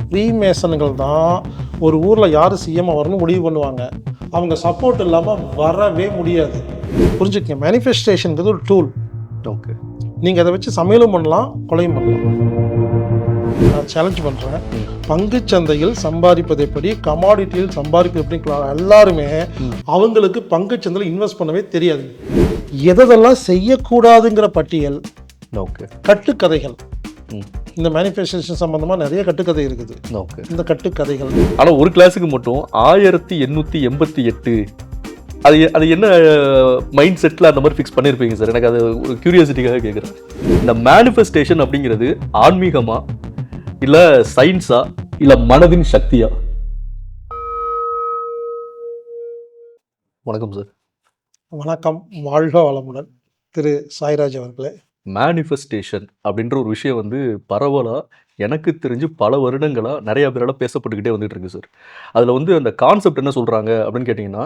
ஃப்ரீமேசன்கள் தான் ஒரு ஊரில் யார் சிஎம்மாக வரணும் முடிவு பண்ணுவாங்க. அவங்க சப்போர்ட் இல்லாமல் வரவே முடியாது. புரிஞ்சுக்கங்க, மேனிஃபெஸ்டேஷனுங்கிறது ஒரு டூல். ஓகே, நீங்கள் அதை வச்சு சமையலும் பண்ணலாம், கொலையும் பண்ணலாம். நான் சேலஞ்ச் பண்ணுறேன், பங்குச்சந்தையில் சம்பாதிப்பது எப்படி, கமாடிட்டியில் சம்பாதிப்பது எப்படி, எல்லாருமே அவங்களுக்கு பங்குச்சந்தையில் இன்வெஸ்ட் பண்ணவே தெரியாது. எதெல்லாம் செய்யக்கூடாதுங்கிற பட்டியல், ஓகே, கட்டுக்கதைகள். இந்த மேனிஃபெஸ்டேஷன் சம்பந்தமாக நிறைய கட்டுக்கதை இருக்குது. ஓகே, இந்த கட்டுக்கதைகள் ஆனால் ஒரு கிளாஸுக்கு மட்டும் 1888 அது என்ன மைண்ட் செட்டில் அந்த மாதிரி ஃபிக்ஸ் பண்ணியிருப்பீங்க சார்? எனக்கு அது ஒரு கியூரியாசிட்டிக்காக கேட்குறேன். இந்த மேனிஃபெஸ்டேஷன் அப்படிங்கிறது ஆன்மீகமா, இல்லை சயின்ஸா, இல்லை மனதின் சக்தியா? வணக்கம் சார். வணக்கம், வாழ்க வளமுடன் திரு சாய்ராஜ் அவர்களே. மேனிஃபெஸ்டேஷன் அப்படின்ற ஒரு விஷயம் வந்து பரவலாக எனக்கு தெரிஞ்சு பல வருடங்களாக நிறையா பேரால் பேசப்பட்டுக்கிட்டே வந்துட்டு இருக்கு சார். அதில் வந்து அந்த கான்செப்ட் என்ன சொல்கிறாங்க அப்படின்னு கேட்டிங்கன்னா,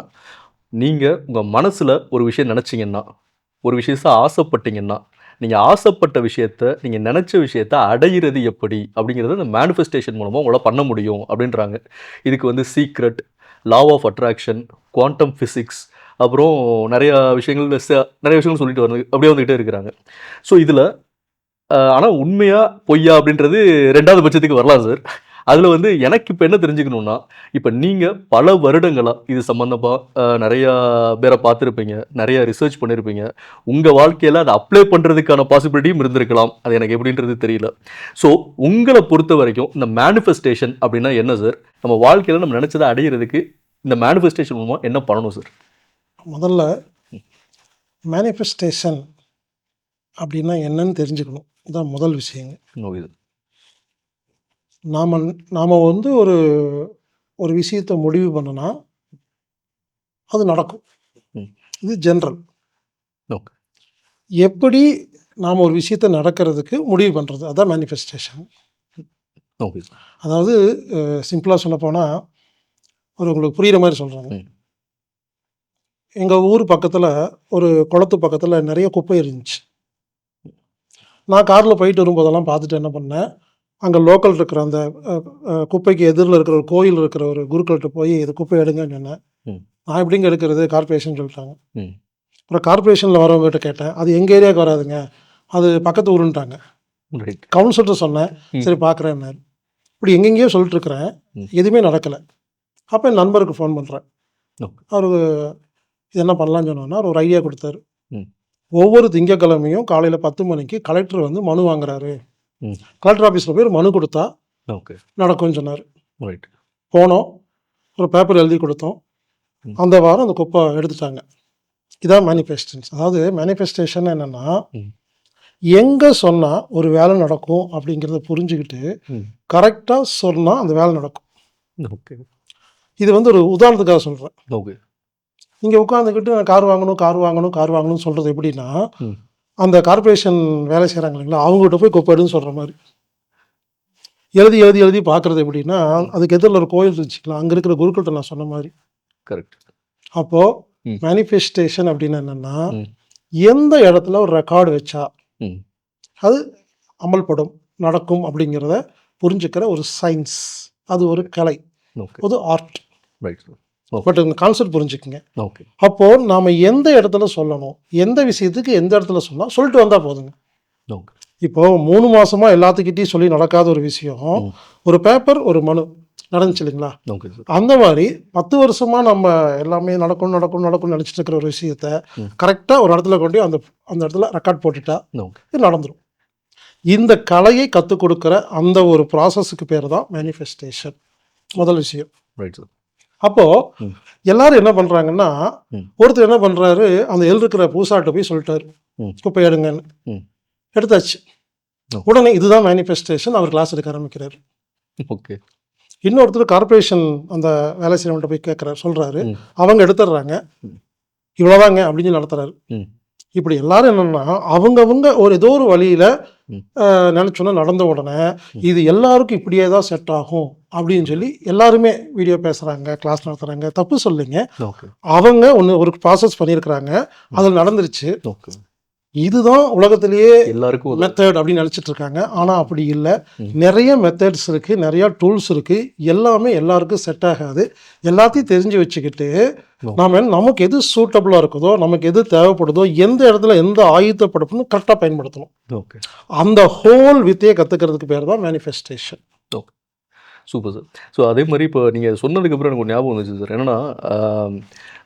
நீங்கள் உங்கள் மனசில் ஒரு விஷயம் நினச்சிங்கன்னா, ஒரு விஷயத்தை ஆசைப்பட்டீங்கன்னா, நீங்கள் ஆசைப்பட்ட விஷயத்த, நீங்கள் நினச்ச விஷயத்த அடையிறது எப்படி அப்படிங்கிறத இந்த மேனிஃபெஸ்டேஷன் மூலமாக உங்களால் பண்ண முடியும் அப்படின்றாங்க. இதுக்கு வந்து secret, law of attraction, quantum physics, அப்புறம் நிறைய விஷயங்கள் சொல்லிட்டு அப்படியே வந்துக்கிட்டே இருக்கிறாங்க. ஸோ இதில் ஆனால் உண்மையா பொய்யா அப்படின்றது ரெண்டாவது பட்சத்துக்கு வரலாம் சார். அதில் வந்து எனக்கு இப்போ என்ன தெரிஞ்சுக்கணுன்னா, இப்போ நீங்கள் பல வருடங்களாக இது சம்மந்தமாக நிறையா பேரை பார்த்துருப்பீங்க, நிறையா ரிசர்ச் பண்ணியிருப்பீங்க. உங்கள் வாழ்க்கையில் அதை அப்ளை பண்ணுறதுக்கான பாசிபிலிட்டியும் இருந்திருக்கலாம். அது எனக்கு எப்படின்றது தெரியல. ஸோ உங்களை பொறுத்த வரைக்கும் இந்த மேனிஃபெஸ்டேஷன் அப்படின்னா என்ன சார்? நம்ம வாழ்க்கையில் நம்ம நினச்சதை அடையிறதுக்கு இந்த மேனிஃபெஸ்டேஷன் மூலமாக என்ன பண்ணணும் சார்? முதல்ல மேனிஃபெஸ்டேஷன் அப்படின்னா என்னன்னு தெரிஞ்சுக்கணும். இதுதான் முதல் விஷயங்க. நாம் வந்து ஒரு விஷயத்தை முடிவு பண்ணனா அது நடக்கும். இது ஜென்ரல். எப்படி நாம் ஒரு விஷயத்தை நடக்கிறதுக்கு முடிவு பண்ணுறது, அதான் மேனிஃபெஸ்டேஷன். அதாவது சிம்பிளாக சொல்ல போனால், உங்களுக்கு புரிகிற மாதிரி சொல்கிறாங்க. எங்கள் ஊர் பக்கத்தில் ஒரு குளத்து பக்கத்தில் நிறைய குப்பை இருந்துச்சு. நான் காரில் போயிட்டு வரும்போதெல்லாம் பார்த்துட்டு என்ன பண்ணேன், அங்கே லோக்கல் இருக்கிற அந்த குப்பைக்கு எதிரில் இருக்கிற ஒரு கோயில் இருக்கிற ஒரு குருக்கள்கிட்ட போய் இது குப்பை எடுங்கன்னு சொன்னேன். நான் எப்படிங்க எடுக்கிறது, கார்பரேஷன் சொல்லிட்டாங்க. அப்புறம் கார்பரேஷனில் வரவங்ககிட்ட கேட்டேன், அது எங்கள் ஏரியாவுக்கு வராதுங்க, அது பக்கத்து ஊருன்ட்டாங்க. கவுன்சிலர்கிட்ட சொன்னேன், சரி பார்க்குறேன்னாரு. இப்படி எங்கெங்கேயோ சொல்லிட்டு இருக்கிறேன், எதுவுமே நடக்கலை. அப்போ என் நண்பருக்கு ஃபோன் பண்ணுறேன். அவருக்கு இது என்ன பண்ணலான்னு சொன்னோன்னா ஒரு ஐடியா கொடுத்தாரு. ஒவ்வொரு திங்கக்கிழமையும் காலையில் 10 மணிக்கு கலெக்டர் வந்து மனு வாங்குறாரு, கலெக்டர் ஆஃபீஸில் போய் மனு கொடுத்தா நடக்கும்னு சொன்னார். போனோம், ஒரு பேப்பர் எழுதி கொடுத்தோம். அந்த வாரம் அந்த குப்பை எடுத்துட்டாங்க. இதான் மேனிஃபெஸ்டேஷன். அதாவது மேனிஃபெஸ்டேஷன் என்னென்னா, எங்கே சொன்னால் ஒரு வேலை நடக்கும் அப்படிங்கிறத புரிஞ்சுக்கிட்டு கரெக்டாக சொன்னால் அந்த வேலை நடக்கும். இது வந்து ஒரு உதாரணத்துக்காக சொல்கிறேன். நீங்கள் உட்காந்துக்கிட்டு நான் கார் வாங்கணும்னு சொல்கிறது எப்படின்னா, அந்த கார்பரேஷன் வேலை செய்கிறாங்க இல்லைங்களா, அவங்ககிட்ட போய் குப்பை எடுன்னு சொல்கிற மாதிரி எழுதி பார்க்குறது எப்படின்னா, அதுக்கு எதிரில் ஒரு கோயில் இருந்துச்சுக்கலாம், அங்கே இருக்கிற குருக்கள்கிட்ட நான் சொன்ன மாதிரி. கரெக்ட். அப்போது மேனிஃபெஸ்டேஷன் அப்படின்னு என்னென்னா, எந்த இடத்துல ஒரு ரெக்கார்டு வச்சா அது அமல்படும், நடக்கும் அப்படிங்கிறத புரிஞ்சுக்கிற ஒரு சயின்ஸ். அது ஒரு கலை, ஒரு ஆர்ட். பட் இந்த கான்செப்ட் புரிஞ்சுக்குங்க. அப்போது நாம் எந்த இடத்துல சொல்லணும், எந்த விஷயத்துக்கு எந்த இடத்துல சொன்னால் சொல்லிட்டு வந்தால் போதுங்க. இப்போது 3 மாதமாக எல்லாத்துக்கிட்டையும் சொல்லி நடக்காத ஒரு விஷயம், ஒரு பேப்பர் ஒரு மனு நடந்துச்சு இல்லைங்களா, அந்த மாதிரி 10 வருஷமாக நம்ம எல்லாமே நடக்கணும்னு நினச்சிட்டு இருக்கிற ஒரு விஷயத்த கரெக்டாக ஒரு இடத்துல கொண்டு அந்த இடத்துல ரெக்கார்ட் போட்டுட்டா இது நடந்துடும். இந்த கலையை கற்றுக் கொடுக்குற அந்த ஒரு ப்ராசஸுக்கு பேர் தான் மேனிஃபெஸ்டேஷன். முதல் விஷயம். அப்போது எல்லாரும் என்ன பண்ணுறாங்கன்னா, ஒருத்தர் என்ன பண்ணுறாரு, அந்த இருக்கிற பூசாட்ட போய் சொல்லிட்டாரு குப்பை எடுங்கன்னு. எடுத்தாச்சு. உடனே இதுதான் மேனிஃபெஸ்டேஷன், அவர் கிளாஸ் எடுக்க ஆரம்பிக்கிறார். இன்னொருத்தர் கார்பரேஷன் அந்த வேலை செய்யறவன்ட்ட போய் கேட்குறாரு, சொல்கிறாரு, அவங்க எடுத்துடுறாங்க, இவ்வளோதாங்க அப்படின்னு நடத்துறாரு. இப்படி எல்லாரும் என்னென்னா, அவங்கவுங்க ஏதோ ஒரு வழியில் நினச்சோன்னா நடந்த உடனே இது எல்லாருக்கும் இப்படியே தான் செட் ஆகும் அப்படின்னு சொல்லி எல்லாருமே வீடியோ பேசுகிறாங்க, கிளாஸ் நடத்துகிறாங்க. தப்பு சொல்லிங்க, அவங்க ஒரு ப்ராசஸ் பண்ணியிருக்கிறாங்க, அதில் நடந்துருச்சு. இதுதான் உலகத்திலேயே எல்லாருக்கும் உதவும். மெத்தட் அப்படின்னு நினச்சிட்டு இருக்காங்க. ஆனால் அப்படி இல்லை. ம். நிறைய மெத்தட்ஸ் இருக்குது, நிறையா டூல்ஸ் இருக்குது. எல்லாமே எல்லாருக்கும் செட் ஆகாது. எல்லாத்தையும் தெரிஞ்சு வச்சுக்கிட்டு ஓ. நமக்கு எது சூட்டபுளாக இருக்குதோ, நமக்கு எது தேவைப்படுதோ, எந்த இடத்துல எந்த ஆயுதப்படுத்தணும் கரெக்டாக பயன்படுத்தணும். ஓகே அந்த ஹோல் வித்தையை கற்றுக்கிறதுக்கு பேர் தான் manifestation. Okay super sir. So அதே மாதிரி இப்போ நீங்கள் சொன்னதுக்கப்புறம் எனக்கு ஒரு ஞாபகம் வந்துச்சு சார். என்னென்னா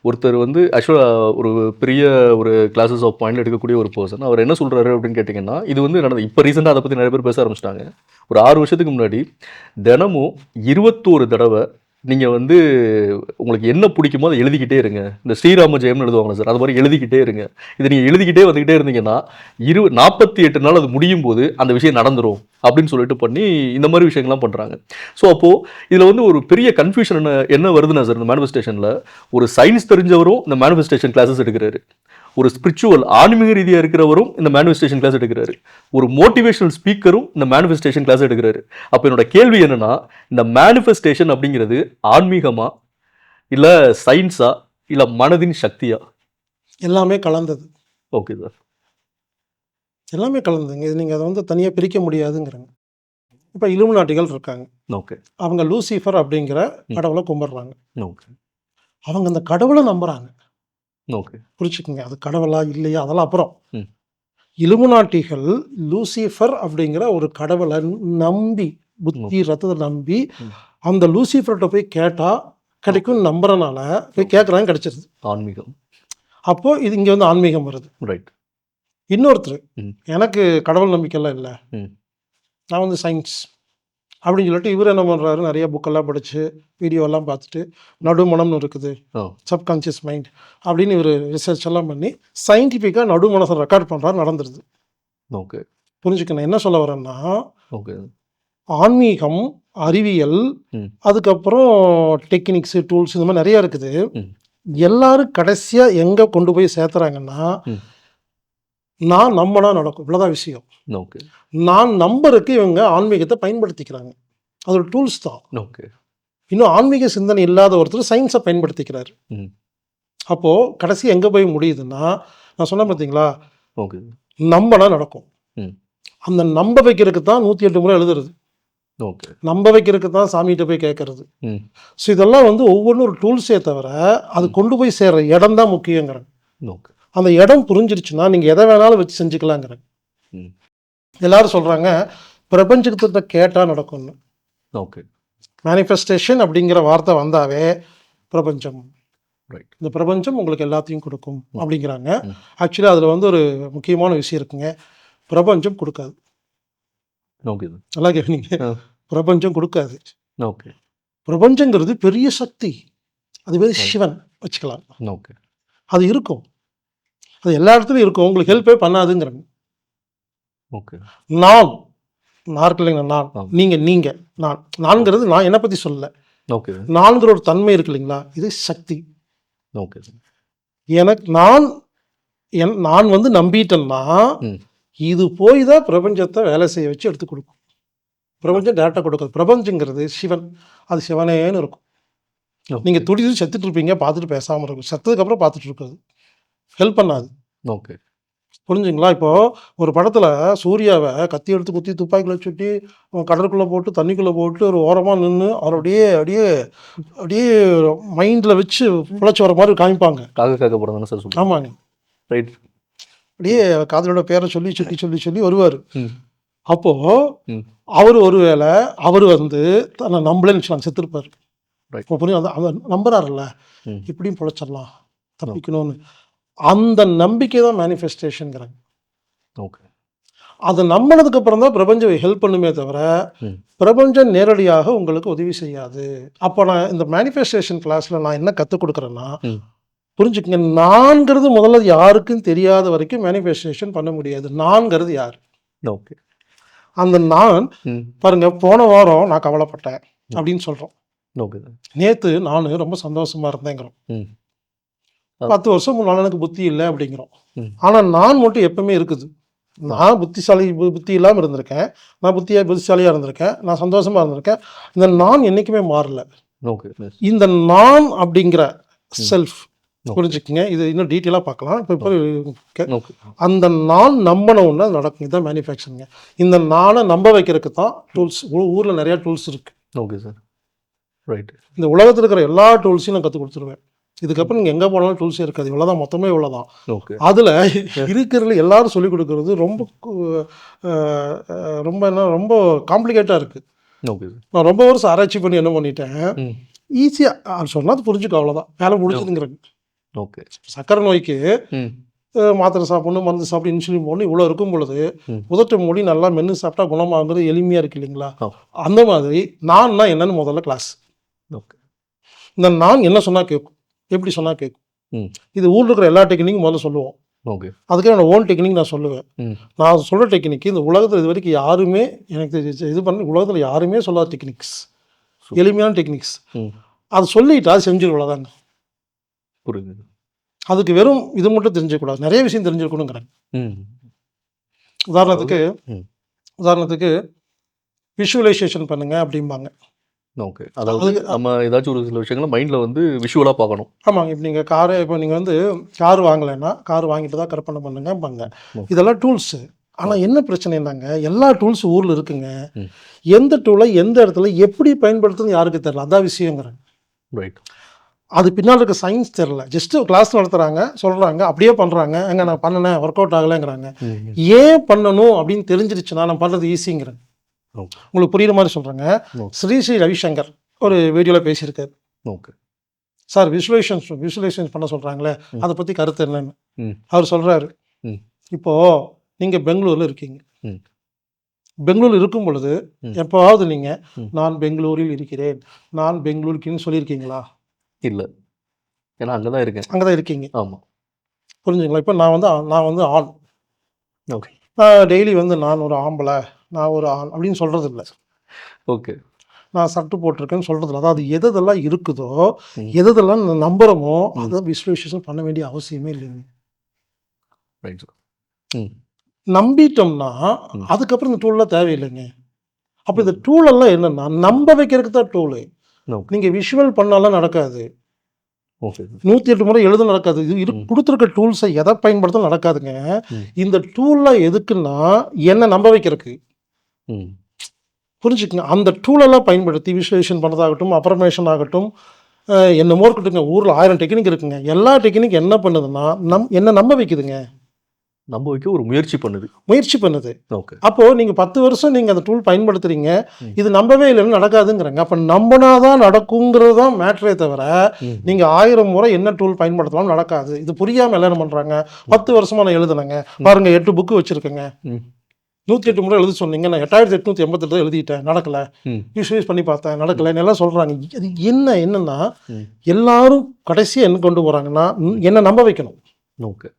ஒருத்தர் வந்து ஆக்சுவலாக ஒரு பெரிய ஒரு கிளாஸஸ் ஆஃப் பாயிண்ட் எடுக்கக்கூடிய ஒரு பர்சன். அவர் என்ன சொல்கிறாரு அப்படின்னு கேட்டிங்கன்னா, இது வந்து நடந்தது இப்போ ரீசெண்டாக அதை பற்றி நிறைய பேர் பேச ஆரம்பிச்சிட்டாங்க. ஒரு 6 வருஷத்துக்கு முன்னாடி தினமும் 21 தடவை நீங்கள் வந்து உங்களுக்கு என்ன பிடிக்குமோ அதை எழுதிக்கிட்டே இருங்க. இந்த ஸ்ரீராம ஜெயம்னு எழுதுவாங்க சார், அது மாதிரி எழுதிக்கிட்டே இருங்க. இதை நீங்கள் எழுதிக்கிட்டே வந்துக்கிட்டே இருந்தீங்கன்னா 48 நாள் அது முடியும் போது அந்த விஷயம் நடந்துடும் அப்படின்னு சொல்லிட்டு பண்ணி இந்த மாதிரி விஷயங்கள்லாம் பண்ணுறாங்க. ஸோ அப்போது இதில் வந்து ஒரு பெரிய கன்ஃபியூஷன் என்ன வருதுன்னா சார், இந்த மேனிஃபெஸ்டேஷனில் ஒரு சயின்ஸ் தெரிஞ்சவரும் இந்த மேனிஃபெஸ்டேஷன் கிளாஸஸ் எடுக்கிறாரு, ஒரு ஸ்பிரிச்சுவல் ஆன்மீக ரீதியாக இருக்கிறவரும் இந்த மேனிஃபெஸ்டேஷன் கிளாஸ் எடுக்கிறாரு, ஒரு மோட்டிவேஷனல் ஸ்பீக்கரும் இந்த மேனிஃபெஸ்டேஷன் கிளாஸ் எடுக்கிறாரு. அப்போ என்னோட கேள்வி என்னன்னா, இந்த மேனிஃபெஸ்டேஷன் அப்படிங்கிறது ஆன்மீகமா இல்லை சயின்ஸா இல்லை மனதின் சக்தியா? எல்லாமே கலந்தது. Okay sir. எல்லாமே கலந்துங்க. இது நீங்கள் அதை தனியாக பிரிக்க முடியாதுங்கிறாங்க. இப்போ இலுமினாட்டிகள் இருக்காங்க. ஓகே அவங்க லூசிஃபர் அப்படிங்கிற கடவுளை கும்பிட்றாங்க. ஓகே அவங்க அந்த கடவுளை நம்புகிறாங்க. ஓகே புரிச்சுக்குங்க, அது கடவுளா இல்லையா அதெல்லாம் அப்புறம். ம். இலுமினாட்டிகள் லூசிஃபர் அப்படிங்கிற ஒரு கடவுளை நம்பி, புத்தி ரத்தத்தை நம்பி, ம். அந்த லூசிஃபர்கிட்ட போய் கேட்டால் கிடைக்கும் நம்புறனால போய் கேட்குறாங்க, கிடைச்சிருது. ஆன்மீகம். அப்போது இது இங்கே ஆன்மீகம் வருது. ரைட். இன்னொருத்தர், ம். எனக்கு கடவுள் நம்பிக்கைலாம் இல்லை, ம். நான் சயின்ஸ் அப்படின்னு சொல்லிட்டு இவர் என்ன பண்ணுறாரு, நிறைய புக்கெல்லாம் படித்து வீடியோலாம் பார்த்துட்டு நடுமனம்னு இருக்குது, ஓ. சப்கான்ஷியஸ் மைண்ட் அப்படின்னு இவர் ரிசர்ச் எல்லாம் பண்ணி சயின்டிஃபிக்காக நடுமனசை ரெக்கார்ட் பண்ணுறாரு, நடந்துருது. ஓகே புரிஞ்சுக்கணும் என்ன சொல்ல வரேன்னா, ஓகே ஆன்மீகம், அறிவியல், ம். அதுக்கப்புறம் டெக்னிக்ஸு, டூல்ஸ், இந்த மாதிரி நிறையா இருக்குது. ம். எல்லாரும் கடைசியாக எங்கே கொண்டு போய் சேர்த்துறாங்கன்னா, ம். நான் நம்பினா நடக்கும், இவ்வளோதான் விஷயம். ஓகே நான் நம்பருக்கு இவங்க ஆன்மீகத்தை பயன்படுத்திக்கிறாங்க. அது ஒரு டூல்ஸ் தான். ஓகே இன்னும் ஆன்மீக சிந்தனை இல்லாத ஒருத்தர் சயின்ஸை பயன்படுத்திக்கிறாரு. ம். அப்போது கடைசி எங்கே போய் முடியுதுன்னா, நான் சொன்னேன் பார்த்தீங்களா, ஓகே நம்பினா நடக்கும். ம். அந்த நம்ப வைக்கிறதுக்கு தான் 108 முறை எழுதுறது, ஓகே நம்ப வைக்கிறதுக்கு தான் சாமிகிட்ட போய் கேட்கறது. ம். ஸோ இதெல்லாம் ஒவ்வொன்றும் ஒரு டூல்ஸே தவிர அது கொண்டு போய் சேர்ற இடம் தான் முக்கியங்கிறேன். ஓகே அந்த இடம் புரிஞ்சிருச்சுன்னா நீங்கள் எதை வேணாலும் வச்சு செஞ்சுக்கலாங்கிறேன். ம். எல்லாரும் சொல்கிறாங்க பிரபஞ்சத்தை கேட்டால் நடக்கும்னு. ஓகே மேனிஃபெஸ்டேஷன் அப்படிங்கிற வார்த்தை வந்தாவே பிரபஞ்சம், ரைட். இந்த பிரபஞ்சம் உங்களுக்கு எல்லாத்தையும் கொடுக்கும் அப்படிங்கிறாங்க. ம். ஆக்சுவலி அதில் ஒரு முக்கியமான விஷயம் இருக்குங்க, பிரபஞ்சம் கொடுக்காது. Okay sir. நல்லா கேட்குறீங்க, ஆ. பிரபஞ்சம் கொடுக்காது. ஓகே பிரபஞ்சங்கிறது பெரிய சக்தி, அது பேர் சிவன் வச்சுக்கலாம். ஓகே அது இருக்கும், அது எல்லா இடத்துலையும் இருக்கும், உங்களுக்கு ஹெல்ப்பே பண்ணாதுங்கிறாங்க. ஓகே நான் இருக்கு இல்லைங்க, நான் ஆம். நீங்கள் நான்கிறது நான் என்னை பற்றி சொல்லலை, ஓகே நான்கிற ஒரு தன்மை இருக்கு இல்லைங்களா, இது சக்தி. Okay sir. எனக்கு நான் நம்பிட்டேன்னா ம். இது போய் தான் பிரபஞ்சத்தை வேலை செய்ய வச்சு எடுத்து கொடுக்கும். பிரபஞ்சம் டேரக்டாக கொடுக்காது. பிரபஞ்சங்கிறது சிவன், அது சிவனேன்னு இருக்கும். ஓகே. நீங்கள் துடிச்சு செத்துட்டு இருப்பீங்க, பார்த்துட்டு பேசாமல் இருக்கும், செத்ததுக்கப்புறம் பார்த்துட்டு இருக்காது, ஹெல்ப் பண்ணாது. ஓகே புரிஞ்சுங்களா? இப்போது ஒரு படத்தில் சூர்யாவை கத்தி எடுத்து குத்தி துப்பாக்கியில் சுட்டி கடலுக்குள்ளே போட்டு தண்ணிக்குள்ளே போட்டு ஒரு ஓரமாக நின்று அவர் அப்படியே அப்படியே அப்படியே மைண்டில் வச்சு பிழைச்சி வர மாதிரி காமிப்பாங்க. காக்க படம் தானே சார் சொல்லுங்கள்? ஆமாங்க, ரைட். அப்படியே காதலோட பேரை சொல்லி சொல்லி வருவார். ம். அப்போது ம். அவர் ஒருவேளை அவர் தன்னை நம்பலன்னு வச்சுக்கலாம், செத்துருப்பார். Right. இப்போ புரியும், அந்த நம்புறாருல்ல, ம். இப்படியும் பிழைச்சிடலாம், தப்பிக்கணும்னு. அந்த நம்பிக்கை தான் மேனிஃபெஸ்டேஷனுங்கிறாங்க. ஓகே அதை நம்பினதுக்கு அப்புறம் தான் பிரபஞ்சம் ஹெல்ப் பண்ணுமே தவிர ம். பிரபஞ்சம் நேரடியாக உங்களுக்கு உதவி செய்யாது. அப்போ நான் இந்த மேனிஃபெஸ்டேஷன் கிளாஸில் நான் என்ன கற்றுக் கொடுக்குறேன்னா, ம். புரிஞ்சுக்கங்க, நான்கிறது முதல்ல யாருக்கும் தெரியாத வரைக்கும் மேனிஃபெஸ்டேஷன் பண்ண முடியாது. நான்கிறது யார்? ஓகே அந்த நான் ம். பாருங்க, போன வாரம் நான் கவலைப்பட்டேன் அப்படின்னு சொல்கிறோம், ஓகே சார். நேற்று நான் ரொம்ப சந்தோஷமா இருந்தேங்கிறோம், ம். 10 வருஷம் முன்னாடி எனக்கு புத்தி இல்லை அப்படிங்கிறோம். ம். ஆனால் நான் மட்டும் எப்பவுமே இருக்குது. நான் புத்தி இல்லாமல் இருந்திருக்கேன், நான் புத்திசாலியாக இருந்திருக்கேன், நான் சந்தோஷமாக இருந்திருக்கேன். இந்த நான் என்றைக்குமே மாறல. ஓகே இந்த நான் அப்படிங்கிற செல்ஃப் புரிஞ்சுக்குங்க. இது இன்னும் டீட்டெயிலாக பார்க்கலாம். இப்போ ஓகே. அந்த நான் நம்பினவுன்னா நடக்கும். இதுதான் மேனுஃபேக்சரிங்க. இந்த நானை நம்ப வைக்கிறதுக்கு தான் டூல்ஸ். ஊரில் நிறையா டூல்ஸ் இருக்குது. Okay sir. ரைட். இந்த உலகத்தில் இருக்கிற எல்லா டூல்ஸையும் நான் கற்றுக் கொடுத்துருவேன். இதுக்கப்புறம் நீங்கள் எங்கே போனாலும் டூல்ஸே இருக்காது. இவ்வளோதான், மொத்தமே இவ்வளோதான். ஓகே. அதில் இருக்கிறதுல எல்லாரும் சொல்லிக் கொடுக்கறது ரொம்ப காம்ப்ளிகேட்டாக இருக்குது. Okay sir. நான் ரொம்ப வருஷம் ஆராய்ச்சி பண்ணி என்ன பண்ணிட்டேன், ஈஸியாக சொன்னால் அது புரிஞ்சுக்க, அவ்வளோதான், வேலை முடிச்சதுங்கிறது. ஓகே. சக்கரை நோய்க்கு மாத்திரை சாப்பிடணும், மருந்து சாப்பிட்டு, இன்சுலின் போடணும், இவ்வளோ இருக்கும் பொழுது உதட்டு மூடி நல்லா மென்று சாப்பிட்டா குணமாகுறது எளிமையாக இருக்குது இல்லைங்களா? அந்த மாதிரி நான்னா என்னன்னு முதல்ல கிளாஸ். ஓகே. இந்த நான் என்ன சொன்னால் கேட்கும், எப்படி சொன்னால் கேட்கும். இது ஊரில் இருக்கிற எல்லா டெக்னிக்கும் முதல்ல சொல்லுவோம். ஓகே. அதுக்கு என்னோட ஓன் டெக்னிக் நான் சொல்லுவேன். நான் சொல்கிற டெக்னிக்கு இந்த உலகத்தில் இது வரைக்கும் யாருமே எனக்கு இது பண்ணி உலகத்தில் யாருமே சொல்லாத டெக்னிக்ஸ், எளிமையான டெக்னிக்ஸ். அது சொல்லிட்டா அது செஞ்சிருவ்வளோதாங்க. புரியுது. அதுக்கு வெறும் இது மட்டும் தெரிஞ்சிடக்கூடாது, நிறைய விஷயம் தெரிஞ்சிருக்கணுங்கிறேன். உதாரணத்துக்கு விஷுவலைசேஷன் பண்ணுங்க அப்படிம்பாங்க. ஓகே. அதாவது நம்ம ஏதாச்சும் ஒரு சில விஷயங்களை மைண்டில் வந்து விஷுவலாக பார்க்கணும். ஆமாங்க. இப்போ நீங்கள் வந்து கார் வாங்கலைன்னா கார் வாங்கிட்டு தான் கற்பனை பண்ணுங்கம்பாங்க. இதெல்லாம் டூல்ஸு. ஆனால் என்ன பிரச்சனை என்னங்க, எல்லா டூல்ஸ் ஊரில் இருக்குங்க. எந்த டூலை எந்த இடத்துல எப்படி பயன்படுத்துன்னு யாருக்கு தெரியல, அதான் விஷயங்கிறேன். ரைட். அது பின்னால் இருக்க சயின்ஸ் தெரில. ஜஸ்ட்டு கிளாஸ் நடத்துகிறாங்க, சொல்கிறாங்க, அப்படியே பண்ணுறாங்க. எங்கே நான் பண்ணினேன், ஒர்க் அவுட் ஆகலைங்கிறாங்க. ஏன் பண்ணணும் அப்படின்னு தெரிஞ்சிருச்சுன்னா நான் பண்ணுறது ஈஸிங்கிறேன். உங்களுக்கு புரியுற மாதிரி சொல்கிறேங்க. ஸ்ரீ ரவிசங்கர் ஒரு வீடியோவில் பேசியிருக்காரு. ஓகே சார், விஷுவலைசேஷன் பண்ண சொல்கிறாங்களே, அதை பற்றி கருத்து என்னன்னு அவர் சொல்கிறாரு. இப்போது நீங்கள் பெங்களூரில் இருக்கீங்க. பெங்களூர் இருக்கும் பொழுது எப்போவாவது நீங்கள் நான் பெங்களூரில் இருக்கிறேன், நான் பெங்களூருக்குன்னு சொல்லியிருக்கீங்களா? இல்லை, ஏன்னா அங்கே தான் இருக்கேன். அங்கே தான் இருக்கீங்க. ஆமாம். புரிஞ்சுங்களா? இப்போ நான் வந்து ஆண். ஓகே. நான் டெய்லி வந்து நான் ஒரு ஆம்பளை, நான் ஒரு ஆண் அப்படின்னு சொல்கிறது இல்லை. ஓகே. நான் சட்டு போட்டிருக்கேன்னு சொல்கிறது இல்லை. அதாவது எதெல்லாம் இருக்குதோ, எதெல்லாம் நம்புகிறோமோ அதை விசுவலைசேஷன் பண்ண வேண்டிய அவசியமே இல்லைங்க. ரைட். நம்பிட்டோம்னா அதுக்கப்புறம் இந்த டூல்லாம் தேவையில்லைங்க. அப்போ இந்த டூலெல்லாம் என்னென்னா நம்ப வைக்கிறதுக்கு தான் டூலு. நீங்கள் விஷுவல் பண்ணாலும் நடக்காது. 108 முறை எழுத நடக்காது. இது கொடுத்துருக்க டூல்ஸை எதை பயன்படுத்த நடக்காதுங்க. இந்த டூல்லாம் எதுக்குன்னா என்ன நம்ப வைக்கிறதுக்கு. புரிஞ்சுக்குங்க. அந்த டூலெல்லாம் பயன்படுத்தி விஷுவலைசேஷன் பண்ணதாகட்டும், அப்ரமேஷன் ஆகட்டும், என்னமோ இருக்கட்டுங்க. ஊரில் 1000 டெக்னிக் இருக்குங்க. எல்லா டெக்னிக் என்ன பண்ணுதுன்னா என்ன நம்ப வைக்குதுங்க. நம்ப வைக்க ஒரு முயற்சி பண்ணுது. ஓகே. அப்போது நீங்கள் 10 வருஷம் நீங்கள் அந்த டூல் பயன்படுத்துகிறீங்க, இது நம்பவே இல்லைன்னு நடக்காதுங்கிறங்க. அப்போ நம்பினாதான் நடக்குங்கிறது தான் மேட்ரே தவிர நீங்கள் 1000 முறை என்ன டூல் பயன்படுத்தலாம் நடக்காது. இது புரியாமல் எல்லாம் என்ன பண்ணுறாங்க, 10 வருஷமாக நான் எழுதுனேங்க, பாருங்கள் 8 புக்கு வச்சுருக்கேங்க, 108 முறை எழுத சொன்னீங்க, நான் 8888 தான் எழுதிட்டேன், நடக்கலை. விஷுவலைஸ் பண்ணி பார்த்தேன், நடக்கலைன்னு எல்லாம் சொல்கிறாங்க. அது என்னன்னா எல்லாரும் கடைசியாக என்ன கொண்டு போகிறாங்கன்னா என்ன நம்ப வைக்கணும். ஓகே.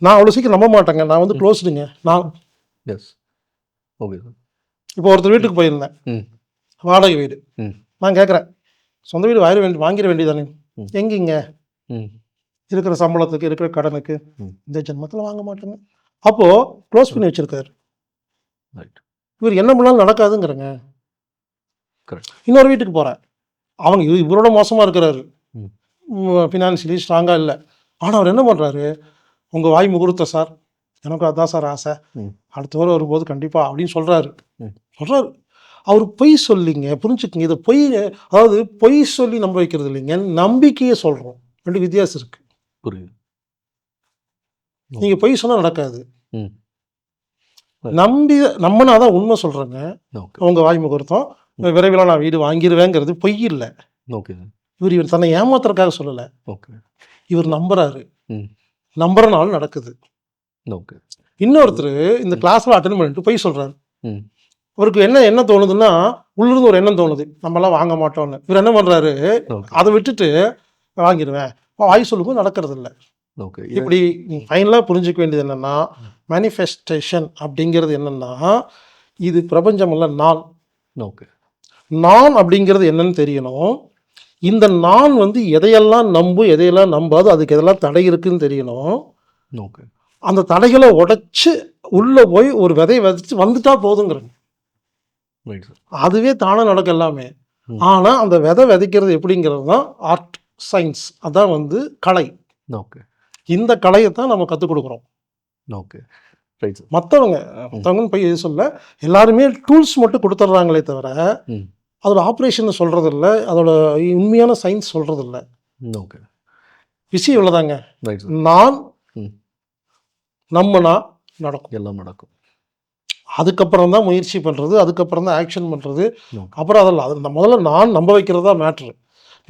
நான் அவ்வளோ சீக்கிரம் நம்ப மாட்டேங்க. நான் வந்து க்ளோஸ்டுங்க. ஓகே. இப்போ ஒருத்தர் வீட்டுக்கு போயிருந்தேன், வாடகை வீடு. நான் கேட்குறேன், சொந்த வீடு வாங்கிட வேண்டியதானே? எங்கேங்க இருக்கிற சம்பளத்துக்கு, இருக்கிற கடனுக்கு, இந்த ஜென்மத்தில் வாங்க மாட்டேங்க. அப்போது க்ளோஸ் பண்ணி வச்சுருக்காரு. இவர் என்ன பண்ணாலும் நடக்காதுங்கிறங்க. இன்னொரு வீட்டுக்கு போகிறேன், அவங்க இவரோட மோசமாக இருக்கிறாரு, ஃபினான்ஷியலி ஸ்ட்ராங்காக இல்லை. ஆனால் அவர் என்ன பண்ணுறாரு, உங்கள் வாய் முகூர்த்தம் சார், எனக்கு அதுதான் சார் ஆசை, அடுத்த வாரம் வரும்போது கண்டிப்பாக அப்படின்னு சொல்கிறாரு. அவர் பொய் சொல்லிங்க. புரிஞ்சுக்குங்க. இதை அதாவது பொய் சொல்லி நம்ப வைக்கிறது இல்லைங்க, நம்பிக்கையை சொல்கிறோம். 2 வித்தியாசம் இருக்குது. புரியுது. நீங்கள் பொய் சொன்னால் நடக்காது, நம்பினாதான் உண்மை சொல்கிறேங்க. உங்கள் வாய் முகூர்த்தம், விரைவில் நான் வீடு வாங்கிடுவேங்கிறது பொய் இல்லை. ஓகே. இவர் தன்னை ஏமாத்துறதுக்காக சொல்லலை. ஓகே. இவர் நம்புறாரு, நம்புறனாலும் நடக்குது. ஓகே. இன்னொருத்தர் இந்த கிளாஸில் அட்டென்ட் பண்ணிட்டு போய் சொல்கிறாரு. அவருக்கு என்ன தோணுதுன்னா, உள்ளிருந்து ஒரு எண்ணம் தோணுது, நம்மளாம் வாங்க மாட்டோம்னு. இவர் என்ன பண்ணுறாரு, அதை விட்டுட்டு வாங்கிடுவேன், வாய் சொல்லும்போது நடக்கிறது இல்லை. ஓகே. இப்படி நீங்கள் ஃபைனலாக புரிஞ்சிக்க வேண்டியது என்னென்னா, மேனிஃபெஸ்டேஷன் அப்படிங்கிறது என்னென்னா, இது பிரபஞ்சமல்ல, நான். ஓகே. நான் அப்படிங்கிறது என்னன்னு தெரியணும். இந்த நான் வந்து எதையெல்லாம் நம்பும், எதையெல்லாம் நம்பாது, அதுக்கு எதெல்லாம் தடை இருக்குன்னு தெரியணும். ஓகே. அந்த தடைகளை உடைச்சு உள்ளே போய் ஒரு விதையை விதைச்சு வந்துட்டா போதுங்கிறேன். அதுவே தானே நடக்கும் எல்லாமே. ஆனால் அந்த விதை விதைக்கிறது எப்படிங்கிறது தான் ஆர்ட், சயின்ஸ். அதான் வந்து கலை. ஓகே. இந்த கலையை தான் நம்ம கற்றுக் கொடுக்குறோம். ஓகே. Right sir. மற்றவங்கன்னு போய் எது சொல்ல, எல்லாருமே டூல்ஸ் மட்டும் கொடுத்துட்றாங்களே தவிர ம். அதோட ஆப்ரேஷன் சொல்கிறது இல்லை, அதோட உண்மையான சயின்ஸ் சொல்கிறது இல்லை. ஓகே. விஷயம் இவ்வளோதாங்க. Right sir. நான் ம். நம்மனா நடக்கும். எல்லாம் நடக்கும். அதுக்கப்புறம் தான் முயற்சி பண்ணுறது, அதுக்கப்புறம் தான் ஆக்ஷன் பண்ணுறது. ஓகே. அப்புறம் அதெல்லாம் அது முதல்ல நான் நம்ப வைக்கிறது தான் மேட்ரு.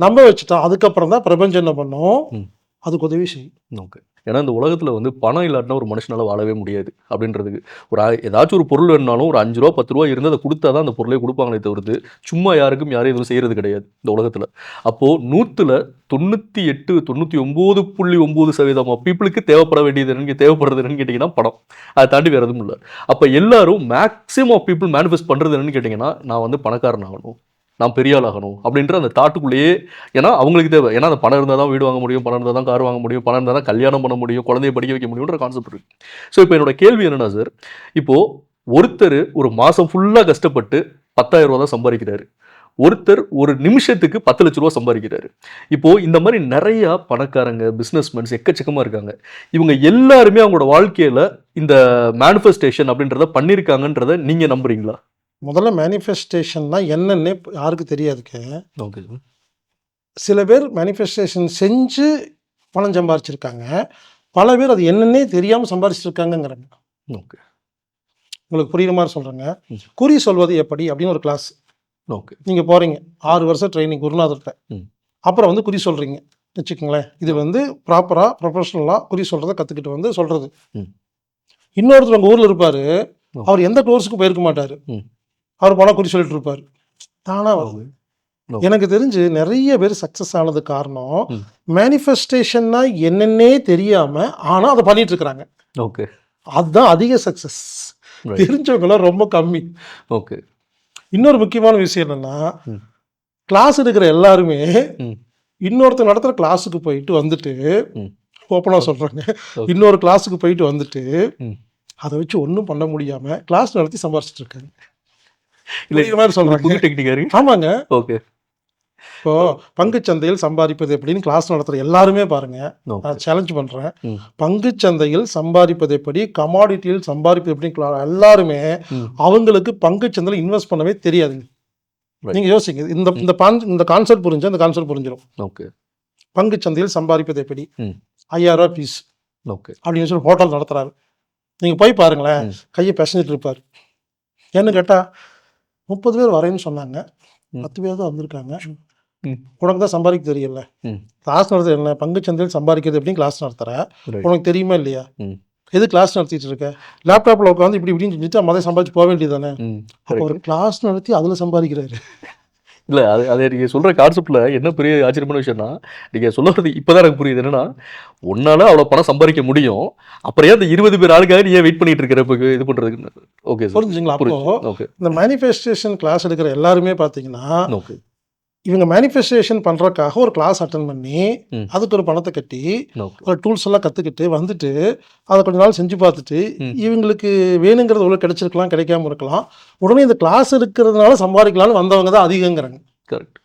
நம்ப வச்சுட்டா அதுக்கப்புறம் தான் பிரபஞ்சம் என்ன பண்ணும், ம். அதுக்கு உதவி செய்யும். ஓகே. ஏன்னா இந்த உலகத்தில் வந்து பணம் இல்லாட்டினா ஒரு மனுஷனால வாழவே முடியாது அப்படின்றதுக்கு ஒரு ஏதாச்சும் ஒரு பொருள் வேணுனாலும் ஒரு 5 ரூபா 10 ரூபா இருந்து அதை கொடுத்தா தான் அந்த பொருளே கொடுப்பாங்களே தவிர்த்து சும்மா யாருக்கும் யாரையும் எதுவும் செய்கிறது கிடையாது இந்த உலகத்தில். அப்போது 100ல் 98 99.9% பீப்புளுக்கு தேவைப்பட வேண்டியது என்னன்னு தேவைப்படுறது என்னன்னு கேட்டிங்கன்னா பணம். அதை தாண்டி வேறு எதுவும் இல்லை. அப்போ எல்லாரும் மேக்ஸிமம் ஆஃப் பீப்புள் மேனிஃபெஸ்ட் பண்ணுறது என்னன்னு கேட்டிங்கன்னா நான் வந்து பணக்காரன் ஆகணும், நான் பெரிய ஆள் ஆகணும் அப்படின்ற அந்த தாட்டுக்குள்ளேயே. ஏன்னா அவங்களுக்கு தேவை. ஏன்னா அந்த பணம் இருந்தால் தான் வீடு வாங்க முடியும், பணம் இருந்தால் தான் கார் வாங்க முடியும், பணம் இருந்தால் தான் கல்யாணம் பண்ண முடியும், குழந்தைய படிக்க வைக்க முடியுன்ற கான்செப்ட் இருக்குது. ஸோ இப்போ என்னோட கேள்வி என்னன்னா சார், இப்போது ஒருத்தர் ஒரு மாதம் ஃபுல்லாக கஷ்டப்பட்டு 10,000 ரூபா தான் சம்பாதிக்கிறாரு, ஒருத்தர் ஒரு நிமிஷத்துக்கு 10 லட்ச ரூபா சம்பாதிக்கிறாரு. இப்போது இந்த மாதிரி நிறையா பணக்காரங்க பிஸ்னஸ்மேன்ஸ் எக்கச்சக்கமாக இருக்காங்க. இவங்க எல்லாருமே அவங்களோட வாழ்க்கையில் இந்த மேனிஃபெஸ்டேஷன் அப்படின்றத பண்ணியிருக்காங்கன்றத நீங்கள் நம்புறீங்களா? முதல்ல மேனிஃபெஸ்டேஷன்னா என்னன்னே யாருக்கு தெரியாதுக்கு. Okay sir. சில பேர் மேனிஃபெஸ்டேஷன் செஞ்சு பணம் சம்பாரிச்சிருக்காங்க, பல பேர் அது என்னன்னே தெரியாமல் சம்பாரிச்சிருக்காங்கங்கிறாங்க. ஓகே. உங்களுக்கு புரியுற மாதிரி சொல்கிறேங்க. ம். குறி சொல்வது எப்படி அப்படின்னு ஒரு கிளாஸ் ஓகே. நீங்கள் போகிறீங்க, 6 வருஷம் ட்ரைனிங் குருநாதர்கிட்ட. ம். அப்புறம் வந்து குறி சொல்கிறீங்க வச்சுக்கோங்களேன். இது வந்து ப்ராப்பராக ப்ரொஃபஷனலாக குறி சொல்கிறத கற்றுக்கிட்டு வந்து சொல்கிறது. ம். இன்னொருத்தர் உங்கள் ஊரில் இருப்பார், ஓ. அவர் எந்த கோர்ஸுக்கும் போயிருக்க மாட்டார், ம். அவர் போனால் குறி சொல்லிட்டு இருப்பார். தானாக வருது. ஓகே. எனக்கு தெரிஞ்சு நிறைய பேர் சக்ஸஸ் ஆனது காரணம் ம். மேனிஃபெஸ்டேஷன்னா என்னன்னே தெரியாமல் ஆனால் அதை பண்ணிட்டு இருக்கிறாங்க. ஓகே. அதுதான் அதிக சக்ஸஸ். ரைட். தெரிஞ்சவங்களாம் ரொம்ப கம்மி. ஓகே. இன்னொரு முக்கியமான விஷயம் என்னென்னா, ம். கிளாஸ் எடுக்கிற எல்லாருமே ம். இன்னொருத்தர் நடத்துகிற கிளாஸுக்கு போயிட்டு வந்துட்டு, ம். ஓப்பனாக சொல்கிறாங்க, ஓகே. இன்னொரு கிளாஸுக்கு போயிட்டு வந்துட்டு ம். அதை வச்சு ஒன்றும் பண்ண முடியாமல் கிளாஸ் நடத்தி சம்பாரிச்சிட்டு இருக்காங்க. இல்லை, புரியுற மாதிரி சொல்கிறாங்க. புது டெக்னிக்கா இருக்கு. ஆமாங்க. ஓகே. இப்போ பங்குச்சந்தையில் சம்பாதிப்பது எப்படின்னு கிளாஸ் நடத்துகிற எல்லாருமே பாருங்க, ஓகே. நான் சேலஞ்ச் பண்ணுறேன். ம். பங்குச்சந்தையில் சம்பாதிப்பது எப்படி, கமாடிட்டியில் சம்பாதிப்பது எப்படின்னு எல்லாருமே ம். அவங்களுக்கு பங்குச்சந்தையில் இன்வெஸ்ட் பண்ணவே தெரியாதுங்க. Right. நீங்கள் யோசிங்க, இந்த கான்செப்ட் புரிஞ்சா இந்த கான்செப்ட் புரிஞ்சிடும். ஓகே. பங்குச்சந்தையில் சம்பாதிப்பது எப்படி, ம். 5000 ரூபா ஃபீஸ் ஓகே. அப்படின்னு சொல்லி ஹோட்டல் நடத்துகிறாரு. நீங்கள் போய் பாருங்களேன், ம். கையை பிசைஞ்சிட்டு இருப்பார். ஏன்னு கேட்டால் 30 பேர் வரேன்னு சொன்னாங்க, ம். 10 பேர் தான் வந்திருக்காங்க, ம். உனக்கு தான் சம்பாதிக்க தெரியல. ம். கிளாஸ் நடத்த என்ன, பங்குச்சந்தையில் சம்பாதிக்கிறது எப்படின்னு கிளாஸ் நடத்துகிற, ரைட். உனக்கு தெரியுமா இல்லையா? ம். எது கிளாஸ் நடத்திட்டு இருக்க? லேப்டாப்பில் உட்காந்து இப்படி இப்படின்னு செஞ்சுட்டு மொதல் சம்பாதிச்சு போக வேண்டியது தானே. ம். அப்போ ஒரு கிளாஸ் நடத்தி அதில் சம்பாதிக்கிறாரு. இல்லை, அது நீங்கள் சொல்கிற கான்செப்டில் என்ன பெரிய ஆச்சரியமான விஷயம்னா, நீங்கள் சொல்லுறது இப்போ தான் எனக்கு புரியுது. என்னன்னா, உன்னால் அவ்வளோ பணம் சம்பாதிக்க முடியும், அப்புறம் ஏன் அந்த 20 பேர் ஆளுக்காக நீ ஏன் வெயிட் பண்ணிட்டு இருக்கிற இப்போ இது பண்ணுறதுக்கு? Okay sir. புரிஞ்சுங்களா? அப்போ ஓகே. இந்த மேனிஃபெஸ்டேஷன் கிளாஸ் எடுக்கிற எல்லாருமே பார்த்தீங்கன்னா, ஓகே. இவங்க மேனிஃபெஸ்டேஷன் பண்ணுறதுக்காக ஒரு கிளாஸ் அட்டன் பண்ணி ம். அதுக்கு ஒரு பணத்தை கட்டி ஓகே. ஒரு டூல்ஸ் எல்லாம் கற்றுக்கிட்டு வந்துட்டு அதை கொஞ்ச நாள் செஞ்சு பார்த்துட்டு ம். இவங்களுக்கு வேணுங்கிறது உள்ள கிடைச்சிருக்கலாம், கிடைக்காம இருக்கலாம், உடனே இந்த கிளாஸ் எடுக்கிறதுனால சம்பாதிக்கலாம்னு வந்தவங்க தான் அதிகங்கிறாங்க. கரெக்ட்.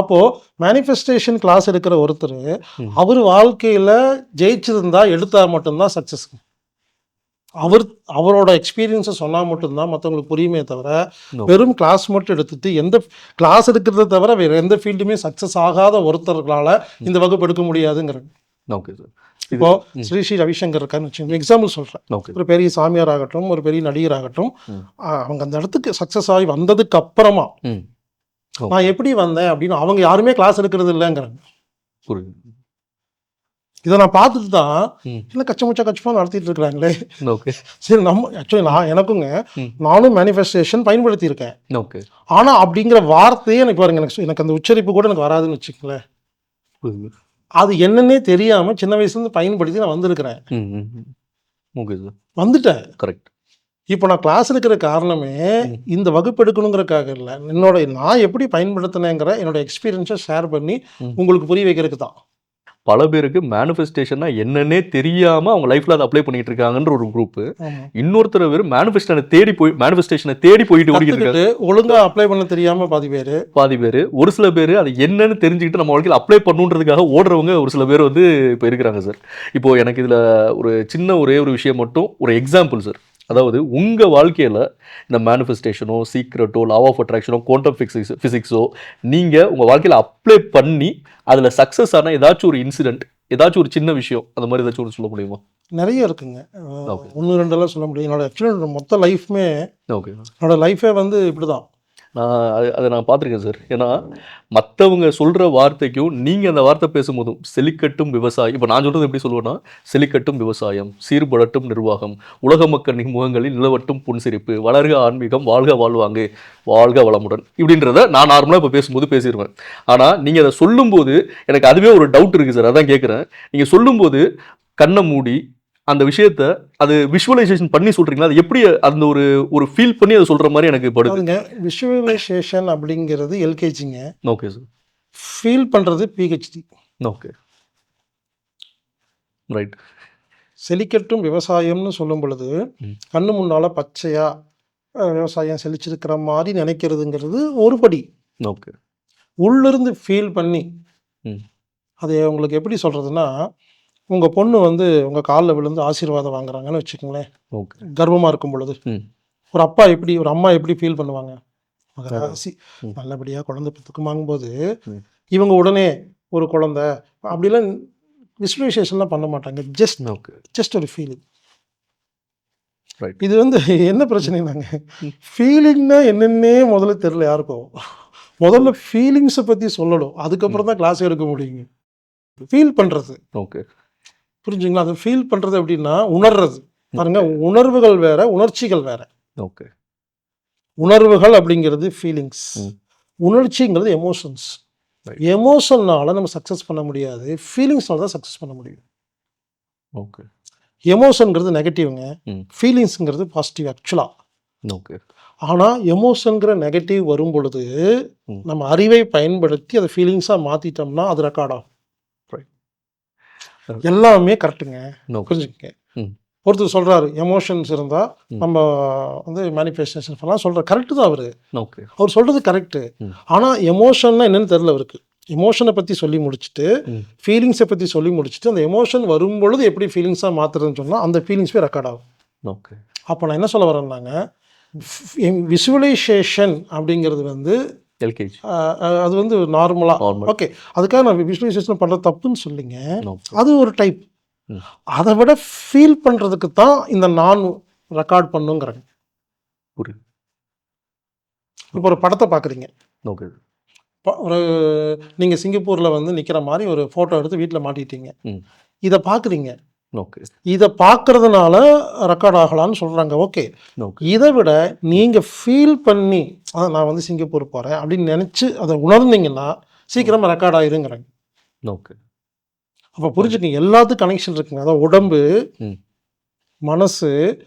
அப்போது மேனிஃபெஸ்டேஷன் கிளாஸ் எடுக்கிற ஒருத்தர் ம். அவர் வாழ்க்கையில் ஜெயிச்சிருந்தா எடுத்தா மட்டும்தான் சக்ஸஸ். அவரோட எக்ஸ்பீரியன்ஸை சொன்னால் மட்டும்தான் மற்றவங்களுக்கு புரியுமே தவிர, No. வெறும் கிளாஸ் மட்டும் எடுத்துட்டு எந்த கிளாஸ் எடுக்கிறத தவிர வேறு எந்த ஃபீல்டுமே சக்ஸஸ் ஆகாத ஒருத்தர்களால் இந்த வகுப்பு எடுக்க முடியாதுங்கிறாங்க. Okay sir. இப்போ ஸ்ரீ ரவிசங்கர் இருக்கான்னு வச்சுக்கோங்க, எக்ஸாம்பிள் சொல்கிறேன். ஓகே. ஒரு பெரிய சாமியார் ஆகட்டும், ஒரு பெரிய நடிகர் ஆகட்டும், ம். அவங்க அந்த இடத்துக்கு சக்ஸஸ் ஆகி வந்ததுக்கு அப்புறமா ம். ஓ. நான் எப்படி வந்தேன் அப்படின்னு அவங்க யாருமே கிளாஸ் எடுக்கிறது இல்லைங்கிறாங்க. புரியுது. இதை நான் பார்த்துட்டு தான் ம். இல்லை கச்சமாக நடத்திட்டு இருக்கிறாங்களே. ஓகே. சரி, நம்ம ஆக்சுவலி எனக்குங்க ம். நானும் மேனிஃபெஸ்டேஷன் பயன்படுத்தியிருக்கேன். ஓகே. ஆனால் அப்படிங்கிற வார்த்தையே எனக்கு பாருங்க, எனக்கு அந்த உச்சரிப்பு கூட எனக்கு வராதுன்னு வச்சுக்கங்களேன். புரியுது. அது என்னன்னே தெரியாமல் சின்ன வயசுலேருந்து பயன்படுத்தி நான் வந்திருக்கிறேன், ம். ம். ம். Okay sir. வந்துட்டேன். கரெக்ட். இப்போ நான் கிளாஸ் எடுக்கிற காரணமே ம். இந்த வகுப்பு எடுக்கணுங்கிறக்காக இல்லை, நான் எப்படி பயன்படுத்தினேங்கிற என்னோட எக்ஸ்பீரியன்ஸை ஷேர் பண்ணி ம். உங்களுக்கு புரிய வைக்கிறதுக்கு தான். பல பேருக்கு மேனிஃபெஸ்டேஷன்னா என்னன்னே தெரியாம அவங்க லைஃப்ல அதை அப்ளை பண்ணிட்டு இருக்காங்கன்ற ஒரு குரூப். ஆமா. இன்னொருத்தர் பேர் மேனிஃபெஸ்டேஷனை தேடி போயிட்டு ஓடிக்கிட்டு இருக்காங்க. கத்துக்கிட்டு ஒழுங்கா அப்ளை பண்ண தெரியாம பாதி பேரு. பாதி பேர். ஒரு சில பேர் அது என்னன்னு தெரிஞ்சுக்கிட்டு நம்ம வாழ்க்கையில் அப்ளை பண்ணுன்றதுக்காக ஓடுறவங்க ஒரு சில பேர் வந்து இப்போ இருக்கிறாங்க சார். இப்போ எனக்கு இதில் ஒரு சின்ன ஒரே ஒரு விஷயம் மட்டும் ஒரு எக்ஸாம்பிள் சார். அதாவது உங்கள் வாழ்க்கையில் இந்த மேனிஃபெஸ்டேஷனோ சீக்ரெட்டோ லா ஆஃப் அட்ராக்ஷனோ குவாண்டம் ஃபிசிக்ஸோ நீங்கள் உங்கள் வாழ்க்கையில் அப்ளை பண்ணி அதில் சக்ஸஸ் ஆன ஏதாச்சும் ஒரு இன்சிடென்ட், ஏதாச்சும் ஒரு சின்ன விஷயம் அந்த மாதிரி ஏதாச்சும் ஒரு சொல்ல முடியுமா? நிறைய இருக்குங்க. ஓகே. 1, 2 சொல்ல முடியும். என்னோட மொத்த லைஃப்மே ஓகே. என்னோட லைஃபே வந்து இப்படிதான். அதை நான் பார்த்துருக்கேன் சார். ஏன்னா மற்றவங்க சொல்கிற வார்த்தைக்கும் நீங்கள் அந்த வார்த்தை பேசும்போதும் செழிக்கட்டும் விவசாயம், இப்போ நான் சொல்கிறது எப்படி சொல்லுவேன்னா, செழிக்கட்டும் விவசாயம், சீர்படட்டும் நிர்வாகம், உலக மக்கள் முகங்களில் நிலவட்டும் புன்சிரிப்பு, வளர்க ஆன்மீகம், வாழ்க வாழ்வாங்கு, வாழ்க வளமுடன், இப்படின்றத நான் நார்மலாக இப்போ பேசும்போது பேசிடுவேன். ஆனால் நீங்கள் அதை சொல்லும்போது எனக்கு அதுவே ஒரு டவுட் இருக்குது சார். அதான் கேட்குறேன். நீங்கள் சொல்லும்போது கண்ணை மூடி அந்த விஷயத்த அது விஷுவலைசேஷன் பண்ணி சொல்றீங்களா? அது எப்படி அந்த ஒரு ஃபீல் பண்ணி அதை சொல்ற மாதிரி எனக்கு படுது. அதுங்க விஷுவலைசேஷன் அப்படிங்கிறது எல்கேஜிங்க. Okay sir. ஃபீல் பண்றது பிஹெச்டி. ஓகே. ரைட். செழிக்கட்டும் விவசாயம்னு சொல்லும் பொழுது கண்ணு முன்னால பச்சையா விவசாயம் செழிச்சிருக்கிற மாதிரி நினைக்கிறதுங்கிறது ஒரு படி. ஓகே. உள்ளிருந்து ஃபீல் பண்ணி அது உங்களுக்கு எப்படி சொல்றதுன்னா, உங்க பொண்ணு வந்து உங்க காலில் விழுந்து ஆசீர்வாதம் வாங்குறாங்கன்னு வச்சுக்கோங்களேன். ஓகே. கர்ப்பமா இருக்கும் பொழுது ஒரு அம்மா எப்படி ஃபீல் பண்ணுவாங்க? நல்லபடியா குழந்தை பெற்றுக்குமாங்கும்போது இவங்க உடனே ஒரு குழந்தை அப்படிலாம் விசுவலைசேஷன்லாம் பண்ண மாட்டாங்க. ஜஸ்ட் ஒரு ஃபீலிங். இது வந்து என்ன பிரச்சனைனாங்க, ஃபீலிங்னா என்னன்னே முதல்ல தெரியல யாருக்கும். முதல்ல ஃபீலிங்ஸை பற்றி சொல்லணும், அதுக்கப்புறம் தான் கிளாஸ் எடுக்க முடியுங்க. ஃபீல் பண்ணுறது. ஓகே. புரிஞ்சுங்களா? அது ஃபீல் பண்ணுறது அப்படின்னா உணர்றது. பாருங்க, உணர்வுகள் வேற, உணர்ச்சிகள் வேற. ஓகே. உணர்வுகள் அப்படிங்கிறது ஃபீலிங்ஸ், உணர்ச்சிங்கிறது எமோஷன்ஸ். எமோஷன்னால நம்ம சக்ஸஸ் பண்ண முடியாது, ஃபீலிங்ஸ்னால தான் சக்ஸஸ் பண்ண முடியும். ஓகே. எமோஷன்ங்கிறது நெகட்டிவ்ங்க, ஃபீலிங்ஸுங்கிறது பாசிட்டிவ் ஆக்சுவலா. ஓகே. ஆனால் எமோஷனுங்கிற நெகட்டிவ் வரும் பொழுது நம்ம அறிவை பயன்படுத்தி அதை ஃபீலிங்ஸாக மாற்றிட்டோம்னா அது ரெக்கார்ட் ஆகும். எல்லாமே கரெக்டுங்க. புரிஞ்சுக்கங்க. ஒருத்தர் சொல்கிறாரு எமோஷன்ஸ் இருந்தால் நம்ம வந்து மேனிஃபெஸ்டேஷன் பண்ணலாம் சொல்கிறார். கரெக்டு தான் அவர். அவர் சொல்கிறது கரெக்டு. ஆனால் எமோஷன்னா என்னென்னு தெரில அவருக்கு. எமோஷனை பற்றி சொல்லி முடிச்சுட்டு ஃபீலிங்ஸை பற்றி சொல்லி முடிச்சுட்டு அந்த எமோஷன் வரும்பொழுது எப்படி ஃபீலிங்ஸாக மாற்றுறதுன்னு சொன்னால் அந்த ஃபீலிங்ஸ் போய் ரெக்கார்ட் ஆகும். ஓகே. அப்போ நான் என்ன சொல்ல வரேன்னாங்க, விஷுவலைசேஷன் அப்படிங்கிறது வந்து எல்கேஜி அது வந்து நார்மலாக ஓகே. அதுக்காக நான் விஷுவலைசேஷன் பண்ணுற தப்புன்னு சொல்லிங்க, அது ஒரு டைப். அதை விட ஃபீல் பண்ணுறதுக்கு தான் இந்த நான் ரெக்கார்ட் பண்ணுங்கிறாங்க. இப்போ ஒரு படத்தை பார்க்குறீங்க. ஓகே. ஒரு நீங்கள் சிங்கப்பூரில் வந்து நிற்கிற மாதிரி ஒரு ஃபோட்டோ எடுத்து வீட்டில் மாட்டிட்டீங்க. இதை பார்க்குறீங்க. ஓகே. இதை பார்க்கறதுனால ரெக்கார்ட் ஆகலான்னு சொல்கிறாங்க. ஓகே. இதை விட நீங்கள் ஃபீல் பண்ணி நான் வந்து சிங்கப்பூர் போகிறேன் அப்படின்னு நினச்சி அதை உணர்ந்தீங்கன்னா சீக்கிரமாக ரெக்கார்ட் ஆகிருங்கிறாங்க. ஓகே. அப்போ புரிஞ்சுக்கங்க, எல்லாத்துக்கும் கனெக்ஷன் இருக்குங்க. அதாவது உடம்பு, மனசு,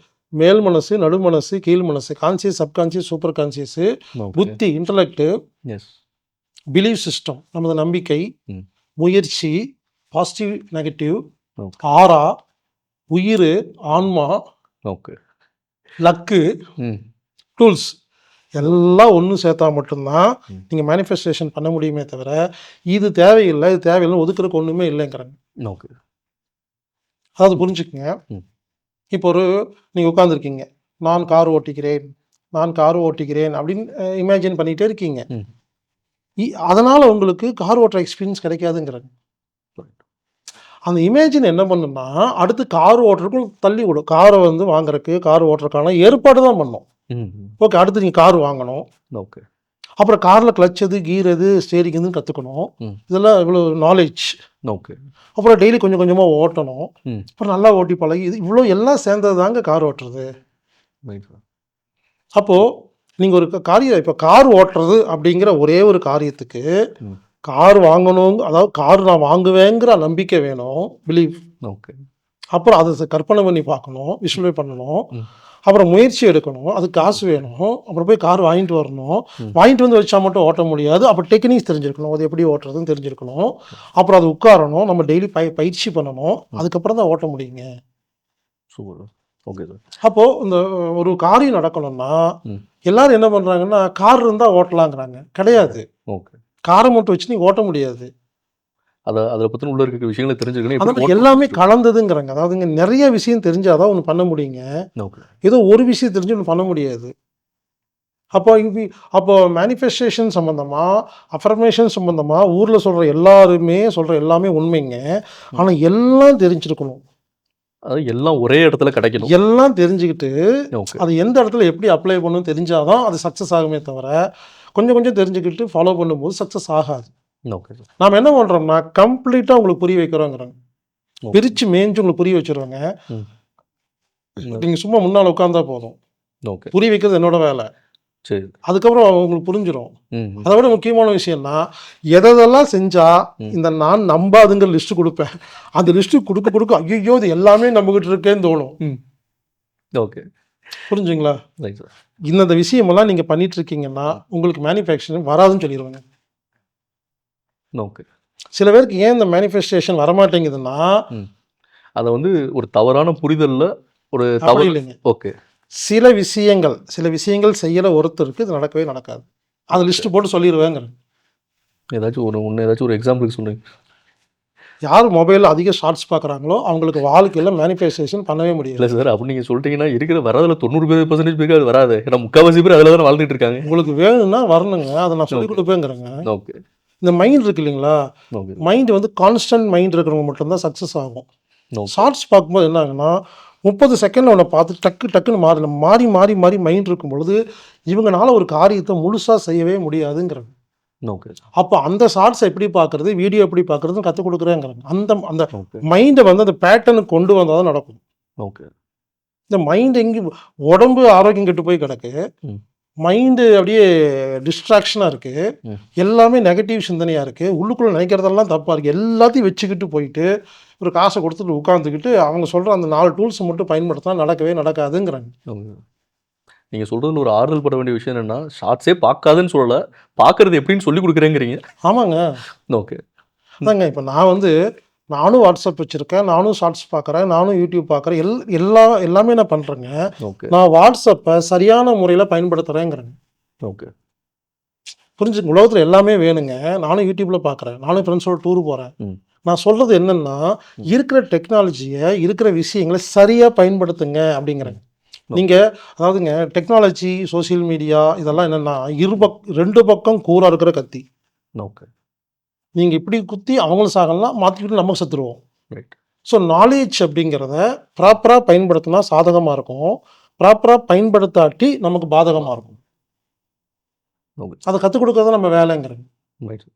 மேல் மனசு, நடு மனசு, கீழ் மனசு, கான்சியஸ், சப்கான்சியஸ், சூப்பர் கான்சியஸ், புத்தி, இன்டலெக்ட், பிலீவ் சிஸ்டம், நமது நம்பிக்கை, முயற்சி, பாசிட்டிவ் நெகட்டிவ், ஆரா, உயிர், ஆன்மா, லக்கு, டூல்ஸ் எல்லாம் ஒன்று சேர்த்தா மட்டும்தான் நீங்கள் மேனிஃபெஸ்டேஷன் பண்ண முடியுமே தவிர இது தேவையில்லை ஒதுக்குறதுக்கு ஒன்றுமே இல்லைங்கிறாங்க. ஓகே. அதாவது புரிஞ்சுக்குங்க, இப்போ நீங்கள் உட்காந்துருக்கீங்க, நான் கார் ஓட்டிக்கிறேன் அப்படின்னு இமேஜின் பண்ணிகிட்டே இருக்கீங்க. அதனால் உங்களுக்கு கார் ஓட்டுற எக்ஸ்பீரியன்ஸ் கிடைக்காதுங்கிறாங்க. அந்த இமேஜின் என்ன பண்ணுன்னா அடுத்து கார் ஓட்டுறதுக்கும் தள்ளி விடும். காரை வந்து வாங்குறதுக்கு, கார் ஓட்டுறதுக்கான ஏற்பாடு தான் பண்ணும். ஓகே. அடுத்து நீங்கள் கார் வாங்கணும். ஓகே. அப்புறம் காரில் கிளச் எது, கீர் எது, ஸ்டேரிங் எதுன்னு கற்றுக்கணும். இதெல்லாம் இவ்வளோ நாலேஜ். ஓகே. அப்புறம் டெய்லி கொஞ்சம் கொஞ்சமாக ஓட்டணும். அப்புறம் நல்லா ஓட்டி பழகி இது இவ்வளோ எல்லாம் சேர்ந்தது தாங்க கார் ஓட்டுறது. அப்போது நீங்கள் ஒரு இப்போ கார் ஓட்டுறது அப்படிங்கிற ஒரே ஒரு காரியத்துக்கு கார் வாங்கணும், அதாவது கார் நான் வாங்குவேங்கிற நம்பிக்கை வேணும், பிலீவ். ஓகே. அப்புறம் அதை கற்பனை பண்ணி பார்க்கணும், விஷுவலை பண்ணணும். அப்புறம் முயற்சி எடுக்கணும், அதுக்கு காசு வேணும், அப்புறம் போய் கார் வாங்கிட்டு வரணும், வாங்கிட்டு வந்து வச்சா மட்டும் ஓட்ட முடியாது, அப்போ டெக்னிக்ஸ் தெரிஞ்சிருக்கணும், அது எப்படி ஓட்டுறதுன்னு தெரிஞ்சிருக்கணும், அப்புறம் அது உட்காரணும், நம்ம டெய்லி பயிற்சி பண்ணணும், அதுக்கப்புறம் தான் ஓட்ட முடியுங்க. சூப்பர். Okay sir. அப்போது இந்த ஒரு காரியம் நடக்கணும்னா எல்லாரும் என்ன பண்ணுறாங்கன்னா, கார் இருந்தால் ஓட்டலாங்கிறாங்க. கிடையாது. ஓகே. காரை மட்டும் வச்சு நீங்கள் ஓட்ட முடியாது. அதை பற்றின உள்ள இருக்க விஷயங்களை தெரிஞ்சுக்கணும். எப்படி அதாவது எல்லாமே கலந்ததுங்கிறாங்க. அதாவதுங்க நிறைய விஷயம் தெரிஞ்சாதான் ஒன்று பண்ண முடியுங்க. ஓகே. ஏதோ ஒரு விஷயம் தெரிஞ்சு ஒன்று பண்ண முடியாது. அப்போ மேனிஃபெஸ்டேஷன் சம்மந்தமா, அஃபர்மேஷன் சம்மந்தமா ஊரில் சொல்கிற எல்லாருமே சொல்கிற எல்லாமே உண்மைங்க. ஆனால் எல்லாம் தெரிஞ்சிருக்கணும். அது எல்லாம் ஒரே இடத்துல கிடைக்கணும். எல்லாம் தெரிஞ்சுக்கிட்டு ஓகே. அது எந்த இடத்துல எப்படி அப்ளை பண்ணணும்னு தெரிஞ்சாதான் அது சக்ஸஸ் ஆகுமே தவிர, கொஞ்சம் கொஞ்சம் தெரிஞ்சுக்கிட்டு ஃபாலோ பண்ணும்போது சக்ஸஸ் ஆகாது. Okay sir. நாம் என்ன பண்ணுறோம்னா, கம்ப்ளீட்டாக உங்களுக்கு புரிய வைக்கிறோங்கிறாங்க. பிரித்து மேய்ஞ்சு உங்களுக்கு புரிய வச்சுருவாங்க. நீங்கள் சும்மா முன்னால் உட்காந்தா போதும். ஓகே. புரிய வைக்கிறது என்னோட வேலை. சரி. அதுக்கப்புறம் உங்களுக்கு புரிஞ்சிடும். ம். அதை விட முக்கியமான விஷயம்னா, எதெல்லாம் செஞ்சால் இந்த நான் நம்பாதுங்கிற லிஸ்ட்டு கொடுப்பேன். அந்த லிஸ்ட்டு கொடுக்க ஐயோ இது எல்லாமே நம்பிக்கிட்டு இருக்கேன்னு தோணும். ஓகே. புரிஞ்சுங்களா? Right sir. இந்த விஷயமெல்லாம் நீங்கள் பண்ணிட்டு இருக்கீங்கன்னா உங்களுக்கு மேனிஃபெஸ்டேஷன் வராதுன்னு சொல்லிடுவாங்க. ஓகே. சில பேருக்கு ஏன் இந்த மேனிஃபெஸ்டேஷன் வரமாட்டேங்குதுன்னா, அதை வந்து ஒரு தவறான புரிதலில் ஒரு அப்படி தவறு. இல்லைங்க. ஓகே. சில விஷயங்கள் செய்யல ஒருத்தருக்கு இது நடக்கவே நடக்காது. அது லிஸ்ட் போட்டு சொல்லிடுவேங்க. ஏதாச்சும் ஒரு எக்ஸாம்பிளுக்கு சொல்லுங்க. யார் மொபைலில் அதிக ஷார்ட்ஸ் பார்க்குறாங்களோ அவங்களுக்கு வாழ்க்கையில் மேனிஃபெஸ்டேஷன் பண்ணவே முடியாது. இல்லை சார், அப்படி நீங்கள் சொல்லிட்டீங்கன்னா இருக்கிற வரதில் 90% பேருக்கு அது வராது. ஏன்னா முக்கால்வாசி பேர் அதில் தானே வாழ்ந்துட்டு இருக்காங்க. உங்களுக்கு வேணும்னா வரணுங்க, அதை நான் சொல்லிக் கொடுப்பேங்கிறேங்க. ஓகே. இந்த மைண்ட் இருக்கு இல்லைங்களா, ஓகே. மைண்ட் வந்து கான்ஸ்டன்ட் மைண்ட் இருக்கிறவங்க மட்டும்தான் சக்ஸஸ் ஆகும். ஓகே. ஷார்ட்ஸ் பார்க்கும்போது என்ன ஆகுன்னா 30 செகண்டில் ஒன்று பார்த்து டக்குன்னு மாறி மைண்ட் இருக்கும் பொழுது இவங்கனால ஒரு காரியத்தை முழுசாக செய்யவே முடியாதுங்கிறாங்க. ஓகே. அப்போ அந்த ஷார்ட்ஸை எப்படி பார்க்குறது, வீடியோ எப்படி பார்க்குறதுன்னு கற்றுக் கொடுக்குறேங்கிறாங்க. அந்த ஓகே. மைண்டை வந்து அந்த பேட்டர்னுக்கு கொண்டு வந்தால் தான் நடக்கும். ஓகே. இந்த மைண்ட் எங்கேயும் உடம்பு ஆரோக்கியம் கெட்டு போய் கிடக்கு, மைண்டு அப்படியே டிஸ்ட்ராக்ஷனாக இருக்குது, எல்லாமே நெகட்டிவ் சிந்தனையாக இருக்குது, உள்ளுக்குள்ளே நினைக்கிறதெல்லாம் தப்பாக இருக்குது, எல்லாத்தையும் வச்சுக்கிட்டு போயிட்டு ஒரு காசை கொடுத்துட்டு உட்காந்துக்கிட்டு அவங்க சொல்கிற அந்த 4 டூல்ஸை மட்டும் பயன்படுத்தினா நடக்கவே நடக்காதுங்கிறாங்க. நீங்கள் சொல்கிறதுல ஒரு ஆறுதல் பட வேண்டிய விஷயம் என்னென்னா, ஷார்ட்ஸே பார்க்காதுன்னு சொல்லலை, பார்க்குறது எப்படின்னு சொல்லி கொடுக்குறேங்கிறீங்க. ஆமாங்க. ஓகே. அதாங்க இப்போ நானும் வாட்ஸ்அப் வச்சுருக்கேன், நானும் ஷார்ட்ஸ் பார்க்குறேன், நானும் யூடியூப் பார்க்குறேன், எல்லாமே நான் பண்ணுறேங்க. ஓகே. நான் வாட்ஸ்அப்பை சரியான முறையில் பயன்படுத்துகிறேங்கிறேங்க. ஓகே. புரிஞ்சுங்க, உலகத்தில் எல்லாமே வேணுங்க. நானும் யூடியூப்பில் பார்க்குறேன், நானும் ஃப்ரெண்ட்ஸோட டூர் போகிறேன். நான் சொல்கிறது என்னென்னா, இருக்கிற டெக்னாலஜியை இருக்கிற விஷயங்களை சரியாக பயன்படுத்துங்க அப்படிங்கிறேங்க. நீங்கள் அதாவதுங்க டெக்னாலஜி, சோசியல் மீடியா இதெல்லாம் என்னென்னா 2 பக்கம் கூராக இருக்கிற கத்தி. ஓகே. நீங்கள் இப்படி குத்தி அவங்களும் சாகலாம், மாற்றிக்கிட்டு நம்ம செத்துருவோம். ரைட். ஸோ நாலேஜ் அப்படிங்கிறத ப்ராப்பராக பயன்படுத்தினா சாதகமாக இருக்கும், ப்ராப்பராக பயன்படுத்தாட்டி நமக்கு பாதகமாக இருக்கும். ஓகே. அதை கற்றுக் கொடுக்கறது நம்ம வேலைங்கிறது. ரைட்.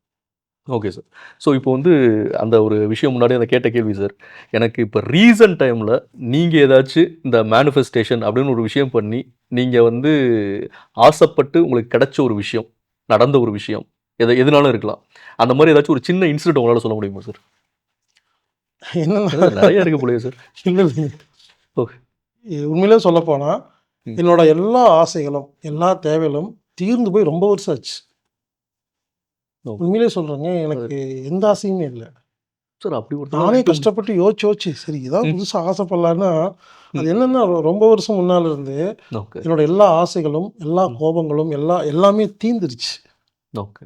Okay sir. ஸோ இப்போ வந்து அந்த ஒரு விஷயம் முன்னாடி அந்த கேட்ட கேள்வி சார், எனக்கு இப்போ ரீசன்ட் டைமில் நீங்கள் ஏதாச்சும் இந்த மேனிஃபெஸ்டேஷன் அப்படின்னு ஒரு விஷயம் பண்ணி நீங்கள் வந்து ஆசைப்பட்டு உங்களுக்கு கிடைச்ச ஒரு விஷயம், நடந்த ஒரு விஷயம், எதுனாலும் இருக்கலாம், அந்த மாதிரி ஏதாச்சும் ஒரு சின்ன இன்சிடென்ட் உங்களால் சொல்ல முடியுமா சார்? என்ன நிறைய இருக்கு போலயே சார். இல்லை ஓகே. உண்மையிலே சொல்லப்போனால் என்னோட எல்லா ஆசைகளும் எல்லா தேவைகளும் தீர்ந்து போய் ரொம்ப வருஷம் ஆச்சு. உண்மையிலே சொல்கிறேங்க, எனக்கு எந்த ஆசையுமே இல்லை சார். அப்படி ஒரு நானே கஷ்டப்பட்டு யோசிச்சு சரி ஏதாவது புதுசாக ஆசைப்படலான்னா அது என்னென்னா ரொம்ப வருஷம் முன்னால் இருந்து என்னோட எல்லா ஆசைகளும் எல்லா கோபங்களும் எல்லாமே தீந்துருச்சு. ஓகே.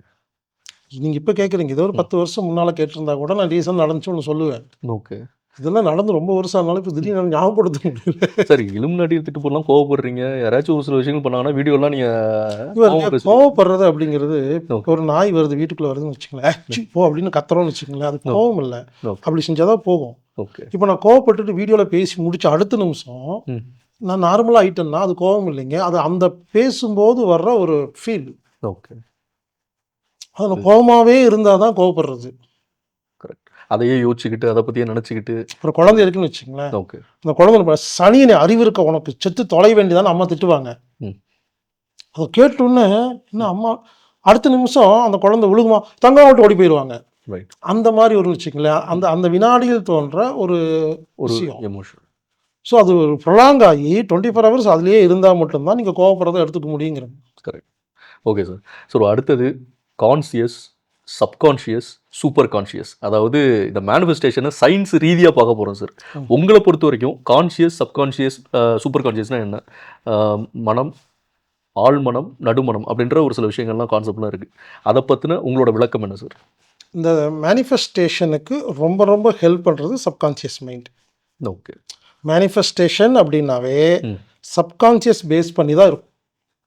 நீங்கள் இப்போ கேட்குறீங்க, ஏதோ ஒரு 10 வருஷம் முன்னால் கேட்டிருந்தா கூட நான் ரீசன் நடந்துச்சு ஒன்று சொல்லுவேன். ஓகே. இதெல்லாம் நடந்து ரொம்ப வருஷம் ஆனாலும் இப்போ திடீர்னு ஞாபகப்படுத்த முடியல. சரி, இலுமினாட்டி எடுத்துகிட்டு போகலாம் கோவப்படுறீங்க, யாராச்சும் ஒரு சில விஷயங்கள் பண்ணாங்கன்னா வீடியோலாம் நீங்கள் கோவப்படுறது அப்படிங்கிறது, ஒரு நாய் வருது வீட்டுக்குள்ளே வருதுன்னு வச்சுங்களேன், போ அப்படின்னு கத்துறோம்னு வச்சுங்களேன், அது கோவம் இல்லை, அப்படி செஞ்சால் தான் போகும். ஓகே. இப்போ நான் கோவப்பட்டுட்டு வீடியோவில் பேசி முடிச்ச அடுத்த நிமிஷம் நான் நார்மலாக ஆகிட்டேன்னா அது கோவம் இல்லைங்க, அது அந்த பேசும்போது வர்ற ஒரு ஃபீல். ஓகே. அதில் கோவமாகவே இருந்தால் தான் கோவப்படுறது. கரெக்ட். அதையே யோசிச்சுக்கிட்டு அதை பற்றியே நினச்சிக்கிட்டு ஒரு குழந்தை இருக்குன்னு வச்சுங்களேன், ஓகே, அந்த குழந்தை சனியனை அறிவு இருக்க உனக்கு செத்து தொலை வேண்டியதான்னு அம்மா திட்டுவாங்க. அதை கேட்டோன்னே இன்னும் அம்மா அடுத்த நிமிஷம் அந்த குழந்தை விழுகுமா தங்கம் விட்டு ஓடி போயிடுவாங்க. அந்த மாதிரி ஒரு வச்சுங்களேன், அந்த வினாடியில் தோன்ற ஒரு விஷயம் எமோஷன். ஸோ அது ஒரு ப்ரொலாங் ஆகி 24 ஹவர்ஸ் அதுலேயே இருந்தால் மட்டும்தான் நீங்கள் கோவப்படுறதை எடுத்துக்க முடியுங்கிறேன். கரெக்ட். Okay sir. ஸோ அடுத்தது கான்சியஸ், சப்கான்ஷியஸ், சூப்பர் கான்ஷியஸ். அதாவது இந்த மேனிஃபெஸ்டேஷனை சயின்ஸ் ரீதியாக பார்க்க போகிறோம் சார். உங்களை பொறுத்த வரைக்கும் கான்ஷியஸ், சப்கான்ஷியஸ், சூப்பர் கான்ஷியஸ்னால் என்ன? மனம், ஆழ்மனம், நடுமனம் அப்படின்ற ஒரு சில விஷயங்கள்லாம் கான்செப்ட்லாம் இருக்குது. அதை பற்றின உங்களோட விளக்கம் என்ன சார்? இந்த மேனிஃபெஸ்டேஷனுக்கு ரொம்ப ரொம்ப ஹெல்ப் பண்ணுறது சப்கான்ஷியஸ் மைண்ட். ஓகே. மேனிஃபெஸ்டேஷன் அப்படின்னாவே சப்கான்ஷியஸ் பேஸ் பண்ணி தான் இருக்கும்.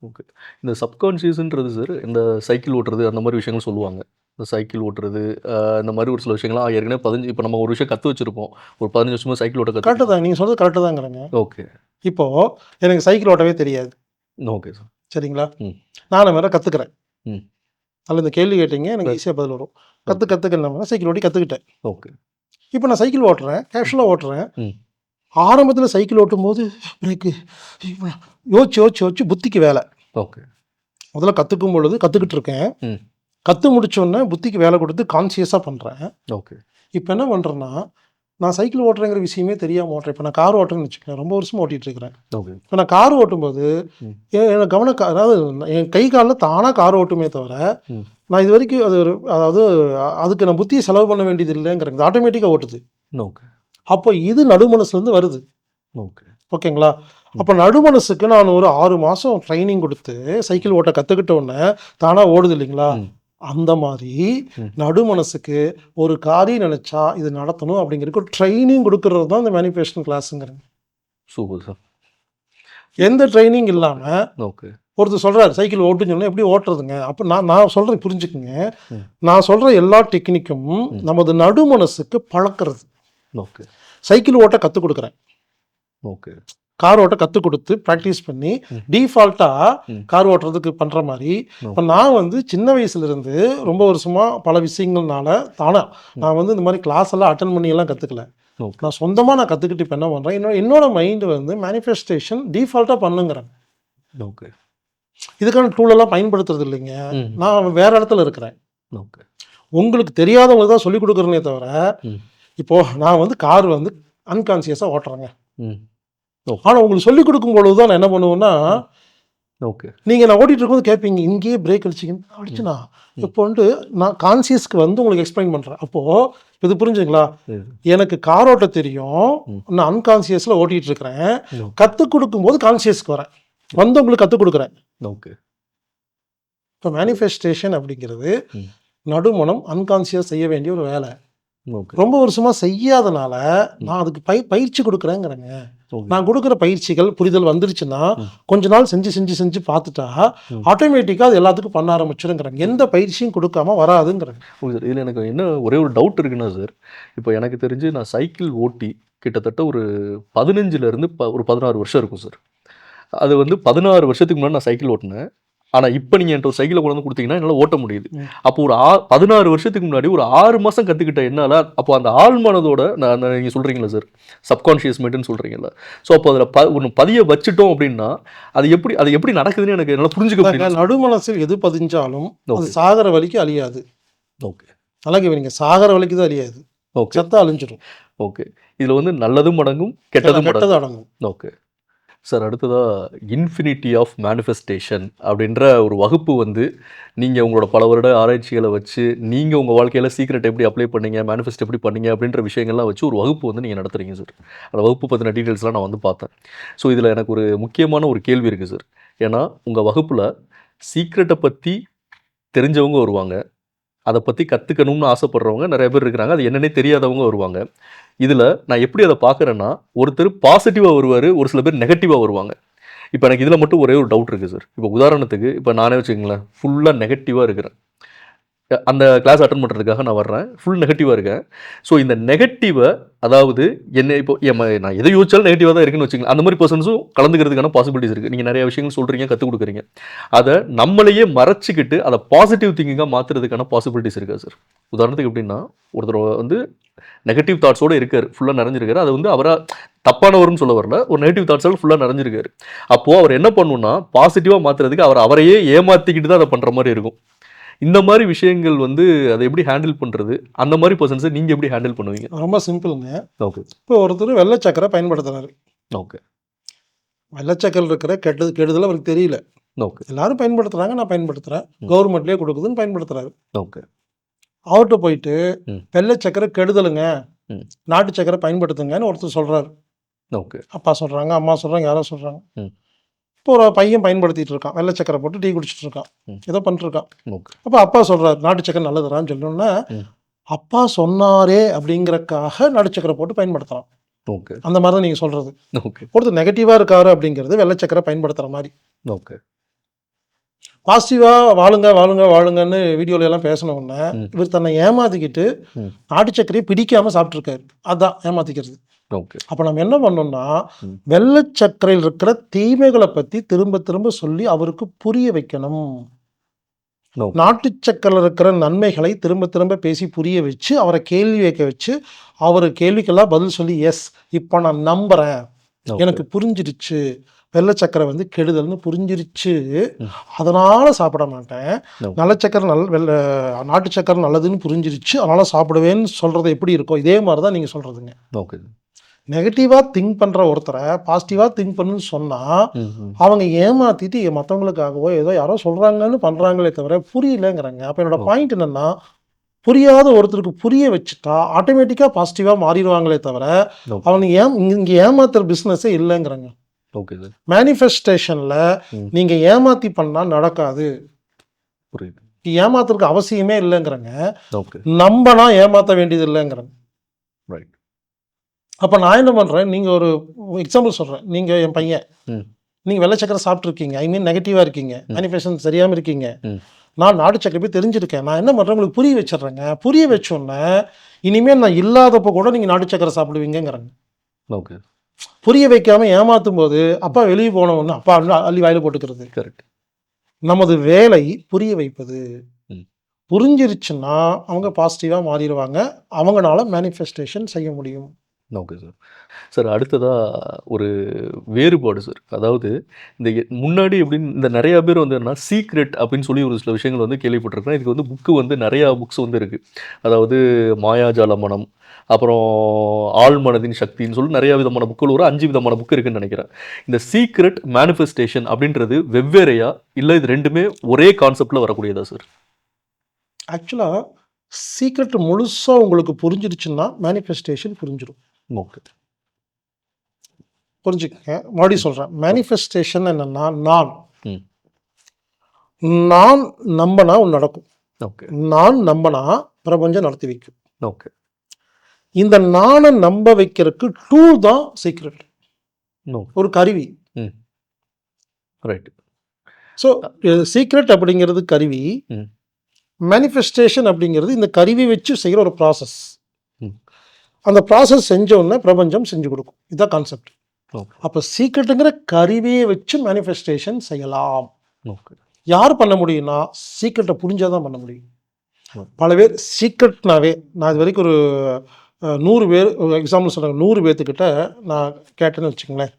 ஓகே. இந்த சப்கான்ஷியஸ்ன்றது சார் இந்த சைக்கிள் ஓட்டுறது அந்த மாதிரி விஷயங்கள் சொல்லுவாங்க. இந்த சைக்கிள் ஓட்டுறது இந்த மாதிரி ஒரு சில விஷயங்கள்லாம் ஏற்கனவே 15 இப்போ நம்ம ஒரு விஷயம் கற்று வச்சுருப்போம். ஒரு 15 வருஷமாக சைக்கிள் ஓட்ட கரெக்டு தான், நீங்கள் சொல்கிறது கரெக்டு தாங்கிறேங்க. ஓகே. இப்போது எனக்கு சைக்கிள் ஓட்டவே தெரியாது. Okay sir. சரிங்களா? நான் வேறு கற்றுக்கிறேன். அதில் இந்த கேள்வி கேட்டீங்க, எனக்கு ஈஸியாக பதில் வரும். கற்றுக்க சைக்கிள் ஓட்டி கற்றுக்கிட்டேன். ஓகே. இப்போ நான் சைக்கிள் ஓட்டுறேன், கேஷுவலாக ஓட்டுறேன். ஆரம்பத்தில் சைக்கிள் ஓட்டும் போது பிரேக்கு யோசிச்சு புத்திக்கு வேலை. ஓகே. முதல்ல கற்றுக்கும் பொழுது கற்றுக்கிட்டு இருக்கேன். கற்று முடிச்சோடனே புத்திக்கு வேலை கொடுத்து கான்சியஸாக பண்ணுறேன். ஓகே. இப்போ என்ன பண்ணுறேன்னா, நான் சைக்கிள் ஓட்டுறேங்கிற விஷயமே தெரியாமல் ஓட்டுறேன். இப்போ நான் கார் ஓட்டுறேன்னு வச்சுக்கேன், ரொம்ப வருஷமாக ஓட்டிகிட்டு இருக்கிறேன். ஓகே. இப்போ நான் கார் ஓட்டும்போது எனக்கு அதாவது என் கை காலில் தானாக கார் ஓட்டுமே தவிர நான் இது வரைக்கும் அதுக்கு நான் புத்தியை செலவு பண்ண வேண்டியது இல்லைங்கிறது ஆட்டோமேட்டிக்காக ஓட்டுது. ஓகே. அப்போ இது நடுமனசுலேருந்து வருது. ஓகே. ஓகேங்களா? அப்போ நடுமனசுக்கு நான் ஒரு 6 மாதம் ட்ரைனிங் கொடுத்து சைக்கிள் ஓட்ட கற்றுக்கிட்ட உடனே தானாக ஓடுது இல்லைங்களா? அந்த மாதிரி நடுமனசுக்கு ஒரு காரியம் நினச்சா இது நடத்தணும் அப்படிங்கிறதுக்கு ஒரு ட்ரைனிங் கொடுக்கறது தான் இந்த மேனிஃபெஸ்டேஷன் கிளாஸுங்கிறேன். Super sir. எந்த ட்ரைனிங் இல்லாமல் ஓகே. ஒருத்தர் சொல்கிறார் சைக்கிள் ஓட்டுன்னு சொன்னால் எப்படி ஓட்டுறதுங்க? அப்போ நான் சொல்கிறேன் புரிஞ்சுக்குங்க. நான் சொல்கிற எல்லா டெக்னிக்கும் நமது நடுமனசுக்கு பழக்கிறது. ஓகே. சைக்கிள் ஓட்ட கற்றுக் கொடுக்குறேன். ஓகே. கார் ஓட்ட கற்றுக் கொடுத்து ப்ராக்டிஸ் பண்ணி டீஃபால்ட்டாக கார் ஓட்டுறதுக்கு பண்ணுற மாதிரி இப்போ நான் சின்ன வயசுலேருந்து ரொம்ப வருஷமாக பல விஷயங்கள்னால நான் இந்த மாதிரி கிளாஸ் எல்லாம் அட்டன் பண்ணி எல்லாம் கற்றுக்கல. நான் சொந்தமாக நான் கற்றுக்கிட்டு இப்போ என்ன பண்ணுறேன், என்னோட மைண்டு மேனிஃபெஸ்டேஷன் டீஃபால்ட்டாக பண்ணுங்கிறேன். ஓகே. இதுக்கான டூலெல்லாம் பயன்படுத்துறது இல்லைங்க. நான் வேறு இடத்துல இருக்கிறேன். ஓகே. உங்களுக்கு தெரியாதவங்களுக்கு தான் சொல்லிக் கொடுக்குறேனே தவிர இப்போது நான் கார் அன்கான்சியஸாக ஓட்டுறேங்க. ஆனால் உங்களுக்கு சொல்லிக் கொடுக்கும் பொழுது தான் நான் என்ன பண்ணுவேன்னா, ஓகே, நீங்கள் நான் ஓட்டிகிட்டு இருக்கும்போது கேட்பீங்க இங்கேயே பிரேக் அடிச்சுன்னா இப்போ நான் கான்சியஸ்க்கு உங்களுக்கு எக்ஸ்பிளைன் பண்ணுறேன். அப்போது இது புரிஞ்சுங்களா? எனக்கு கார் ஓட்ட தெரியும், நான் அன்கான்சியஸில் ஓட்டிகிட்டு இருக்கிறேன். கற்றுக் கொடுக்கும்போது கான்சியஸ்க்கு வரேன், உங்களுக்கு கற்றுக் கொடுக்குறேன். ஓகே. இப்போ மேனிஃபெஸ்டேஷன் அப்படிங்கிறது நடுமனம் அன்கான்சியஸ் செய்ய வேண்டிய ஒரு வேலை. ரொம்ப வருஷமாக செய்யாதனால நான் அதுக்கு பயிற்சி கொடுக்குறேங்கிறேங்க. நான் கொடுக்குற பயிற்சிகள் புரிதல் வந்துருச்சுன்னா கொஞ்ச நாள் செஞ்சு பார்த்துட்டா ஆட்டோமேட்டிக்காக அது எல்லாத்துக்கும் பண்ண ஆரம்பிச்சிருங்கிறாங்க. எந்த பயிற்சியும் கொடுக்காம வராதுங்கிறாங்க. Okay sir. இதில் எனக்கு என்ன ஒரே ஒரு டவுட் இருக்குன்னா சார், இப்போ எனக்கு தெரிஞ்சு நான் சைக்கிள் ஓட்டி கிட்டத்தட்ட ஒரு 15லேருந்து ஒரு 16 வருஷம் இருக்கும் சார். அது 16 வருஷத்துக்கு முன்னாடி நான் சைக்கிள் ஓட்டினேன். ஆனால் இப்போ நீங்கள் என்கிட்ட ஒரு சைக்கிளை கொண்டு வந்து கொடுத்தீங்கன்னா என்னால் ஓட்ட முடியுது. அப்போ ஒரு 16 வருஷத்துக்கு முன்னாடி ஒரு 6 மாதம் கற்றுக்கிட்ட என்னால் அப்போ அந்த ஆழ்மனதோட நீங்கள் சொல்கிறீங்களா சார், சப்கான்ஷியஸ் மைண்டுன்னு சொல்கிறீங்களா? ஸோ அப்போ அதில் ஒன்று பதிய வச்சுட்டோம் அப்படின்னா அது எப்படி நடக்குதுன்னு எனக்கு என்னால் புரிஞ்சுக்க முடியும். நடுமனசில் எது பதிஞ்சாலும் அது சாகர வலிக்கு அழியாது. ஓகே. அழகு நீங்கள் சாகர வலிக்கு தான் அழியாது. ஓகே. சத்தம் அழிஞ்சிடும். ஓகே. இதில் நல்லதும் அடங்கும், கெட்டதும் அடங்கும். Okay sir. அடுத்ததாக இன்ஃபினிட்டி ஆஃப் மேனிஃபெஸ்டேஷன் அப்படின்ற ஒரு வகுப்பு நீங்கள் உங்களோட பல வருட ஆராய்ச்சிகளை வச்சு நீங்கள் உங்கள் வாழ்க்கையில் சீக்ரெட் எப்படி அப்ளை பண்ணீங்க, மேனிஃபெஸ்ட் எப்படி பண்ணீங்க அப்படின்ற விஷயங்கள்லாம் வச்சு ஒரு வகுப்பு நீங்கள் நடத்துகிறீங்க சார். அந்த வகுப்பு பற்றின டீட்டெயில்ஸ்லாம் நான் பார்த்தேன். ஸோ இதில் எனக்கு ஒரு முக்கியமான ஒரு கேள்வி இருக்குது சார். ஏன்னா உங்கள் வகுப்பில் சீக்ரெட்டை பற்றி தெரிஞ்சவங்க வருவாங்க, அதை பற்றி கற்றுக்கணும்னு ஆசைப்படுறவங்க நிறைய பேர் இருக்கிறாங்க, அது என்னன்னே தெரியாதவங்க வருவாங்க. இதில் நான் எப்படி அதை பார்க்குறேன்னா, ஒருத்தர் பாசிட்டிவாக வருவார், ஒரு சில பேர் நெகட்டிவாக வருவாங்க. இப்போ எனக்கு இதில் மட்டும் ஒரே ஒரு டவுட் இருக்குது சார். இப்போ உதாரணத்துக்கு இப்போ நானே வச்சுக்கங்களேன், ஃபுல்லாக நெகட்டிவாக இருக்கிறேன். அந்த கிளாஸ் அட்டன் பண்ணுறதுக்காக நான் வர்றேன், ஃபுல் நெகட்டிவாக இருக்கேன். ஸோ இந்த நெகட்டிவை அதாவது இப்போ நான் எதை யோசிச்சாலும் நெகட்டிவாக தான் இருக்குன்னு வச்சுக்கலாம். அந்த மாதிரி பர்சன்ஸும் கலந்துக்கிறதுக்கான பாசிபிலிட்டிஸ் இருக்குது. நீங்கள் நிறைய விஷயங்கள் சொல்கிறீங்க, கற்றுக் கொடுக்குறீங்க. அதை நம்மளையே மறைச்சிக்கிட்டு அதை பாசிட்டிவ் திங்கிங்காக மாற்றுறதுக்கான பாசிபிலிட்டிஸ் இருக்கா சார்? உதாரணத்துக்கு எப்படின்னா, ஒருத்தர் நெகட்டிவ் தாட்ஸோடு இருக்கார், ஃபுல்லாக நிறைஞ்சிருக்காரு. அது அவராக தப்பானவர்னு சொல்ல வரல, ஒரு நெகட்டிவ் தாட்ஸால் ஃபுல்லாக நிறைஞ்சிருக்காரு. அப்போது அவர் என்ன பண்ணணும்னா பாசிட்டிவாக மாற்றுறதுக்கு அவரையே ஏமாற்றிக்கிட்டு தான் அதை பண்ணுற மாதிரி இருக்கும். இந்த மாதிரி விஷயங்கள் அதை எப்படி ஹேண்டில் பண்ணுறது? அந்த மாதிரி பர்சன்ஸை நீங்கள் எப்படி ஹேண்டில் பண்ணுவீங்க? ரொம்ப சிம்பிளுங்க. ஓகே. இப்போ ஒருத்தர் வெள்ளை சக்கரை பயன்படுத்துகிறாரு, ஓகே. வெள்ளச்சக்கல் இருக்கிற கெடுதல் அவருக்கு தெரியல. ஓகே. எல்லாரும் பயன்படுத்துறாங்க, நான் பயன்படுத்துறேன். ம். கவர்மெண்ட்லயே கொடுக்குதுன்னு பயன்படுத்துறாரு. ஓகே. அவர்ட்ட போயிட்டு ம். வெள்ளை சக்கரை கெடுதலுங்க, ம். நாட்டு சக்கரை பயன்படுத்துங்கன்னு ஒருத்தர் சொல்றாரு. ஓகே. அப்பா சொல்றாங்க, அம்மா சொல்றாங்க, யாரோ சொல்றாங்க. ம். இப்போ ஒரு பையன் பயன்படுத்திட்டு இருக்கான். வெள்ளை சக்கரை போட்டு டீ குடிச்சிட்டு இருக்கான். ம். ஏதோ பண்ணிட்டு இருக்கான். ஓகே. அப்போ அப்பா சொல்றாரு நாட்டு சக்கரை நல்லதுடான்னு சொல்லணும்னா, ம். அப்பா சொன்னாரே அப்படிங்கறக்காக நாட்டு சக்கரை போட்டு பயன்படுத்துறான். ஓகே. அந்த மாதிரி தான் நீங்க சொல்றது. ஓகே. ஒருத்தர் நெகட்டிவா இருக்காரு அப்படிங்கிறது வெள்ளை சக்கரை பயன்படுத்துற மாதிரி. ஓகே. பாசிட்டிவா வாழுங்க வாழுங்க வாழுங்கன்னு வீடியோல எல்லாம் பேசின உடனே ம். இவர் தன்னை ஏமாத்திக்கிட்டு ம். நாட்டு சக்கரையை பிடிக்காம சாப்பிட்டுருக்காரு. அதான் ஏமாத்திக்கிறது. ஓகே. அப்போ நம்ம என்ன பண்ணோம்னா ம். வெள்ளை சர்க்கரையில் இருக்கிற தீமைகளை பற்றி திரும்ப திரும்ப சொல்லி அவருக்கு புரிய வைக்கணும். ஓகே. நாட்டு சக்கரையில் இருக்கிற நன்மைகளை திரும்ப திரும்ப பேசி புரிய வச்சு அவரை கேள்வி வைக்க வச்சு அவர் கேள்விக்கெல்லாம் பதில் சொல்லி எஸ் இப்போ நான் நம்புறேன், ஓகே. எனக்கு புரிஞ்சிருச்சு, வெள்ளை சக்கரை வந்து கெடுதல்னு புரிஞ்சிருச்சு, ம். அதனால சாப்பிட மாட்டேன், ஓகே. நல்ல சக்கரை நாட்டு சக்கரை நல்லதுன்னு புரிஞ்சிருச்சு அதனால சாப்பிடுவேன்னு சொல்றது எப்படி இருக்கோ இதே மாதிரி தான் நீங்கள் சொல்றதுங்க. ஓகே. நெகட்டிவாக திங்க் பண்ணுற ஒருத்தரை பாசிட்டிவாக திங்க் பண்ணுன்னு சொன்னால் ம். ம். அவங்க ஏமாற்றிட்டு மற்றவங்களுக்காகவோ ஏதோ யாரோ சொல்கிறாங்கன்னு பண்ணுறாங்களே தவிர புரியலங்கிறாங்க. அப்போ என்னோட ஓ. பாயிண்ட் என்னென்னா புரியாத ஒருத்தருக்கு புரிய வச்சுட்டா ஆட்டோமேட்டிக்காக பாசிட்டிவாக மாறிடுவாங்களே தவிர ஓகே. அவங்க இங்கே ஏமாத்துற பிஸ்னஸே இல்லைங்கிறாங்க. Okay sir. மேனிஃபெஸ்டேஷனில் ம். நீங்கள் ஏமாற்றி பண்ணால் நடக்காது, புரியுது. ஏமாத்துறதுக்கு அவசியமே இல்லைங்கிறாங்க. ஓகே. நம்பனா ஏமாற்ற வேண்டியது இல்லைங்கிறாங்க. ரைட். அப்போ நான் என்ன பண்ணுறேன், நீங்கள் ஒரு எக்ஸாம்பிள் சொல்கிறேன். நீங்கள் என் பையன், ம். நீங்கள் வெள்ளை சக்கரை சாப்பிட்ருக்கீங்க, ஐ மீன் நெகட்டிவாக இருக்கீங்க, மேனிஃபெஸ்டேஷன் சரியாமல் இருக்கீங்க. ம். நான் நாட்டு சக்கரை போய் தெரிஞ்சிருக்கேன். நான் என்ன பண்ணுறேன், உங்களுக்கு புரிய வச்சிடுறேங்க. புரிய வச்சோன்னே இனிமேல் நான் இல்லாதப்போ கூட நீங்கள் நாட்டு சக்கரை சாப்பிடுவீங்கங்கிறாங்க. ஓகே. புரிய வைக்காமல் ஏமாற்றும் போது அப்பா வெளியே போன உடனே அப்பா அள்ளி வாயில் போட்டுக்கிறது. கரெக்ட். நமது வேலை புரிய வைப்பது. ம். புரிஞ்சிருச்சுன்னா அவங்க பாசிட்டிவாக மாறிடுவாங்க, அவங்களால மேனிஃபெஸ்டேஷன் செய்ய முடியும். Okay sir. சார் அடுத்ததாக ஒரு வேறுபாடு சார். அதாவது இந்த முன்னாடி எப்படின்னு இந்த நிறையா பேர் வந்து என்னன்னா சீக்ரெட் அப்படின்னு சொல்லி ஒரு சில விஷயங்கள் வந்து கேள்விப்பட்டிருக்கேன். இதுக்கு வந்து புக்கு வந்து நிறையா புக்ஸ் வந்து இருக்குது. அதாவது மாயாஜால மனம், அப்புறம் ஆழ்மனதின் சக்தின்னு சொல்லி நிறையா விதமான புக்குகள் ஒரு 5 விதமான புக்கு இருக்குன்னு நினைக்கிறேன். இந்த சீக்ரெட் மேனிஃபெஸ்டேஷன் அப்படின்றது வெவ்வேறையா இல்லை இது ரெண்டுமே ஒரே கான்செப்டில் வரக்கூடியதா சார்? ஆக்சுவலாக சீக்ரெட் முழுசாக உங்களுக்கு புரிஞ்சிருச்சுன்னா மேனிஃபெஸ்டேஷன் புரிஞ்சிடும். ஓகே. புரிஞ்சுக்கங்க. மறுபடியும் சொல்கிறேன், மேனிஃபெஸ்டேஷன் என்னென்னா ம். நான் நம்பினா ஒன்று நடக்கும், ஓகே. நான் நம்பினா பிரபஞ்சம் நடத்தி வைக்கும். ஓகே. இந்த நானை நம்ப வைக்கிறதுக்கு டூல் தான் சீக்ரெட், நோ. ஒரு கருவி. ம். ரைட். ஸோ சீக்ரெட் அப்படிங்கிறது கருவி, ம். மேனிஃபெஸ்டேஷன் அப்படிங்கிறது இந்த கருவி வச்சு செய்கிற ஒரு ப்ராசஸ். ம். அந்த ப்ராசஸ் செஞ்ச உடனே பிரபஞ்சம் செஞ்சு கொடுக்கும். இதுதான் கான்செப்ட். ஓகே. அப்போ சீக்ரெட்டுங்கிற கருவியை வச்சு மேனிஃபெஸ்டேஷன் செய்யலாம். ஓகே. யார் பண்ண முடியும்னா சீக்ரெட்டை புரிஞ்சால் தான் பண்ண முடியும். ம். பல பேர் சீக்ரெட்னாவே, நான் இது வரைக்கும் ஒரு 100 பேர் எக்ஸாம்பிள் சொல்கிறேன், 100 பேர்த்துக்கிட்ட நான் கேட்டேன்னு வச்சுங்களேன்.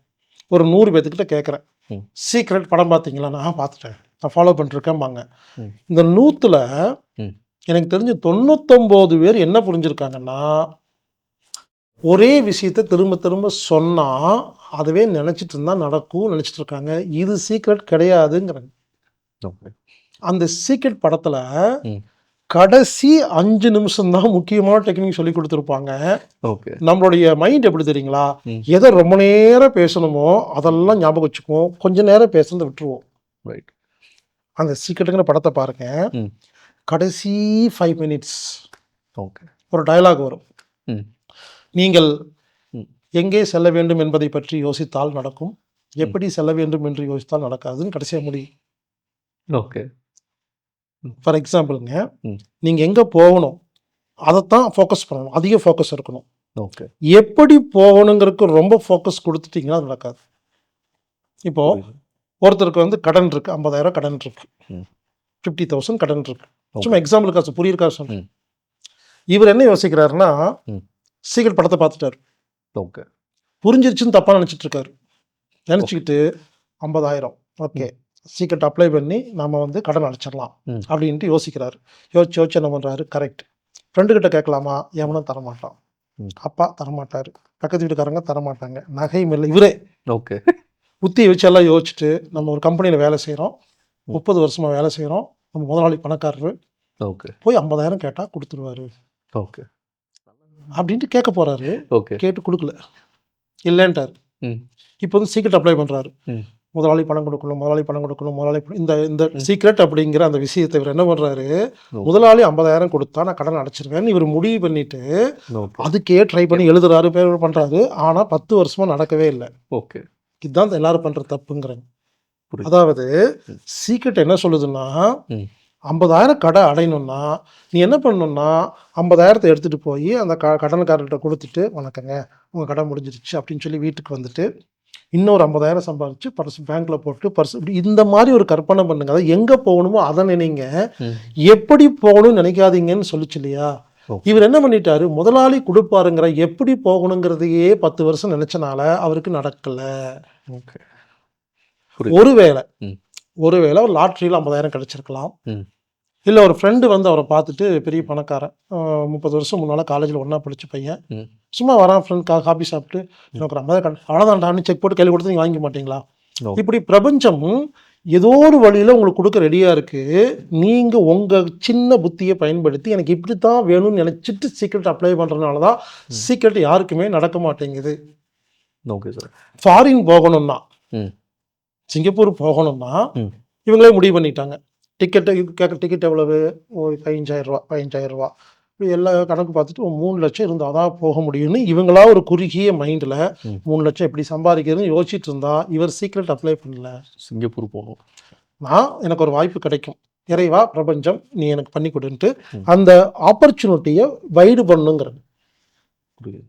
ஒரு 100 பேர்த்துக்கிட்ட கேட்குறேன், ம். சீக்ரெட் படம் பார்த்தீங்களா? நான் பார்த்துட்டேன், நான் ஃபாலோ பண்ணிருக்கேன்பாங்க. ம். இந்த 100ல் ம். எனக்கு தெரிஞ்சு 99 பேர் என்ன புரிஞ்சுருக்காங்கன்னா, ஒரே விஷயத்தை திரும்ப திரும்ப சொன்னால் அதுவே நினச்சிட்டு இருந்தால் நடக்கும் நினச்சிட்டு இருக்காங்க. இது சீக்ரெட் கிடையாதுங்கிறாங்க. ஓகே. அந்த சீக்ரெட் படத்தில் ம். கடைசி 5 நிமிஷம் தான் முக்கியமான டெக்னிக் சொல்லி கொடுத்துருப்பாங்க. ஓகே. நம்மளுடைய மைண்ட் எப்படி தெரியுங்களா, ம். எதை ரொம்ப நேரம் பேசணுமோ அதெல்லாம் ஞாபகம் வச்சுக்குவோம், கொஞ்ச நேரம் பேசுறதை விட்டுருவோம். ரைட். அந்த சீக்ரெட்டுங்கிற படத்தை பாருங்க, ம். கடைசி 5 மினிட்ஸ் ஓகே. ஒரு டயலாக் வரும். ம். நீங்கள் ம். எங்கே செல்ல வேண்டும் என்பதை பற்றி யோசித்தால் நடக்கும், எப்படி செல்ல வேண்டும் என்று யோசித்தால் நடக்காதுன்னு கடைசியாக முடியும். ஓகே. ஃபார் எக்ஸாம்பிளுங்க, ம். நீங்கள் எங்கே போகணும் அதைத்தான் ஃபோக்கஸ் பண்ணணும், அதிக ஃபோக்கஸ் இருக்கணும். ஓகே. எப்படி போகணுங்கிறதுக்கு ரொம்ப ஃபோக்கஸ் கொடுத்துட்டிங்கன்னா அது நடக்காது. இப்போது புரியுது. ஒருத்தருக்கு வந்து கடன் இருக்குது, 50,000 கடன் இருக்குது, ம். 50,000 கடன் இருக்குது. ஓகே. சும்மா எக்ஸாம்பிளுக்காக புரியிருக்கா சொல்கிறேன். ம். இவர் என்ன யோசிக்கிறாருன்னா, ம். சீக்கிரம் படத்தை பார்த்துட்டாரு, ஓகே. புரிஞ்சிருச்சுன்னு தப்பாக நினச்சிட்டு இருக்காரு. நினச்சிக்கிட்டு 50,000 ஓகே சீக்கிரம் அப்ளை பண்ணி நம்ம வந்து கடன் அடைச்சிடலாம் ம். அப்படின்ட்டு யோசிக்கிறாரு. யோசிச்சு என்ன பண்ணுறாரு, கரெக்ட், ஃப்ரெண்டுக்கிட்ட கேட்கலாமா, எவனும் தரமாட்டான், ம். அப்பா தரமாட்டார், பக்கத்து வீட்டுக்காரங்க தரமாட்டாங்க. நகை மில்ல இவரே ஓகே. புத்திய வச்சு எல்லாம் யோசிச்சுட்டு, நம்ம ஒரு கம்பெனியில வேலை செய்றோம். 30 வருஷமா வேலை செய்றோம். நம்ம முதலாளி பணக்காரரு. ஓகே. போய் 50,000 கேட்டா குடுத்துருவாரு. ஓகே. அப்படின்ட்டு கேட்க போறாரு. ஓகே. கேட்டு குடுக்கல. இல்லன்ட்டாரு. ம். இப்போ வந்து சீக்ரெட் அப்ளை பண்றாரு. ம். முதலாளி பணம் கொடுக்கணும், முதலாளி பணம் கொடுக்கணும், இந்த இந்த சீக்ரெட் அப்படிங்கிற அந்த விஷயத்தை இவர் என்ன பண்றாரு, முதலாளி 50,000 கொடுத்தா நான் கடன் அடைச்சிருவேன்னு இவர் முடிவு பண்ணிட்டு ஓகே. அதுக்கே ட்ரை பண்ணி எழுதுறாரு, பேர் பண்றாரு. ஆனா 10 வருஷமா நடக்கவே இல்லை. ஓகே. இதுதான் எல்லாரும் பண்ற தப்புங்கிறாங்க. புரியுது. அதாவது சீக்ரெட் என்ன சொல்லுதுன்னா, ம். 50,000 கடை அடையணும்னா நீ என்ன பண்ணணும்னா 50,000 எடுத்துட்டு போய் அந்த கடன்காரர்கிட்ட கொடுத்துட்டு, வணக்கங்க உங்க கடை முடிஞ்சிருச்சு அப்படின்னு சொல்லி வீட்டுக்கு வந்துட்டு இன்னொரு 50,000 சம்பாதிச்சு பர்ஸ் பேங்க்ல போட்டு பர்ஸ் இப்படி இந்த மாதிரி ஒரு கற்பனை பண்ணுங்க. அதாவது எங்க போகணுமோ அதை நினைங்க, ம். எப்படி போகணும்னு நினைக்காதீங்கன்னு சொல்லிச்சு இல்லையா. ஓகே. இவர் என்ன பண்ணிட்டாரு, முதலாளி கொடுப்பாருங்கிற எப்படி போகணுங்கிறதையே 10 வருஷம் நினைச்சனால அவருக்கு நடக்கல. ஓகே. புரியுது. ஒருவேளை ம். ஒருவேளை ஒரு லாட்ரியில் 50,000 கிடைச்சிருக்கலாம். ம். இல்லை ஒரு ஃப்ரெண்டு வந்து அவரை பார்த்துட்டு பெரிய பணக்காரன், 30 வருஷம் முன்னால் காலேஜில் ஒன்றா படித்த பையன், ம். சும்மா வரான் ஃப்ரெண்ட்காக காபி சாப்பிட்டு எனக்கு ஒரு 50,000 அவ்வளோதான்டான்னு செக் போட்டு கையில் கொடுத்து நீங்கள் வாங்கிக்க மாட்டீங்களா. ஓகே. இப்படி பிரபஞ்சம் ஏதோ ஒரு வழியில் உங்களுக்கு கொடுக்க ரெடியாக இருக்குது. நீங்கள் உங்கள் சின்ன புத்தியை பயன்படுத்தி எனக்கு இப்படி தான் வேணும்னு நினச்சிட்டு சீக்ரெட் அப்ளை பண்ணுறதுனால தான் சீக்ரெட் யாருக்குமே நடக்க மாட்டேங்குது. Okay sir. ஃபாரின் போகணும்னா, ம். சிங்கப்பூர் போகணும்னா ம். இவங்களே முடிவு பண்ணிட்டாங்க. டிக்கெட் எவ்வளவு, 15,000 ரூபா இப்படி எல்லா கணக்கு பார்த்துட்டு 3 லட்சம் இருந்தால் தான் போக முடியும்னு இவங்களா ஒரு குறுகிய மைண்டில் ம். 3 லட்சம் எப்படி சம்பாதிக்கிறதுன்னு யோசிச்சுட்டு இருந்தா இவர் சீக்ரெட் அப்ளை பண்ணல. சிங்கப்பூர் போகணும். எனக்கு ஒரு வாய்ப்பு கிடைக்கும், இறைவா பிரபஞ்சம் நீ எனக்கு பண்ணி கொடுன்ட்டு ம். அந்த ஆப்பர்ச்சுனிட்டியை வைடு பண்ணுங்கிறது. புரியுது.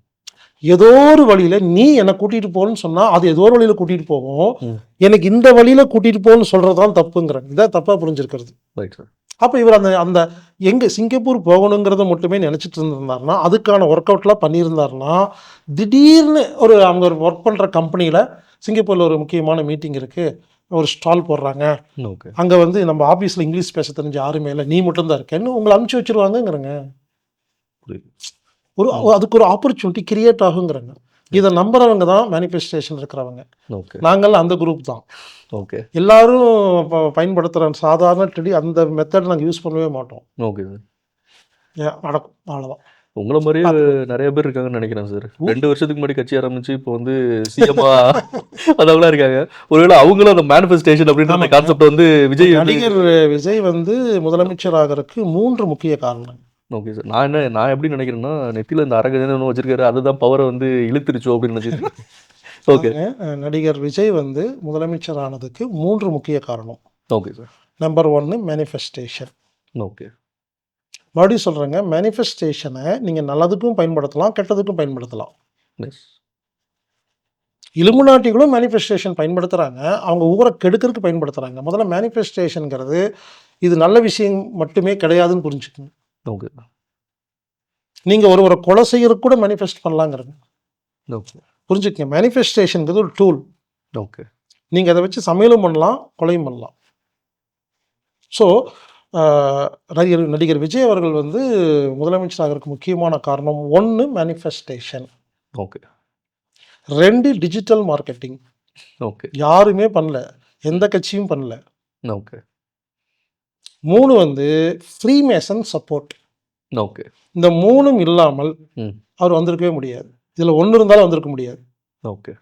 ஏதோ ஒரு வழியில நீ என்னை கூட்டிட்டு போகணும்னு சொன்னா அது ஏதோ ஒரு வழியில கூட்டிட்டு போகும். ம். எனக்கு இந்த வழியில கூட்டிட்டு போகணும்னு சொல்றதுதான் தப்புங்கிறாங்க. இதான் தப்பா புரிஞ்சிருக்கிறது. Right sir. அப்போ இவர் அந்த அந்த எங்கே சிங்கப்பூர் போகணுங்கிறத மட்டுமே நினச்சிட்டு இருந்திருந்தாருன்னா, அதுக்கான ஒர்க் அவுட்லாம் பண்ணியிருந்தாருன்னா, திடீர்னு அவங்க ஒரு ஒர்க் பண்ணுற கம்பெனியில் சிங்கப்பூரில் ஒரு முக்கியமான மீட்டிங் இருக்குது, ஒரு ஸ்டால் போடுறாங்க, ஓகே. அங்கே வந்து நம்ம ஆஃபீஸில் இங்கிலீஷ் பேச தெரிஞ்ச யாருமே இல்லை, நீ மட்டும்தான் இருக்கேன்னு உங்களை அனுப்பிச்சி வச்சுருவாங்கங்கிறங்க. புரியுது. அதுக்கு ஒரு ஆப்பர்ச்சுனிட்டி கிரியேட் ஆகுங்கிறாங்க. இதை நம்புறவங்க தான் மேனிஃபெஸ்டேஷன் இருக்கிறவங்க. ஓகே. நாங்கள்லாம் அந்த குரூப் தான். ஓகே. எல்லாரும் பயன்படுத்துகிற சாதாரண அந்த மெத்தட் நாங்கள் யூஸ் பண்ணவே மாட்டோம். Okay sir. நடக்கும் அவ்வளோதான். உங்கள மாதிரியே நிறைய பேர் இருக்காங்கன்னு நினைக்கிறேன் சார். 2 வருஷத்துக்கு முன்னாடி கட்சி ஆரம்பிச்சு இப்போ வந்து சிஎம்மா அதவங்களா இருக்காங்க. ஒருவேளை அவங்களும் அந்த மேனிஃபெஸ்டேஷன் அப்படின்ற அந்த கான்செப்ட் வந்து நடிகர் விஜய் வந்து முதலமைச்சர் ஆகிறதுக்கு 3 முக்கிய காரணம். Okay sir. நான் எப்படி நினைக்கிறேன்னா, நெத்தியில் இந்த அரகஜனை ஒன்று வச்சிருக்காரு, அதுதான் பவரை வந்து இழுத்துருச்சோ அப்படின்னு நினைச்சிருக்கேன். ஓகே. நடிகர் விஜய் வந்து முதலமைச்சர் ஆனதுக்கு 3 முக்கிய காரணம். Okay sir. Number 1 manifestation. Okay. மறுபடியும் சொல்கிறேங்க, மேனிஃபெஸ்டேஷனை நீங்கள் நல்லதுக்கும் பயன்படுத்தலாம், கெட்டதுக்கும் பயன்படுத்தலாம். எஸ். இலுமினாட்டிகளும் மேனிஃபெஸ்டேஷன் பயன்படுத்துகிறாங்க, அவங்க ஊரை கெடுக்கிறதுக்கு பயன்படுத்துகிறாங்க. முதல்ல மேனிஃபெஸ்டேஷனுங்கிறது இது நல்ல விஷயம் மட்டுமே கிடையாதுன்னு புரிஞ்சுக்கணும். ஓகே. நீங்கள் ஒருவரை கொலை செய்யறதுக்கு கூட மேனிஃபெஸ்ட் பண்ணலாங்கிறது ஓகே. புரிஞ்சுக்கங்க. மேனிஃபெஸ்டேஷனுங்கிறது ஒரு டூல். ஓகே. நீங்கள் அதை வச்சு சமையலும் பண்ணலாம், கொலையும் பண்ணலாம். ஸோ நடிகர் விஜய் அவர்கள் வந்து முதலமைச்சர் ஆகிறதுக்கு முக்கியமான காரணம் 1 manifestation, okay. 2 digital marketing. Okay. யாருமே பண்ணல, எந்த கட்சியும் பண்ணல. ஓகே. 3 வந்து ஃப்ரீமேசன் சப்போர்ட். ஓகே. இந்த 3ம் இல்லாமல் ம். அவர் வந்திருக்கவே முடியாது. இதில் 1 இருந்தாலும் வந்திருக்க முடியாது. ஓகே.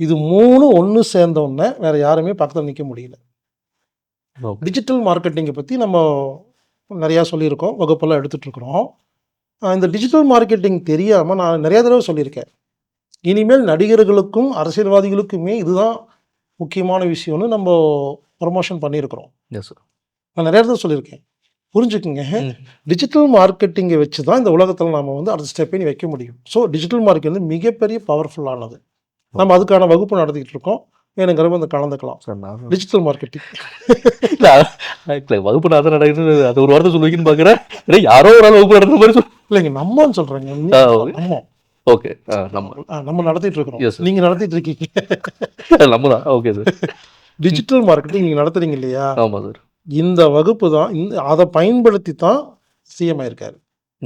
இது 3 ஒன்று சேர்ந்த உடனே வேற யாருமே பக்கத்தில் நிற்க முடியல. ஓகே. டிஜிட்டல் மார்க்கெட்டிங்கை பற்றி நம்ம நிறையா சொல்லியிருக்கோம், வகுப்பெல்லாம் எடுத்துகிட்டு இருக்கிறோம். இந்த டிஜிட்டல் மார்க்கெட்டிங் தெரியாமல் நான் நிறையா தடவை சொல்லியிருக்கேன். இனிமேல் நடிகர்களுக்கும் அரசியல்வாதிகளுக்குமே இதுதான் முக்கியமான விஷயம்னு நம்ம ப்ரொமோஷன் பண்ணியிருக்கிறோம். Yes sir. நான் நிறைய தடவை சொல்லியிருக்கேன். புரிஞ்சுக்குங்க, டிஜிட்டல் மார்க்கெட்டிங்கை வச்சு தான் இந்த உலகத்தில் நாம் வந்து அடுத்த ஸ்டெப்பை வைக்க முடியும். ஸோ டிஜிட்டல் மார்க்கெட் வந்து மிகப்பெரிய பவர்ஃபுல்லானது. நம்ம அதுக்கான வகுப்பு நடத்திக்கிட்டு இருக்கோம், வேணுங்கிறவங்க வந்து கலந்துக்கலாம். சார் நான் டிஜிட்டல் மார்க்கெட்டிங் வகுப்பு நான் தான் நடக்குது, அது ஒரு வார்த்தை சொல்லுவீங்கன்னு பார்க்குறேன். யாரோ ஒரு ஆள் வகுப்பு நடத்துற மாதிரி இல்லைங்க, நம்மன்னு சொல்கிறேங்க. நம்ம ஓகே. நம்ம நடத்திட்டு இருக்கிறோம், Yes, sir. நீங்கள் நடத்திட்டு இருக்கீங்க. நம்ம தான். Okay sir. டிஜிட்டல் மார்க்கெட்டிங் நீங்கள் நடத்துறீங்க இல்லையா, ஆமாம் சார். இந்த வகுப்பு தான் அதை பயன்படுத்தி தான் சிஎம் ஆயிருக்காரு.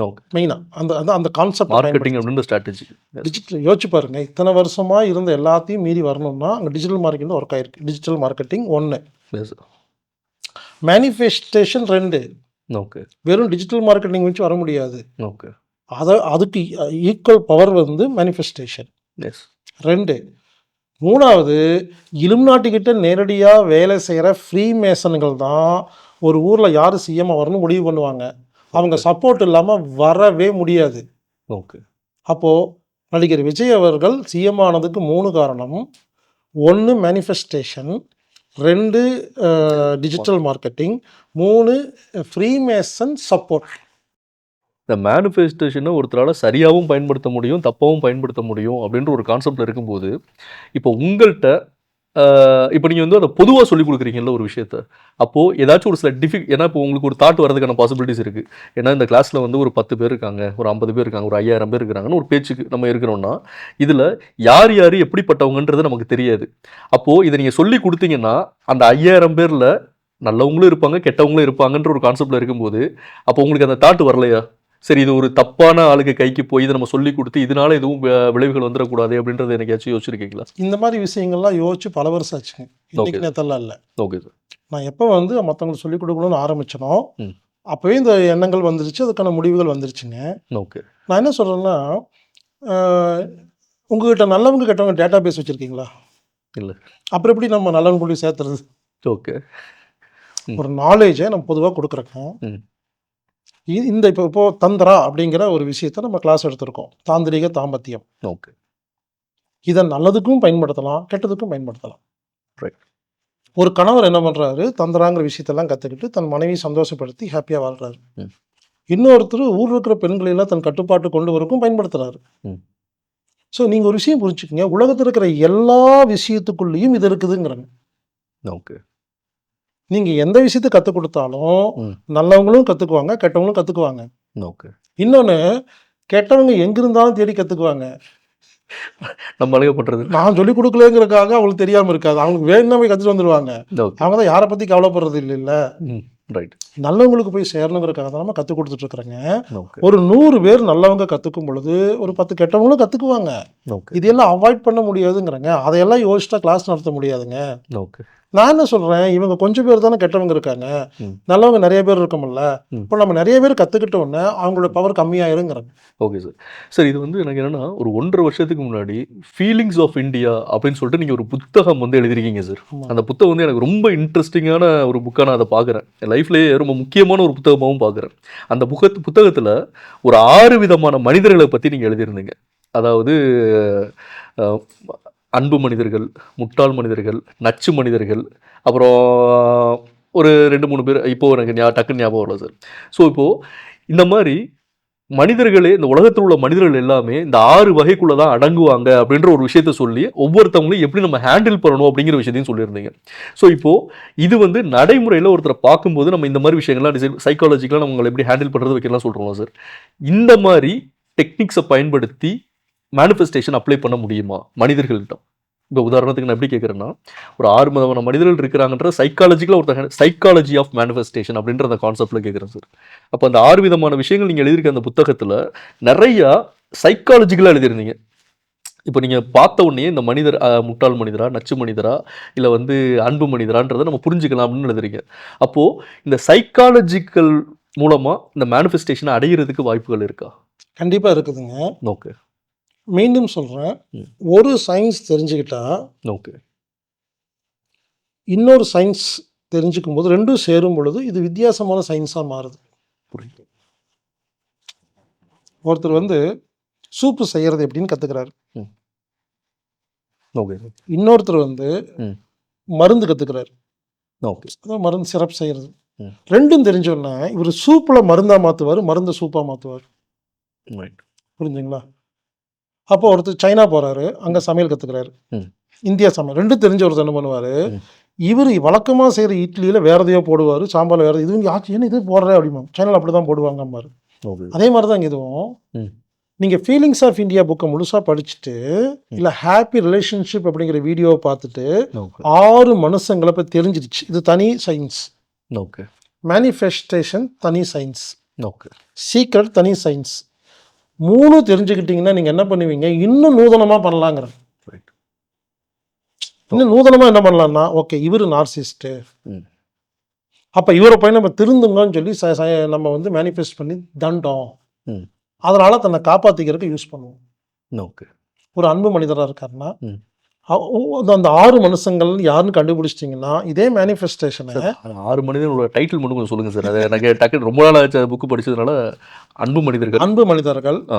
ஓகே. மெயினாக அந்த அந்த அந்த கான்செப்ட் மார்க்கெட்டிங் அப்படின்ற ஸ்ட்ராட்டஜி. டிஜிட்டல் யோசிச்சு பாருங்க, இத்தனை வருஷமா இருந்த எல்லாத்தையும் மீறி வரணும்னா அங்கே டிஜிட்டல் மார்க்கெட்டிங் ஒர்க் ஆயிருக்கு. டிஜிட்டல் மார்க்கெட்டிங் ஒன்று, எஸ். மேனிஃபெஸ்டேஷன் ரெண்டு. ஓகே. வெறும் டிஜிட்டல் மார்க்கெட்டிங் வச்சு வர முடியாது. ஓகே. அதுக்கு ஈக்குவல் பவர் வந்து மேனிஃபெஸ்டேஷன் எஸ். ரெண்டு. மூணாவது, இலுமினாட்டிக்கிட்ட நேரடியாக வேலை செய்கிற ஃப்ரீ மேசன்கள் தான் ஒரு ஊரில் யார் சிஎம்மாக வரணும் முடிவு பண்ணுவாங்க. அவங்க சப்போர்ட் இல்லாமல் வரவே முடியாது. ஓகே. அப்போது நடிகர் விஜய் அவர்கள் சிஎம் ஆனதுக்கு 3 காரணம். 1 manifestation, 2 digital marketing, 3 free Mason support. இந்த மேனிஃபெஸ்டேஷனை ஒருத்தரால் சரியாகவும் பயன்படுத்த முடியும், தப்பாகவும் பயன்படுத்த முடியும் அப்படின்ற ஒரு கான்செப்டில் இருக்கும்போது, இப்போ உங்கள்கிட்ட இப்போ நீங்கள் வந்து அதை பொதுவாக சொல்லிக் கொடுக்குறீங்கல்ல ஒரு விஷயத்த, அப்போது ஏதாச்சும் ஒரு சில ஏன்னா இப்போ உங்களுக்கு ஒரு தாட் வரதுக்கான பாசிபிலிட்டிஸ் இருக்குது. ஏன்னா இந்த கிளாஸில் வந்து ஒரு 10 பேர் இருக்காங்க, ஒரு 50 பேர் இருக்காங்க, ஒரு 5000 பேர் இருக்கிறாங்கன்னு ஒரு பேச்சுக்கு நம்ம இருக்கிறோம்னா, இதில் யார் யார் எப்படிப்பட்டவங்கன்றது நமக்கு தெரியாது. அப்போது இதை நீங்கள் சொல்லி கொடுத்தீங்கன்னா அந்த 5000 பேரில் நல்லவங்களும் இருப்பாங்க, கெட்டவங்களும் இருப்பாங்கன்ற ஒரு கான்செப்டில் இருக்கும்போது, அப்போ உங்களுக்கு அந்த தாட் வரலையா? சரி, இது ஒரு தப்பான ஆளுக்கு கைக்கு போய் இதை நம்ம சொல்லி கொடுத்து இதனால எதுவும் விளைவுகள் வந்துடக்கூடாது அப்படின்றத எனக்காச்சும் யோசிச்சிருக்கீங்களா? இந்த மாதிரி விஷயங்கள்லாம் யோசிச்சு பல வருஷம் ஆச்சுங்க. இன்னைக்கு நேரத்தெல்லாம் இல்லை. Okay sir. நான் எப்போ வந்து மற்றவங்களுக்கு சொல்லிக் கொடுக்கணும்னு ஆரம்பிச்சனோ ம். அப்போவே இந்த எண்ணங்கள் வந்துருச்சு, அதுக்கான முடிவுகள் வந்துருச்சுங்க. ஓகே. நான் என்ன சொல்கிறேன்னா, உங்ககிட்ட நல்லவங்க கெட்டவங்க டேட்டா பேஸ் வச்சுருக்கீங்களா? இல்லை. அப்புறம் எப்படி நம்ம நல்லவங்க கொண்டு போய் சேர்த்துறது? ஓகே. ஒரு நாலேஜை நம்ம பொதுவாக கொடுக்குறோம். ம். இந்த இப்போ தந்திரா அப்படிங்கிற ஒரு விஷயத்தை நம்ம கிளாஸ் எடுத்திருக்கோம். தாந்திரிக தாம்பத்தியம். ஓகே. இதை நல்லதுக்கும் பயன்படுத்தலாம், கெட்டதுக்கும் பயன்படுத்தலாம். ரைட். ஒரு கணவர் என்ன பண்ணுறாரு, தந்திராங்கிற விஷயத்தெல்லாம் கற்றுக்கிட்டு தன் மனைவியை சந்தோஷப்படுத்தி ஹாப்பியாக வாழ்கிறாரு. ம். இன்னொருத்தர் ஊரில் இருக்கிற பெண்களெல்லாம் தன் கட்டுப்பாட்டு கொண்டு வரக்கும் பயன்படுத்துகிறாரு. ம். ஸோ நீங்கள் ஒரு விஷயம் புரிஞ்சுக்கங்க, உலகத்தில் இருக்கிற எல்லா விஷயத்துக்குள்ளேயும் இது இருக்குதுங்கிறாங்க. ஓகே. நீங்கள் எந்த விஷயத்தை கற்றுக் கொடுத்தாலும் ம். நல்லவங்களும் கற்றுக்குவாங்க, கெட்டவங்களும் கற்றுக்குவாங்க. ஓகே. இன்னொன்று, கெட்டவங்க எங்கிருந்தாலும் தேடி கற்றுக்குவாங்க. நம்ம அழகா பண்ணுறது நான் சொல்லிக் கொடுக்கலங்கிறதுக்காக அவங்களுக்கு தெரியாமல் இருக்காது. அவங்களுக்கு வேணும்னா போய் கற்றுட்டு வந்துடுவாங்க. ஓகே. அவங்க தான் யாரை பற்றி கவலைப்படுறது இல்லைல்ல. ம். ரைட். நல்லவங்களுக்கு போய் சேரணுங்கிறதுக்காக தான் நம்ம கற்றுக் கொடுத்துட்ருக்குறேங்க. ஓகே. ஒரு 100 பேர் நல்லவங்க கற்றுக்கும் பொழுது ஒரு 10 கெட்டவங்களும் கற்றுக்குவாங்க. ஓகே. இதெல்லாம் அவாய்ட் பண்ண முடியாதுங்கிறேங்க. அதையெல்லாம் யோசிச்சா கிளாஸ் நடத்த முடியாதுங்க. ஓகே. நான் என்ன சொல்கிறேன், இவங்க கொஞ்சம் பேர் தானே கெட்டவங்க இருக்காங்க, ம். நல்லவங்க நிறைய பேர் இருக்கோம்ல. ம். இப்போ நம்ம நிறைய பேர் கற்றுக்கிட்டோன்னே அவங்களோட பவர் கம்மியாயிருங்கிறாங்க. Okay sir. சார், இது வந்து எனக்கு என்னென்னா, ஒரு 1.5 வருஷத்துக்கு முன்னாடி ஃபீலிங்ஸ் ஆஃப் இந்தியா அப்படின்னு சொல்லிட்டு நீங்கள் ஒரு புத்தகம் வந்து எழுதிருக்கீங்க சார். அந்த புத்தகம் வந்து எனக்கு ரொம்ப இன்ட்ரெஸ்டிங்கான ஒரு புக்காக நான் அதை பார்க்குறேன். என் லைஃப்லேயே ரொம்ப முக்கியமான ஒரு புத்தகமாகவும் பார்க்குறேன். அந்த புத்தகத்தில் ஒரு 6 விதமான மனிதர்களை பற்றி நீங்கள் எழுதியிருந்தீங்க. அதாவது அன்பு மனிதர்கள், முட்டாள் மனிதர்கள், நச்சு மனிதர்கள், அப்புறம் ஒரு 2-3 பேர் இப்போது எனக்கு டக்குன்னு ஞாபகம் வரல சார். ஸோ இப்போது இந்த மாதிரி மனிதர்களே, இந்த உலகத்தில் உள்ள மனிதர்கள் எல்லாமே இந்த 6 வகைக்குள்ளே தான் அடங்குவாங்க அப்படின்ற ஒரு விஷயத்த சொல்லி ஒவ்வொருத்தவங்களையும் எப்படி நம்ம ஹேண்டில் பண்ணணும் அப்படிங்கிற விஷயத்தையும் சொல்லியிருந்தீங்க. ஸோ இப்போது இது வந்து நடைமுறையில் ஒருத்தரை பார்க்கும்போது நம்ம இந்த மாதிரி விஷயங்கள்லாம் சைக்காலஜிக்கலாக நம்மளை எப்படி ஹேண்டில் பண்ணுறது வைக்கலாம் சொல்கிறோம் சார். இந்த மாதிரி டெக்னிக்ஸை பயன்படுத்தி மேனிஃபெஸ்டேஷன் அப்ளை பண்ண முடியுமா மனிதர்கள்ட்ட? இப்போ உதாரணத்துக்கு நான் எப்படி கேட்குறேன்னா, ஒரு 6 விதமான மனிதர்கள் இருக்கிறாங்கன்ற சைக்காலஜிக்கலாக ஒருத்தங்க சைக்காலஜி ஆஃப் மேனிஃபெஸ்டேஷன் அப்படின்ற அந்த கான்செப்டில் கேட்குறேன் சார். அப்போ அந்த 6 விதமான விஷயங்கள் நீங்கள் எழுதியிருக்க அந்த புத்தகத்தில் நிறையா சைக்காலஜிக்கலாக எழுதியிருந்தீங்க. இப்போ நீங்கள் பார்த்த உடனே இந்த மனிதர் முட்டாள் மனிதரா, நச்சு மனிதரா, இல்லை வந்து அன்பு மனிதரான்றதை நம்ம புரிஞ்சுக்கலாம் அப்படின்னு எழுதுறீங்க. அப்போது இந்த சைக்காலஜிக்கல் மூலமாக இந்த மேனிஃபெஸ்டேஷனை அடையிறதுக்கு வாய்ப்புகள் இருக்கா? கண்டிப்பாக இருக்குதுங்க. ஓகே. மீண்டும் சொல்கிறேன், ஒரு சயின்ஸ் தெரிஞ்சுக்கிட்டா ஓகே. இன்னொரு சயின்ஸ் தெரிஞ்சுக்கும் போது ரெண்டும் சேரும் பொழுது இது வித்தியாசமான சயின்ஸாக மாறுது. புரியுது. ஒருத்தர் வந்து சூப்பு செய்கிறது எப்படின்னு கற்றுக்கிறாரு. ஓகே. இன்னொருத்தர் வந்து மருந்து கற்றுக்கிறாரு. ஓகே. அதான் மருந்து சிரப் செய்கிறது. ரெண்டும் தெரிஞ்சோன்னா இவர் சூப்பில் மருந்தாக மாற்றுவார், மருந்தை சூப்பாக மாற்றுவார். புரிஞ்சுங்களா? அப்போ ஒருத்தர் சைனா போகிறாரு, அங்கே சமையல் கற்றுக்கிறாரு, இந்தியா சமையல். ரெண்டும் தெரிஞ்ச ஒருத்தர் என்ன பண்ணுவார், இவர் வழக்கமாக செய்கிற இட்லியில் வேறு எதையோ போடுவார், சாம்பார் வேறு இது ஆச்சு ஏன்னா இது போடுற அப்படிமா சைனாவில் அப்படி தான் போடுவாங்க அம்மாரு. அதே மாதிரி தான் இதுவும். நீங்கள் ஃபீலிங்ஸ் ஆஃப் இந்தியா புக்கை முழுசாக படிச்சுட்டு இல்லை ஹாப்பி ரிலேஷன்ஷிப் அப்படிங்கிற வீடியோவை பார்த்துட்டு 6 மனுஷங்களை பற்றி தெரிஞ்சிருச்சு. இது தனி சயின்ஸ். ஓகே. மேனிஃபெஸ்டேஷன் தனி சயின்ஸ். ஓகே. சீக்ரெட் தனி சயின்ஸ். 3 தெரிஞ்சுக்கிட்டீங்கன்னா நீங்கள் என்ன பண்ணுவீங்க, இன்னும் நூதனமாக பண்ணலாங்கிறேன். ரைட். இன்னும் நூதனமாக என்ன பண்ணலாம்னா, ஓகே இவர் நார்சிஸ்ட்டு, ம். அப்போ இவரை போய் நம்ம திருந்துங்கன்னு சொல்லி நம்ம வந்து மேனிஃபெஸ்ட் பண்ணி தண்டோம். ம். அதனால் தன்னை காப்பாற்றிக்கிறதுக்கு யூஸ் பண்ணுவோம். ஓகே. ஒரு அன்பு மனிதராக இருக்காருன்னா ம். அந்த 6 மனுஷங்கள் யாருன்னு கண்டுபிடிச்சிட்டிங்கன்னா இதே மேனிஃபெஸ்டேஷனை. சார் 6 மனிதர்களோட டைட்டில் மட்டும் கொஞ்சம் சொல்லுங்கள் சார். அது எனக்கு டக்குன்னு ரொம்ப நாள் ஆச்சு புக்கு படிச்சதுனால. அன்பு மனிதர்கள். அன்பு மனிதர்கள், ஆ.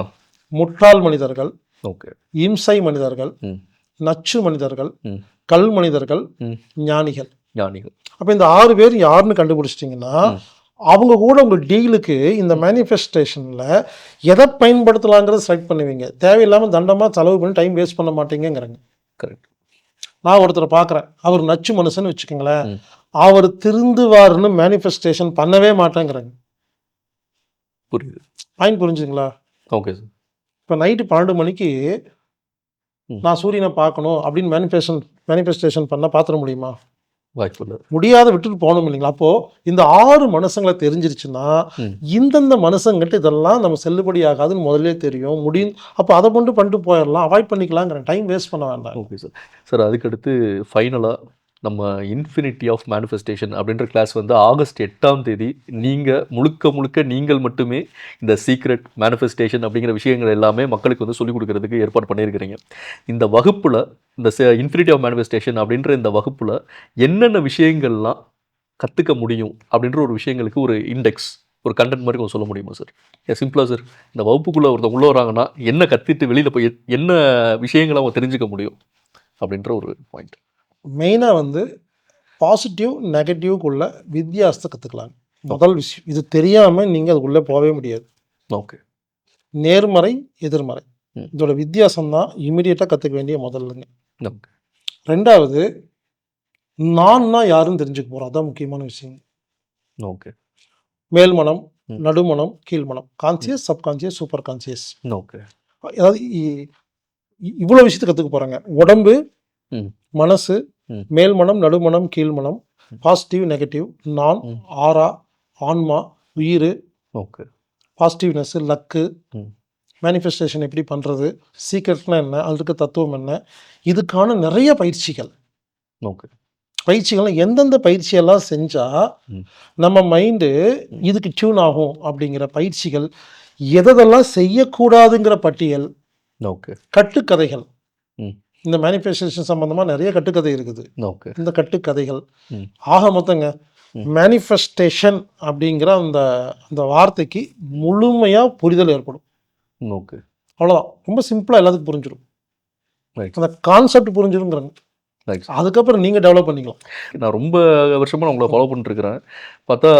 முட்டாள் மனிதர்கள், ஓகே. இம்சை மனிதர்கள், ம். நச்சு மனிதர்கள், ம். கல் மனிதர்கள், ம். ஞானிகள். ஞானிகள். அப்போ இந்த 6 பேர் யாருன்னு கண்டுபிடிச்சிட்டிங்கன்னா அவங்க கூட உங்கள் டீலுக்கு இந்த மேனிஃபெஸ்டேஷனில் எதை பயன்படுத்தலாங்கிறத செலக்ட் பண்ணுவீங்க. தேவையில்லாமல் தண்டமாக செலவு பண்ணி டைம் வேஸ்ட் பண்ண மாட்டீங்கிறாங்க. கரெக்ட். நான் ஒருத்தரை பார்க்குறேன், அவர் நச்சு மனுஷன்னு வச்சுக்கோங்களேன், அவர் திருந்துவாருன்னு மேனிஃபெஸ்டேஷன் பண்ணவே மாட்டேங்கிறாங்க. புரியுது. பாயிண்ட் புரிஞ்சுங்களா? Okay sir. இப்போ நைட்டு 12 மணிக்கு நான் சூரியனை பார்க்கணும் அப்படின்னு மேனிஃபெஸ்டேஷன் பண்ணால் பார்த்துட முடியுமா? வாய்ப்பு இல்லை. முடியாத விட்டுட்டு போகணும் இல்லைங்களா? அப்போது இந்த 6 மனுஷங்களை தெரிஞ்சிருச்சுன்னா இந்தந்த மனுஷங்கிட்ட இதெல்லாம் நம்ம செல்லுபடி ஆகாதுன்னு முதல்ல தெரியும் முடியும். அப்போ அதை கொண்டு பண்ணிட்டு போயிடலாம், அவாய்ட் பண்ணிக்கலாங்கிற டைம் வேஸ்ட் பண்ண வேண்டாம். Okay sir. சார் அதுக்கடுத்து ஃபைனலாக நம்ம இன்ஃபினிட்டி ஆஃப் மேனிஃபெஸ்டேஷன் அப்படின்ற கிளாஸ் வந்து ஆகஸ்ட் 8ஆம் தேதி நீங்கள் முழுக்க நீங்கள் மட்டுமே இந்த சீக்ரெட் மேனிஃபெஸ்டேஷன் அப்படிங்கிற விஷயங்கள் எல்லாமே மக்களுக்கு வந்து சொல்லிக் கொடுக்கறதுக்கு ஏற்பாடு பண்ணியிருக்கிறீங்க. இந்த வகுப்பில் இந்த இன்ஃபினிட்டி ஆஃப் மேனிஃபெஸ்டேஷன் அப்படின்ற இந்த வகுப்பில் என்னென்ன விஷயங்கள்லாம் கற்றுக்க முடியும் அப்படின்ற ஒரு விஷயங்களுக்கு ஒரு இண்டெக்ஸ், ஒரு கண்டென்ட் மாதிரி கொஞ்சம் சொல்ல முடியுமா சார்? சிம்பிளாக சார், இந்த வகுப்புக்குள்ளே ஒருத்தர் உள்ளே வராங்கன்னா என்ன கற்றுட்டு வெளியில் போய் என்ன விஷயங்களை அவங்க தெரிஞ்சுக்க முடியும் அப்படின்ற ஒரு பாயிண்ட். மெயினாக வந்து பாசிட்டிவ் நெகட்டிவ்க்குள்ள வித்தியாசத்தை கற்றுக்கலாம். முதல் விஷயம் இது தெரியாமல் நீங்கள் அதுக்குள்ளே போகவே முடியாது. ஓகே. நேர்மறை எதிர்மறை இதோட வித்தியாசம் தான் இமீடியட்டாக கற்றுக்க வேண்டிய முதல்லுங்க. ஓகே. ரெண்டாவது நான்னா யாருன்னு தெரிஞ்சுக்க போகிறோம், அதான் முக்கியமான விஷயம். ஓகே. மேல்மனம், நடுமனம், கீழ்மனம், conscious, subconscious, super conscious. Okay. அதாவது இவ்வளோ விஷயத்தை கற்றுக்க போகிறாங்க. உடம்பு, மனசு, மேல்மனம், நடுமனம், கீழ்மனம், பாசிட்டிவ் நெகட்டிவ், நான், ஆரா, ஆன்மா, உயிர், ஓகே, பாசிட்டிவ்னஸ், லக்கு, மேனிஃபெஸ்டேஷன் எப்படி பண்ணுறது, சீக்ரெட்னா என்ன, அதுக்கு தத்துவம் என்ன, இதுக்கான நிறைய பயிற்சிகள். ஓகே. பயிற்சிகள்லாம் எந்தெந்த பயிற்சியெல்லாம் செஞ்சால் நம்ம மைண்டு இதுக்கு டியூன் ஆகும் அப்படிங்கிற பயிற்சிகள், எதெல்லாம் செய்யக்கூடாதுங்கிற பட்டியல், ஓகே, கட்டுக்கதைகள். இந்த மேனிஃபெஸ்டேஷன் சம்பந்தமாக நிறைய கட்டுக்கதை இருக்குது. ஓகே. இந்த கட்டுக்கதைகள் ஆக மொத்தங்க மேனிஃபெஸ்டேஷன் அப்படிங்கிற அந்த அந்த வார்த்தைக்கு முழுமையாக புரிதல் ஏற்படும். ஓகே. அவ்வளோதான், ரொம்ப சிம்பிளாக எல்லாத்துக்கும் புரிஞ்சிடும். அந்த கான்செப்ட் புரிஞ்சிடுங்கிறாங்க. அதுக்கப்புறம் நீங்கள் டெவலப் பண்ணிக்கலாம். நான் ரொம்ப வருஷமாக நான் உங்களை ஃபாலோ பண்ணிட்டுருக்கிறேன். பார்த்தா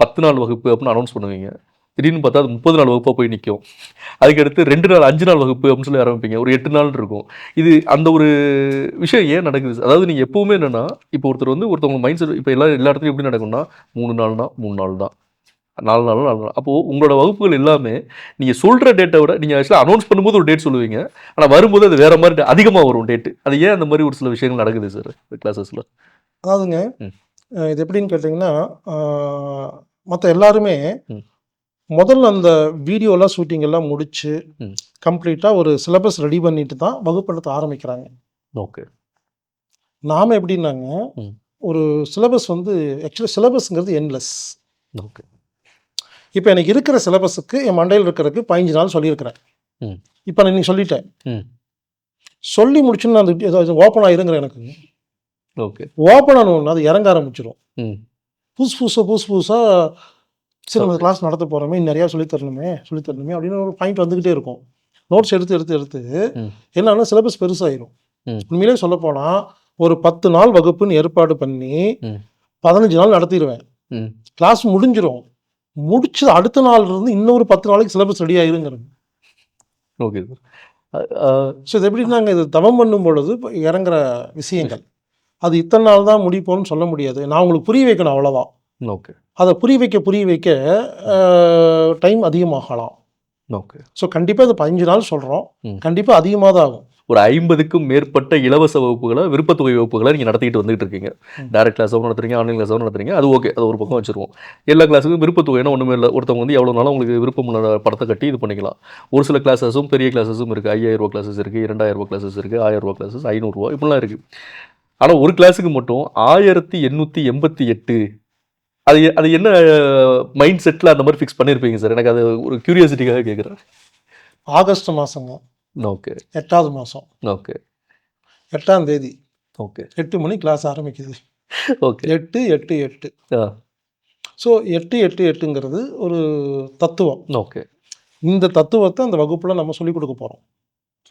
10 நாள் வகுப்பு அப்படின்னு அனௌன்ஸ் பண்ணுவீங்க. திடீர்னு பார்த்தா அது 30 நாள் வகுப்பாக போய் நிற்கும். அதுக்கடுத்து 2 நாள் 5 நாள் வகுப்பு அப்படின்னு சொல்லி ஆரம்பிப்பீங்க. ஒரு 8 நாள் இருக்கும். இது அந்த ஒரு விஷயம் ஏன் நடக்குது? அதாவது நீங்கள் எப்போவுமே என்னென்னா, இப்போ ஒருத்தவங்க மைண்ட் செட் இப்போ எல்லா இடத்துலையும் எப்படி நடக்கும்னா 3 நாள்னா 3 நாள் தான், 4 நாள் 4 நாள். அப்போது உங்களோட வகுப்புகள் எல்லாமே நீங்கள் சொல்கிற டேட்டை விட நீங்கள் ஆக்சுவலாக அனௌன்ஸ் பண்ணும்போது ஒரு டேட் சொல்லுவீங்க, ஆனால் வரும்போது அது வேறு மாதிரி அதிகமாக வரும் டேட்டு. அது ஏன் அந்த மாதிரி ஒரு சில விஷயங்கள் நடக்குது சார் கிளாஸஸில்? அதாவதுங்க இது எப்படின்னு கேட்டிங்கன்னா, மற்ற எல்லாருமே முதல்ல அந்த வீடியோலாம் ஷூட்டிங் எல்லாம் முடிச்சு கம்ப்ளீட்டாக ஒரு சிலபஸ் ரெடி பண்ணிட்டு தான் வகுப்படுத்த ஆரம்பிக்கிறாங்க. ஓகே. நாம் எப்படின்னாங்க, ஒரு சிலபஸ் வந்து ஆக்சுவலி சிலபஸ்ங்கிறது என்லெஸ். ஓகே. இப்போ எனக்கு இருக்கிற சிலபஸுக்கு என் மண்டையில் இருக்கிறதுக்கு 15 நாள் சொல்லியிருக்கிறேன். இப்போ நான் நீங்கள் சொல்லிட்டேன், சொல்லி முடிச்சுன்னு நான் அது ஓப்பன் ஆகிருங்கிற எனக்கு. ஓகே. ஓப்பன் ஆனோன்னா அது இறங்க ஆரம்பிச்சிடும். புதுசு புதுசாக சரி நம்ம கிளாஸ் நடத்த போகிறோமே, நிறையா சொல்லித்தரணுமே அப்படின்னு ஒரு பாயிண்ட் வந்துக்கிட்டே இருக்கும். நோட்ஸ் எடுத்து என்னன்னா சிலபஸ் பெருசாகிடும். உண்மையிலே சொல்லப்போனால் ஒரு 10 நாள் வகுப்புன்னு ஏற்பாடு பண்ணி 15 நாள் நடத்திடுவேன். கிளாஸ் முடிஞ்சிடும். முடிச்சு அடுத்த நாள் இருந்து இன்னொரு 10 நாளைக்கு சிலபஸ் ரெடி ஆயிருங்கிறது. Okay sir. ஸோ இது எப்படின்னாங்க, இது தவம் பண்ணும் பொழுது இறங்குற விஷயங்கள் அது இத்தனை நாள் தான் முடிப்போம்னு சொல்ல முடியாது. நான் உங்களுக்கு புரிய வைக்கணும், அவ்வளோதான். ஓகே. அதை புரிய வைக்க டைம் அதிகமாகலாம். ஓகே. ஸோ கண்டிப்பாக இது 15 நாள் சொல்கிறோம், கண்டிப்பாக அதிகமாக தான் ஆகும். ஒரு 50க்கும் மேற்பட்ட இலவச வகுப்புகளை, விருப்பத்தொகை வகுப்புகளை நீங்கள் நடத்திட்டு வந்துகிட்டு இருக்கீங்க. டைரக்ட் கிளாஸாகவும் நடத்துறீங்க, ஆன்லைன் கிளாஸாகவும் நடத்துறீங்க. அது ஓகே, அது ஒரு பக்கம் வச்சுருவோம். எல்லா கிளாஸுக்கும் விருப்பத்தொகைனா ஒன்றுமே இல்லை. ஒருத்தவங்க வந்து எவ்வளோ நாளும் உங்களுக்கு விருப்பமுள்ள பணத்தை கட்டி இது பண்ணிக்கலாம். ஒரு சில கிளாஸஸும் பெரிய கிளாஸஸும் இருக்குது. 5000 கிளாஸஸ் இருக்குது, 2000 கிளாஸஸ் இருக்குது, 1000 கிளாஸஸ், 500 இப்படிலாம் இருக்குது. ஆனால் ஒரு கிளாஸுக்கு மட்டும் 1888. அது அது என்ன மைண்ட் செட்டில் அந்த மாதிரி ஃபிக்ஸ் பண்ணியிருப்பீங்க சார்? எனக்கு அது ஒரு கியூரியாசிட்டிக்காக கேட்குறேன். ஆகஸ்ட் மாதங்க, ஓகே 8வது மாதம், ஓகே 8ஆம் தேதி ஓகே 8 மணி கிளாஸ் ஆரம்பிக்குது. ஓகே 8 8 8. ஆ ஸோ 8 8 8ங்கிறது ஒரு தத்துவம். ஓகே இந்த தத்துவத்தை அந்த வகுப்பில் நம்ம சொல்லிக் கொடுக்க போகிறோம்.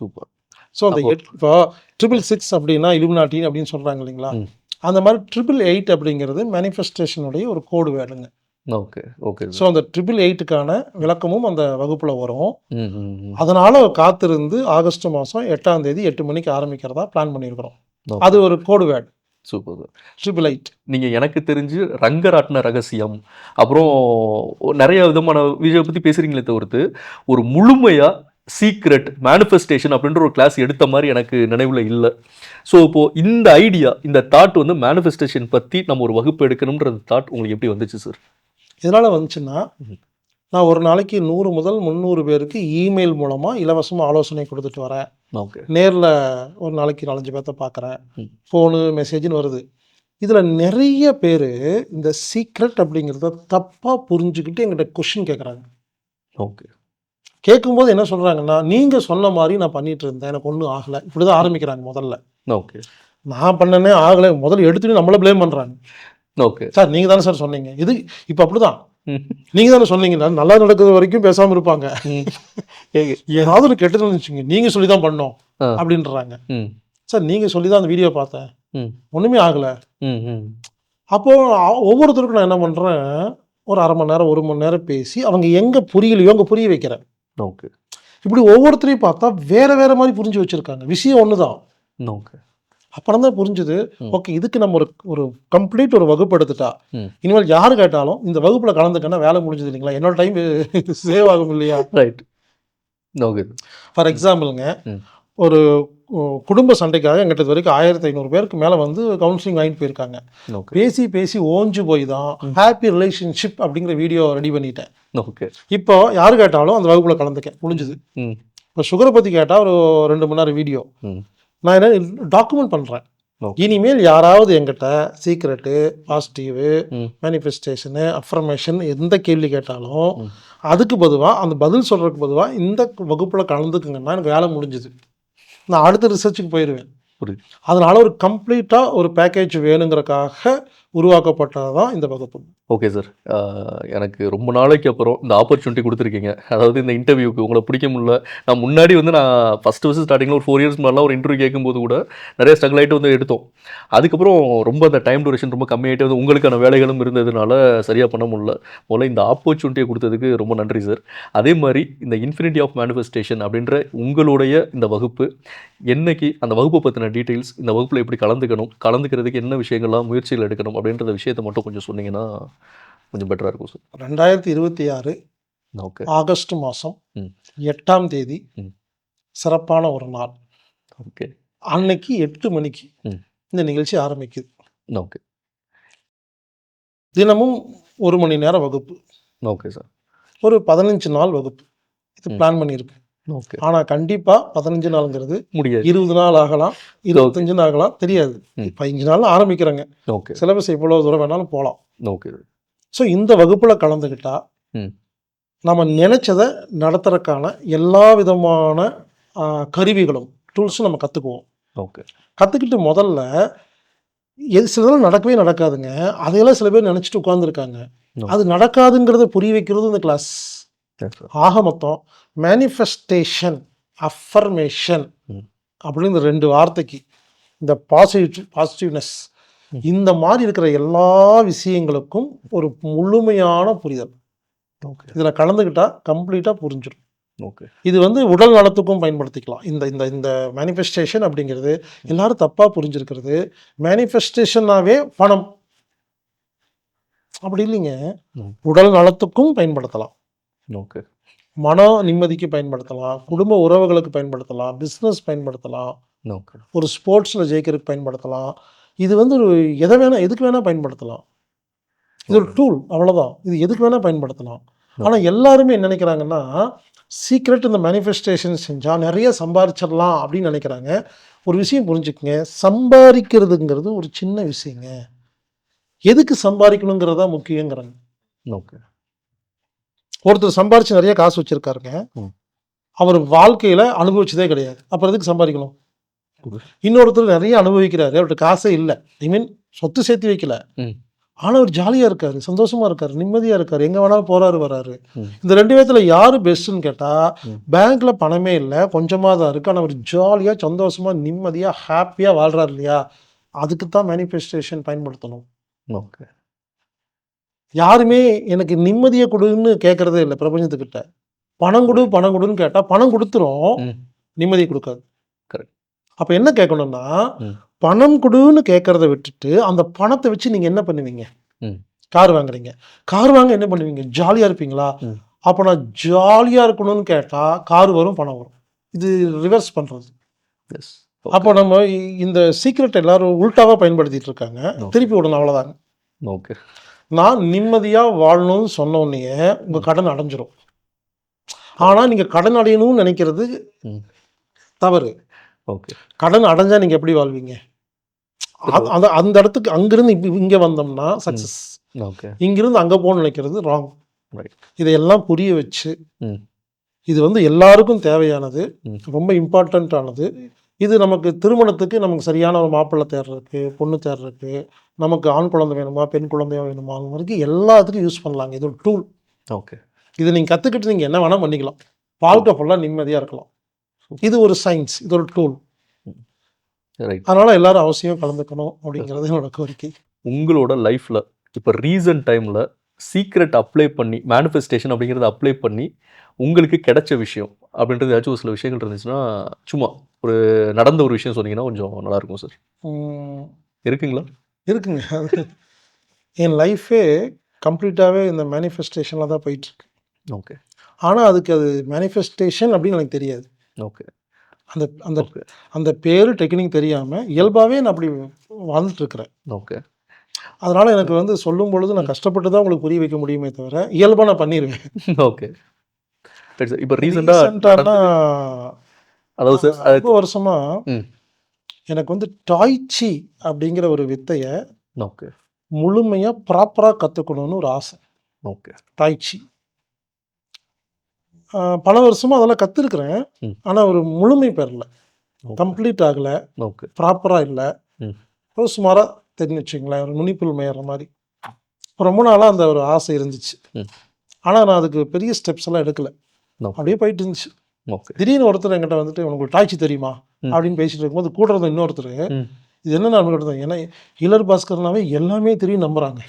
சூப்பர். ஸோ அந்த இப்போ 666 அப்படின்னா இலுமினாட்டி அப்படின்னு சொல்கிறாங்க இல்லைங்களா, ம். அந்த மாதிரி 888 அப்படிங்கிறது மேனிஃபெஸ்டேஷனுடைய ஒரு கோடு வேர்டுங்க. ஓகே ஓகே ஸோ அந்த 888க்கான விளக்கமும் அந்த வகுப்பில் வரும். ம் ம் ம். அதனால் காத்திருந்து ஆகஸ்ட் மாதம் 8ஆம் தேதி 8 மணிக்கு ஆரம்பிக்கிறதா பிளான் பண்ணியிருக்கிறோம். ஓகே. அது ஒரு கோடு வேர்டு சூப்பர் சார். 888. நீங்கள் எனக்கு தெரிஞ்சு ரங்கராட்டின ரகசியம், அப்புறம் நிறைய விதமான விஷயம் பற்றி பேசுகிறீங்களே தவிர்த்து ஒரு முழுமையாக சீக்ரெட் மேனிஃபெஸ்டேஷன் அப்படின்ற ஒரு கிளாஸ் எடுத்த மாதிரி எனக்கு நினைவில் இல்லை. ஸோ இப்போது இந்த ஐடியா, இந்த தாட் வந்து மேனிஃபெஸ்டேஷன் பற்றி நம்ம ஒரு வகுப்பு எடுக்கணுன்ற தாட் உங்களுக்கு எப்படி வந்துச்சு சார்? இதனால் வந்துச்சுன்னா, நான் ஒரு நாளைக்கு 100 முதல் 300 பேருக்கு இமெயில் மூலமாக இலவசமாக ஆலோசனை கொடுத்துட்டு வரேன். ஓகே நேரில் ஒரு நாளைக்கு 4-5 பேர்த்த பார்க்குறேன். ம். ஃபோனு மெசேஜ்னு வருது. இதில் நிறைய பேர் இந்த சீக்ரெட் அப்படிங்கிறத தப்பாக புரிஞ்சுக்கிட்டு எங்கிட்ட கொஷின் கேட்குறாங்க. ஓகே கேட்கும்போது என்ன சொல்கிறாங்கன்னா, நீங்கள் சொன்ன மாதிரி நான் பண்ணிட்டு இருந்தேன், எனக்கு ஒன்றும் ஆகலை, இப்படி தான் ஆரம்பிக்கிறாங்க முதல்ல. ஓகே நான் பண்ணனே ஆகலை, முதல்ல எடுத்துட்டு நம்மளை ப்ளேம் பண்ணுறாங்க. ஓகே சார் நீங்கள் தானே சார் சொன்னீங்க, இது இப்போ அப்படி தான் ம் நீங்கள் தானே சொன்னீங்க, நல்லா நடக்குது வரைக்கும் பேசாமல் இருப்பாங்க. ம் ஏதாவது ஒரு கெட்டது இருந்துச்சுங்க, நீங்கள் சொல்லி தான் பண்ணோம் ஆ. அப்படின்றாங்க. ம் சார் நீங்கள் சொல்லி தான் அந்த வீடியோ பார்த்தேன், ம் ஒன்றுமே ஆகலை. ம் ம் அப்போது ஒவ்வொருத்தருக்கும் நான் என்ன பண்ணுறேன், ஒரு 1/2 மணி நேரம் 1 மணி நேரம் பேசி அவங்க எங்கே புரியலையோ அங்கே புரிய வைக்கிறேன். ஓகே இப்படி ஒவ்வொருத்தரையும் பார்த்தா வேறு வேறு மாதிரி புரிஞ்சு வச்சுருக்காங்க. விஷயம் ஒன்று தான். ஓகே அப்புறம் தான் புரிஞ்சுது, ம். ஓகே இதுக்கு நம்ம ஒரு கம்ப்ளீட் ஒரு வகுப்பு எடுத்துட்டா, ம். இனிமேல் யார் கேட்டாலும் இந்த வகுப்பில் கலந்துக்கன்னா வேலை முடிஞ்சது இல்லைங்களா, என்னோட டைம் சேவ் ஆகும் இல்லையா. ரைட் ஓகே ஃபார் எக்ஸாம்பிளுங்க, ம். ஒரு குடும்ப சண்டைக்காக எங்கிட்ட இது வரைக்கும் 1500 பேருக்கு மேலே வந்து கவுன்சிலிங் வாங்கிட்டு போயிருக்காங்க. ஓகே பேசி பேசி ஓஞ்சு போய் தான் ஹாப்பி ரிலேஷன்ஷிப் அப்படிங்கிற வீடியோ ரெடி பண்ணிட்டேன். ஓகே இப்போ யார் கேட்டாலும் அந்த வகுப்பில் கலந்துக்க முடிஞ்சுது. ம் இப்போ சுகரை பற்றி கேட்டால் ஒரு 2 மணி நேரம் வீடியோ ம் நான் என்ன டாக்குமெண்ட் பண்ணுறேன். ஓகே இனிமேல் யாராவது எங்கிட்ட சீக்ரெட்டு, பாசிட்டிவு, ம் மேனிஃபெஸ்டேஷனு, அஃபர்மேஷன் எந்த கேள்வி கேட்டாலும் ம். அதுக்கு பொதுவாக அந்த பதில் சொல்கிறதுக்கு பொதுவாக இந்த வகுப்பில் கலந்துக்குங்கன்னா எனக்கு வேலை முடிஞ்சுது. நான் அடுத்த ரிசர்ச்சுக்கு போயிடுவேன். புரியுது. அதனால் ஒரு கம்ப்ளீட்டாக ஒரு பேக்கேஜ் வேணுங்கிறக்காக உருவாக்கப்பட்டது தான் இந்த வகுப்பு. Okay sir. எனக்கு ரொம்ப நாளைக்கு அப்புறம் இந்த ஆப்பர்ச்சுனிட்டி கொடுத்துருக்கீங்க. அதாவது இந்த இன்டர்வியூக்கு உங்களை பிடிக்க முடியல. நான் முன்னாடி வந்து நான் ஃபஸ்ட்டு ஸ்டார்டிங்கில் ஒரு 4 இயர்ஸ் முன்னாடிலாம் ஒரு இன்டர்வியூ கேட்கும்போது கூட நிறைய ஸ்ட்ரகிள் ஆகிட்டு வந்து எடுத்தோம். அதுக்கப்புறம் ரொம்ப அந்த டைம் டூரேஷன் ரொம்ப கம்மியாகிட்டே வந்து உங்களுக்கான வேலைகளும் இருந்ததுனால சரியாக பண்ண முடியல. முதல்ல இந்த ஆப்பர்ச்சுனிட்டியை கொடுத்ததுக்கு ரொம்ப நன்றி சார். அதே மாதிரி இந்த இன்ஃபினிட்டி ஆஃப் மேனிஃபெஸ்டேஷன் அப்படின்ற உங்களுடைய இந்த வகுப்பு என்னைக்கு, அந்த வகுப்பை பற்றின டீட்டெயில்ஸ், இந்த வகுப்பில் எப்படி கலந்துக்கணும், கலந்துக்கிறதுக்கு என்ன விஷயங்கள்லாம் முயற்சிகள் எடுக்கணும் அப்படின்றத விஷயத்தை மட்டும் கொஞ்சம் சொன்னீங்கன்னா கொஞ்சம் பெட்டராக இருக்கும் சார். 2026 ஓகே ஆகஸ்ட் மாதம் ம் 8ஆம் தேதி ம் சிறப்பான ஒரு நாள். ஓகே அன்னைக்கு 8 மணிக்கு ம் இந்த நிகழ்ச்சி ஆரம்பிக்குது. ஓகே தினமும் 1 மணி நேரம் வகுப்பு, ஓகே சார். ஒரு 15 நாள் வகுப்பு இது ம். பிளான் பண்ணியிருக்கு. ஓகே ஆனால் கண்டிப்பாக 15 நாளுங்கிறது முடியாது. 20 நாள் ஆகலாம், 25 ஆகலாம், தெரியாது. ம். 15 நாள் ஆரம்பிக்கிறேங்க. ஓகே சிலபஸ் எவ்வளோ தூரம் வேணாலும் போகலாம். ஓகே ஸோ இந்த வகுப்பில் கலந்துக்கிட்டா ம் நம்ம நினைச்சதை நடத்துறதுக்கான எல்லா விதமான கருவிகளும் டூல்ஸும் நம்ம கற்றுக்குவோம். ஓகே கற்றுக்கிட்டு முதல்ல சிலதெல்லாம் நடக்கவே நடக்காதுங்க. அதையெல்லாம் சில பேர் நினச்சிட்டு உட்காந்துருக்காங்க. No. அது நடக்காதுங்கிறத புரிய வைக்கிறது இந்த கிளாஸ். Yes, sir. ஆக மொத்தம் மேனிஃபெஸ்டேஷன், அஃபர்மேஷன் ம். அப்படின்னு இந்த 2 வார்த்தைக்கு இந்த பாசிட்டிவ்னஸ் ம். இந்த மாதிரி இருக்கிற எல்லா விஷயங்களுக்கும் ஒரு முழுமையான புரிதல். ஓகே இதில் கலந்துக்கிட்டால் கம்ப்ளீட்டாக புரிஞ்சிடும். ஓகே இது வந்து உடல் நலத்துக்கும் பயன்படுத்திக்கலாம். இந்த இந்த இந்த மேனிஃபெஸ்டேஷன் அப்படிங்கிறது எல்லாரும் தப்பாக புரிஞ்சிருக்கிறது. மேனிஃபெஸ்டேஷனாவே பணம் அப்படி இல்லைங்க. ம். உடல் நலத்துக்கும் பயன்படுத்தலாம். ஓகே மன நிம்மதிக்கு பயன்படுத்தலாம், குடும்ப உறவுகளுக்கு பயன்படுத்தலாம், பிஸ்னஸ் பயன்படுத்தலாம், ஓகே. ஒரு ஸ்போர்ட்ஸில் ஜெயிக்கிறதுக்கு பயன்படுத்தலாம். இது வந்து ஒரு எதை வேணா எதுக்கு வேணால் பயன்படுத்தலாம். இது ஒரு டூல் அவ்வளோதான். இது எதுக்கு வேணால் பயன்படுத்தலாம். ஆனால் எல்லாருமே என்ன நினைக்கிறாங்கன்னா, சீக்ரெட் இந்த மேனிஃபெஸ்டேஷன் செஞ்சால் நிறைய சம்பாரிச்சிடலாம் அப்படின்னு நினைக்கிறாங்க. ஒரு விஷயம் புரிஞ்சுக்குங்க, சம்பாதிக்கிறதுங்கிறது ஒரு சின்ன விஷயங்க. எதுக்கு சம்பாதிக்கணுங்கிறது தான் முக்கியங்கிறாங்க. ஓகே. ஒருத்தர் சம்பாரிச்சு நிறைய காசு வச்சிருக்காருங்க, அவர் வாழ்க்கையில் அனுபவிச்சதே கிடையாது. அப்புறம் எதுக்கு சம்பாதிக்கணும்? இன்னொருத்தர் நிறைய அனுபவிக்கிறாரு, அவர்கிட்ட காசே இல்லை, ஐ மீன் சொத்து சேர்த்து வைக்கல, ஆனால் அவர் ஜாலியாக இருக்காரு, சந்தோஷமா இருக்காரு, நிம்மதியாக இருக்காரு, எங்கே வேணாலும் போறாரு வராரு. இந்த ரெண்டு விதத்தில் யார் பெஸ்ட்டுன்னு கேட்டால், பேங்க்ல பணமே இல்லை, கொஞ்சமாக தான் இருக்குது, ஆனால் அவர் ஜாலியாக சந்தோஷமாக நிம்மதியாக ஹாப்பியாக வாழ்றாரு இல்லையா, அதுக்கு தான் மேனிஃபெஸ்டேஷன் பயன்படுத்தணும். ஓகே. யாருமே எனக்கு நிம்மதியை கொடுன்னு கேட்கறதே இல்லை பிரபஞ்சத்துக்கிட்ட. பணம் கொடு பணம் கொடுன்னு கேட்டால் பணம் கொடுத்துரும், நிம்மதியை கொடுக்காது. அப்போ என்ன கேட்கணும்னா, பணம் கொடுன்னு கேட்கறத விட்டுட்டு அந்த பணத்தை வச்சு நீங்கள் என்ன பண்ணுவீங்க? கார் வாங்குறீங்க, கார் வாங்க என்ன பண்ணுவீங்க? ஜாலியாக இருப்பீங்களா? அப்போ நான் ஜாலியாக இருக்கணும்னு கேட்டால் கார் வரும், பணம் வரும். இது ரிவர்ஸ் பண்ணுறது. அப்போ நம்ம இந்த சீக்ரெட் எல்லாரும் உல்டாவாக பயன்படுத்திட்டு இருக்காங்க. திருப்பி விடணும், அவ்வளோதாங்க. ஓகே. நான் நிம்மதியாக வாழணும்னு சொன்ன உடனே உங்கள் கடன் அடைஞ்சிரும். ஆனால் நீங்கள் கடன் அடையணும்னு நினைக்கிறது தவறு. ஓகே. கடன் அடைஞ்சா நீங்கள் எப்படி வாழ்வீங்க? அந்த அந்த இடத்துக்கு அங்கிருந்து இங்கே வந்தோம்னா சக்ஸஸ், இங்கிருந்து அங்கே போகணும்னு நினைக்கிறது ராங். இதையெல்லாம் புரிய வச்சு, இது வந்து எல்லாருக்கும் தேவையானது, ரொம்ப இம்பார்ட்டண்ட்டானது. இது நமக்கு திருமணத்துக்கு நமக்கு சரியான ஒரு மாப்பிள்ளை தேடுறதுக்கு, பொண்ணு தேடுறதுக்கு, நமக்கு ஆண் குழந்தை வேணுமா பெண் குழந்தையா வேணுமா, அந்த மாதிரி எல்லாத்துக்கும் யூஸ் பண்ணலாங்க. இது ஒரு டூல். ஓகே. இதை நீங்கள் கற்றுக்கிட்டு நீங்கள் என்ன வேணால் பண்ணிக்கலாம், வாழ்க்கை ஃபுல்லாக நிம்மதியாக இருக்கலாம். இது ஒரு சயின்ஸ், இது ஒரு டூல். அதனால எல்லாரும் அவசியம் கலந்துக்கணும் அப்படிங்கிறது என்னோட கோரிக்கை. உங்களோட லைஃப்ல இப்போ ரீசன்ட் டைம்ல சீக்ரெட் அப்ளை பண்ணி மேனிஃபெஸ்டேஷன் அப்படிங்கிறத அப்ளை பண்ணி உங்களுக்கு கிடைச்ச விஷயம் அப்படின்றது ஏதாச்சும் ஒரு சில விஷயங்கள் இருந்துச்சுன்னா, சும்மா ஒரு நடந்த ஒரு விஷயம் சொன்னீங்கன்னா கொஞ்சம் நல்லா இருக்கும் சார். இருக்குங்களா? இருக்குங்க. என் லைஃபே கம்ப்ளீட்டாகவே இந்த மேனிஃபெஸ்டேஷனில் தான் போயிட்டுருக்கு. ஓகே. ஆனால் அதுக்கு அது மேனிஃபெஸ்டேஷன் அப்படின்னு எனக்கு தெரியாது. ஓகே. அந்த அந்த அந்த பேர் டெக்னிக் தெரியாமல் இயல்பாகவே நான் அப்படி வாழ்ந்துட்டுருக்கிறேன். ஓகே. அதனால் எனக்கு வந்து சொல்லும் பொழுது நான் கஷ்டப்பட்டு தான் உங்களுக்கு புரிய வைக்க முடியுமே தவிர, இயல்பாக நான் பண்ணிடுவேன். ஓகே. இப்போ ரீசெண்டானா அதாவது சார் ரொம்ப வருஷமாக எனக்கு வந்து டாய்ச்சி அப்படிங்கிற ஒரு வித்தையை ஓகே முழுமையாக ப்ராப்பராக கற்றுக்கணும்னு ஒரு ஆசை. ஓகே. டாய்ச்சி பல வருஷமாக அதெல்லாம் கற்றுருக்குறேன், ஆனால் ஒரு முழுமை பெறல, கம்ப்ளீட் ஆகலை, ஓகே, ப்ராப்பராக இல்லை, ஒரு சுமாராக தெரிஞ்சு வச்சுங்களேன், ஒரு நுனிப்புல் மேயிற மாதிரி. ரொம்ப நாளாக அந்த ஒரு ஆசை இருந்துச்சு, ஆனால் நான் அதுக்கு பெரிய ஸ்டெப்ஸ் எல்லாம் எடுக்கலை, அப்படியே போயிட்டு இருந்துச்சு. திடீர்னு ஒருத்தர் என்கிட்ட வந்துட்டு உங்களுக்கு டாய்ச்சி தெரியுமா அப்படின்னு பேசிட்டு இருக்கும்போது கூட இருந்த இன்னொருத்தர், இது என்ன நான் ஏன்னா ஹிலர் பாஸ்கர்னாவே எல்லாமே தெரியும் நம்புறாங்க.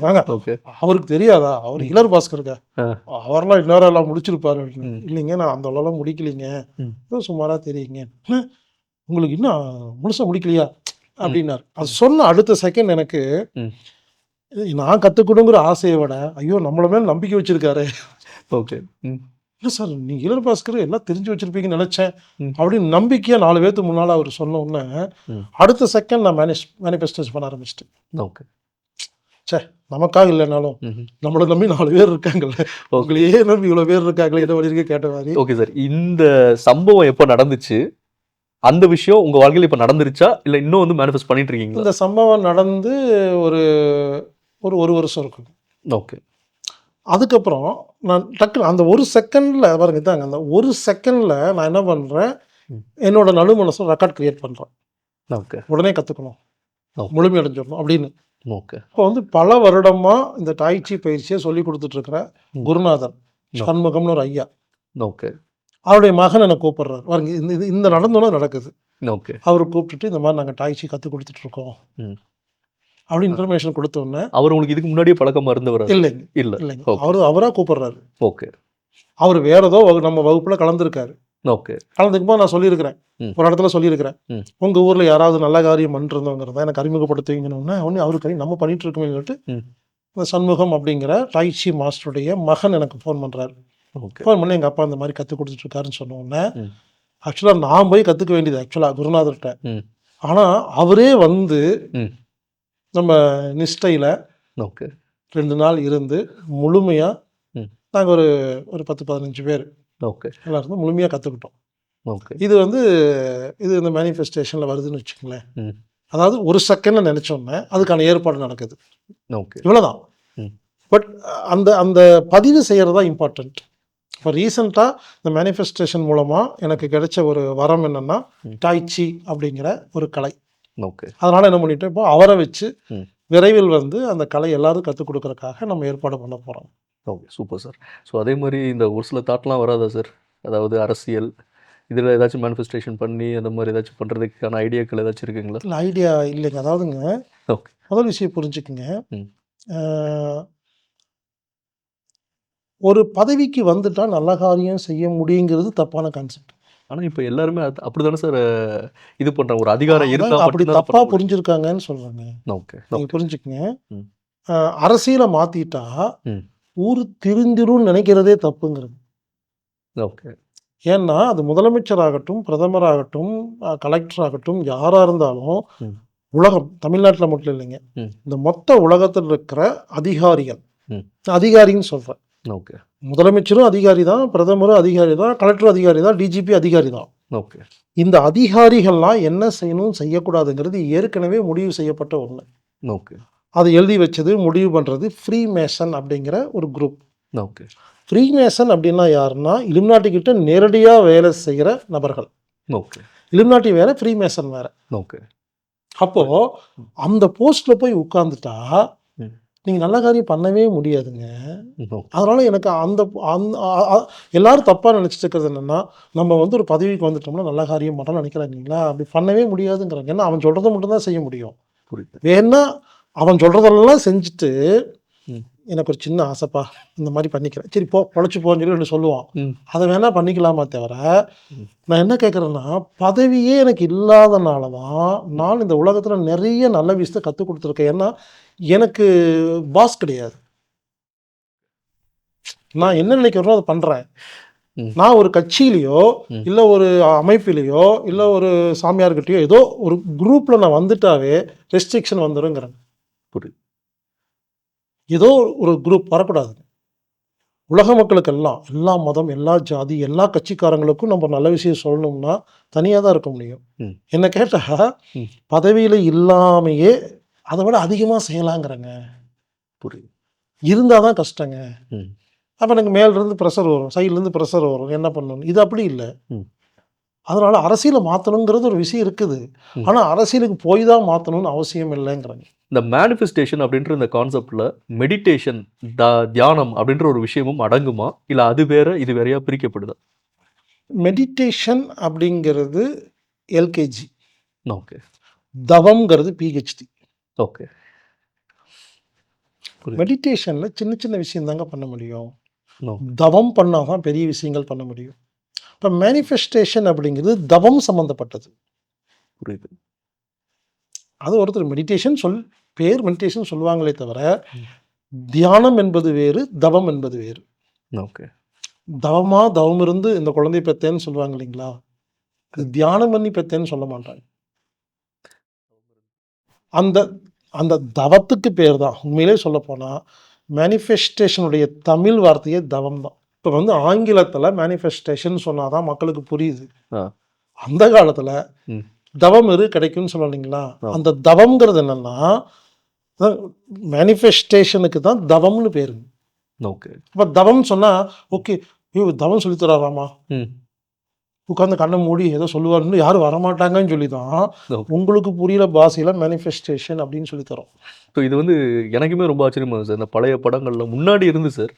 வாங்க அவருக்கு தெரியாதா, அவர் ஹிலர் பாஸ்கருக்கா, அவரெல்லாம் இன்னொரு எல்லாம் முடிச்சிருப்பாரு அப்படின்னு. இல்லைங்க, நான் அந்த அளவுலாம் முடிக்கலைங்க, சுமாராக தெரியுங்க. உங்களுக்கு இன்னும் முழுசாக முடிக்கலையா அப்படின்னாரு. அது சொன்ன அடுத்த செகண்ட் எனக்கு நான் கற்றுக்கணுங்கிற ஆசையை விட, ஐயோ நம்மள மேலே நம்பிக்கை வச்சிருக்காரு. ஓகே, இல்லை சார் நீங்கள் ஹிலர் பாஸ்கர் எல்லாம் தெரிஞ்சு வச்சிருப்பீங்கன்னு நினச்சேன் அப்படின்னு நம்பிக்கையாக 4 பேர்த்துக்கு முன்னால் அவர் சொன்ன உடனே அடுத்த செகண்ட் நான் மேனிஃபெஸ்டேஷன் பண்ண ஆரம்பிச்சிட்டேன். ஓகே. சே, நமக்காக இல்லைனாலும் நம்மளை நம்பி 4 பேர் இருக்காங்கல்ல, உங்களையே நம்பி இவ்வளோ பேர் இருக்காங்களே, என்ன வழியிருக்க கேட்ட மாதிரி. ஓகே சார், இந்த சம்பவம் எப்போ நடந்துச்சு, அந்த விஷயம் உங்கள் வாழ்க்கையில் இப்போ நடந்துருச்சா இல்லை இன்னும் வந்து மேனிஃபெஸ்ட் பண்ணிட்டு இருக்கீங்க? இந்த சம்பவம் நடந்து ஒரு ஒரு வருஷம் இருக்கும். ஓகே. அதுக்கப்புறம் நான் டக்குன்னு அந்த ஒரு செகண்டில் பாருங்க தாங்க, அந்த ஒரு செகண்டில் நான் என்ன பண்ணுறேன், என்னோட நடு மனசில் ரெக்கார்ட் கிரியேட் பண்ணுறேன். ஓகே. உடனே கற்றுக்கணும், முழுமை அடைஞ்சிடணும் அப்படின்னு. ஓகே. இப்போ வந்து பல வருடமாக இந்த டாய்ச்சி பயிற்சியை சொல்லி கொடுத்துட்ருக்கிற குருநாதர் சண்முகம்னு ஒரு ஐயா. ஓகே. அவருடைய மகன் என்னை கூப்பிட்றாரு, பாருங்க இந்த நடந்தோன்னா நடக்குது. ஓகே. அவர் கூப்பிட்டுட்டு இந்த மாதிரி நாங்கள் டாய்ச்சி கற்றுக் கொடுத்துட்ருக்கோம் அப்படி இன்ஃபர்மேஷன் கொடுத்தோன்னே. அவர் உங்களுக்கு இதுக்கு முன்னாடியே பழக்கமாக இருந்தவர்? இல்லைங்க, இல்லைங்க, அவராக கூப்பிட்றாரு. ஓகே. அவர் வேற ஏதோ நம்ம வகுப்பில் கலந்துருக்காரு. ஓகே. கலந்துக்கும்போது நான் சொல்லியிருக்கிறேன், ஒரு இடத்துல சொல்லியிருக்கிறேன், உங்கள் ஊரில் யாராவது நல்ல காரியம் பண்ணிருந்தவங்கிறத எனக்கு அறிமுகப்படுத்துவீங்கன்னு. ஒன்று அவருக்கு நம்ம பண்ணிட்டு இருக்கோமே சொல்லிட்டு இந்த சண்முகம் அப்படிங்கிற டாய்ச்சி மாஸ்டருடைய மகன் எனக்கு ஃபோன் பண்ணுறாரு. ஓகே. ஃபோன் பண்ணி எங்கள் அப்பா இந்த மாதிரி கற்றுக் கொடுத்துட்ருக்காருன்னு சொன்ன உடனே ம். ஆக்சுவலாக நான் போய் கற்றுக்க வேண்டியது ஆக்சுவலாக குருநாதர்கிட்ட. ம். ஆனால் அவரே வந்து ம். நம்ம நிஷ்டையில் ஓகே. 2 நாள் இருந்து முழுமையாக ம். நாங்கள் ஒரு ஒரு 10-15 பேர் ஓகே. எல்லாரும் முழுமையாக கற்றுக்கிட்டோம். ஓகே. இது வந்து இது இந்த மேனிஃபெஸ்டேஷனில் வருதுன்னு வச்சுக்கோங்களேன். ம். அதாவது ஒரு செகண்டில் நினச்சோன்னே அதுக்கான ஏற்பாடு நடக்குது. ஓகே. இவ்வளோதான். ம். பட் அந்த அந்த பதிவு செய்கிறது தான் இம்பார்ட்டண்ட். இப்போ ரீசெண்டாக இந்த மேனிஃபெஸ்டேஷன் மூலமாக எனக்கு கிடைச்ச ஒரு வரம் என்னென்னா டாய்ச்சி அப்படிங்கிற ஒரு கலை. ஓகே. அதனால் என்ன பண்ணிட்டோம், இப்போ அவரை வச்சு ம். விரைவில் வந்து அந்த கலை எல்லாரும் கற்றுக் கொடுக்கறதுக்காக நம்ம ஏற்பாடு பண்ண போகிறோம். ஓகே. Super sir. ஸோ அதே மாதிரி இந்த ஒரு சில தாட்லாம் வராதா சார்? அதாவது அரசியல் இதில் ஏதாச்சும் மேனிஃபெஸ்டேஷன் பண்ணி அந்த மாதிரி ஏதாச்சும் பண்ணுறதுக்கான ஐடியாக்கள் ஏதாச்சும் இருக்குங்களா? இல்லை ஐடியா இல்லைங்க. அதாவதுங்க ஓகே. முதல் விஷயம் புரிஞ்சுக்குங்க. ம். ஒரு பதவிக்கு வந்துட்டா நல்ல காரியம் செய்ய முடியுங்கிறது தப்பான கான்செப்ட். ஆனால் இப்போ எல்லாருமே அப்படி தானே சார் இது பண்ணுறாங்க. ஒரு அதிகாரம் இருந்தால் அப்படி மட்டும்தான் தப்பாக புரிஞ்சிருக்காங்கன்னு சொல்கிறேங்க. ஓகே. நீங்கள் புரிஞ்சுக்குங்க. ம். அரசியலை மாற்றிட்டா ம். ஊர் திருந்திரும்னு நினைக்கிறதே தப்புங்கிறது. ஓகே. ஏன்னா அது முதலமைச்சராகட்டும், பிரதமராகட்டும், கலெக்டர் ஆகட்டும், யாராக இருந்தாலும் ம். உலகம் தமிழ்நாட்டில் மட்டும் இல்லைங்க, ம். இந்த மொத்த உலகத்தில் இருக்கிற அதிகாரிகள், ம். அதிகாரின்னு சொல்கிறேன். ஓகே. முதலமைச்சரும் அதிகாரி தான், பிரதமரும் அதிகாரி தான், கலெக்டரும் அதிகாரி தான், டிஜிபி அதிகாரி தான். ஓகே. இந்த அதிகாரிகள்லாம் என்ன செய்யணும் செய்யக்கூடாதுங்கிறது ஏற்கனவே முடிவு செய்யப்பட்ட ஒன்று. ஓகே. அதை எழுதி வச்சது முடிவு பண்ணுறது ஃப்ரீ மேசன் அப்படிங்கிற ஒரு குரூப். ஓகே. ஃப்ரீ மேசன் அப்படின்னா யாருன்னா இலுமினாட்டி கிட்ட நேரடியாக வேலை செய்கிற நபர்கள். ஓகே. இலுமினாட்டி வேற, ஃப்ரீ மேசன் வேற. ஓகே. அப்போது அந்த போஸ்ட்டில் போய் உட்காந்துட்டா ம். நீங்கள் நல்ல காரியம் பண்ணவே முடியாதுங்க. ஓகே. அதனால் எனக்கு அந்த எல்லாரும் தப்பாக நினச்சிட்டு இருக்கிறது என்னென்னா, நம்ம வந்து ஒரு பதவிக்கு வந்துட்டோம்னா நல்ல காரியம் பண்ணணும்னு நினைக்கிறாங்களா? அப்படி பண்ணவே முடியாதுங்கிறாங்க. ஏன்னா அவன் சொல்கிறத மட்டும்தான் செய்ய முடியும். புரியுது. வேணா அவன் சொல்கிறதெல்லாம் செஞ்சுட்டு ம். எனக்கு ஒரு சின்ன ஆசைப்பா இந்த மாதிரி பண்ணிக்கிறேன், சரி போ பொழைச்சி போன்னு சொல்லி ஒன்று சொல்லுவான். ம். அதை வேணால் பண்ணிக்கலாமா தவிர, ம். நான் என்ன கேட்குறேன்னா, பதவியே எனக்கு இல்லாதனால தான் நான் இந்த உலகத்தில் நிறைய நல்ல விஷயத்தை கற்றுக் கொடுத்துருக்கேன். ஏன்னா எனக்கு பாஸ் கிடையாது. நான் என்ன நினைக்கிறேனோ அதை பண்ணுறேன். ம். நான் ஒரு கட்சியிலையோ ம். இல்லை ஒரு அமைப்பிலையோ இல்லை ஒரு சாமியார்கிட்டயோ ஏதோ ஒரு குரூப்பில் நான் வந்துட்டாவே ரெஸ்ட்ரிக்ஷன் வந்துருங்கிறேன். புரியுது. ஏதோ ஒரு குரூப் வரக்கூடாது. உலக மக்களுக்கெல்லாம், எல்லா மதம், எல்லா ஜாதி, எல்லா கட்சிக்காரங்களுக்கும் நம்ம நல்ல விஷயம் சொல்லணும்னா தனியாக தான் இருக்க முடியும். ம். என்ன கேட்டால் ம். பதவியில் இல்லாமையே அதை விட அதிகமாக செய்யலாங்கிறேங்க. புரியுது. இருந்தால் தான் கஷ்டங்க. ம். அப்போ எனக்கு மேலிருந்து ப்ரெஷர் வரும், சைட்லேருந்து ப்ரெஷர் வரும், என்ன பண்ணணும். இது அப்படி இல்லை. ம். அதனால் அரசியலை மாற்றணுங்கிறது ஒரு விஷயம் இருக்குது. ம். ஆனால் அரசியலுக்கு போய் தான் மாற்றணும்னு அவசியம் இல்லைங்கிறாங்க. இந்த மேனிஃபெஸ்டேஷன் அப்படின்ற இந்த கான்செப்டில் மெடிடேஷன், தியானம் அப்படின்ற ஒரு விஷயமும் அடங்குமா? இல்லை அது வேற இது வேறையா பிரிக்கப்படுதா? மெடிடேஷன் அப்படிங்கிறது எல்கேஜி, ஓகே. தவம்ங்கிறது பிஹெச்டி. ஓகே. புரியுது. மெடிடேஷனில் சின்ன சின்ன விஷயம் தாங்க பண்ண முடியும். ஓகே. தவம் பண்ணால் தான் பெரிய விஷயங்கள் பண்ண முடியும். இப்போ மேனிஃபெஸ்டேஷன் அப்படிங்கிறது தவம் சம்மந்தப்பட்டது. புரியுது. அது ஒருத்தர் மெடிடேஷன் பேர் மெடிடேஷன் சொல்லுவாங்களே தவிர, ம். தியானம் என்பது வேறு, தவம் என்பது வேறு. ஓகே. தவம் இருந்து இந்த குழந்தை பெத்தேன்னு சொல்லுவாங்க இல்லைங்களா, இது தியானம் பண்ணி பெத்தேன்னு சொல்ல மாட்டாங்க. அந்த அந்த தவத்துக்கு பேர் தான் உண்மையிலே சொல்லப்போனால் மேனிஃபெஸ்டேஷனுடைய தமிழ் வார்த்தையே தவம் தான். இப்போ வந்து ஆங்கிலத்தில் மேனிஃபெஸ்டேஷன் சொன்னால் தான் மக்களுக்கு புரியுது. ஆ. அந்த காலத்தில் ம். தவம் கிடைக்கும்னு சொல்ல இல்லைங்களா, ஆ. அந்த தவம்ங்கிறது என்னென்னா மேனிஃபெஸ்டேஷனுக்கு தான் தவம்னு பேருங்க. ஓகே. இப்போ தவம் சொன்னால் ஓகே, ஐயோ தவம் சொல்லித்தராராமா, ம். உட்காந்து கண்ணை மூடி ஏதோ சொல்லுவாருன்னு யாரும் வரமாட்டாங்கன்னு சொல்லி தான் ஓகே. உங்களுக்கு புரியல பாஷையில் மேனிஃபெஸ்டேஷன் அப்படின்னு சொல்லி தரோம். ஸோ இது வந்து எனக்குமே ரொம்ப ஆச்சரியமா இருந்துச்சு சார். இந்த பழைய படங்களில் முன்னாடி இருந்து சார்,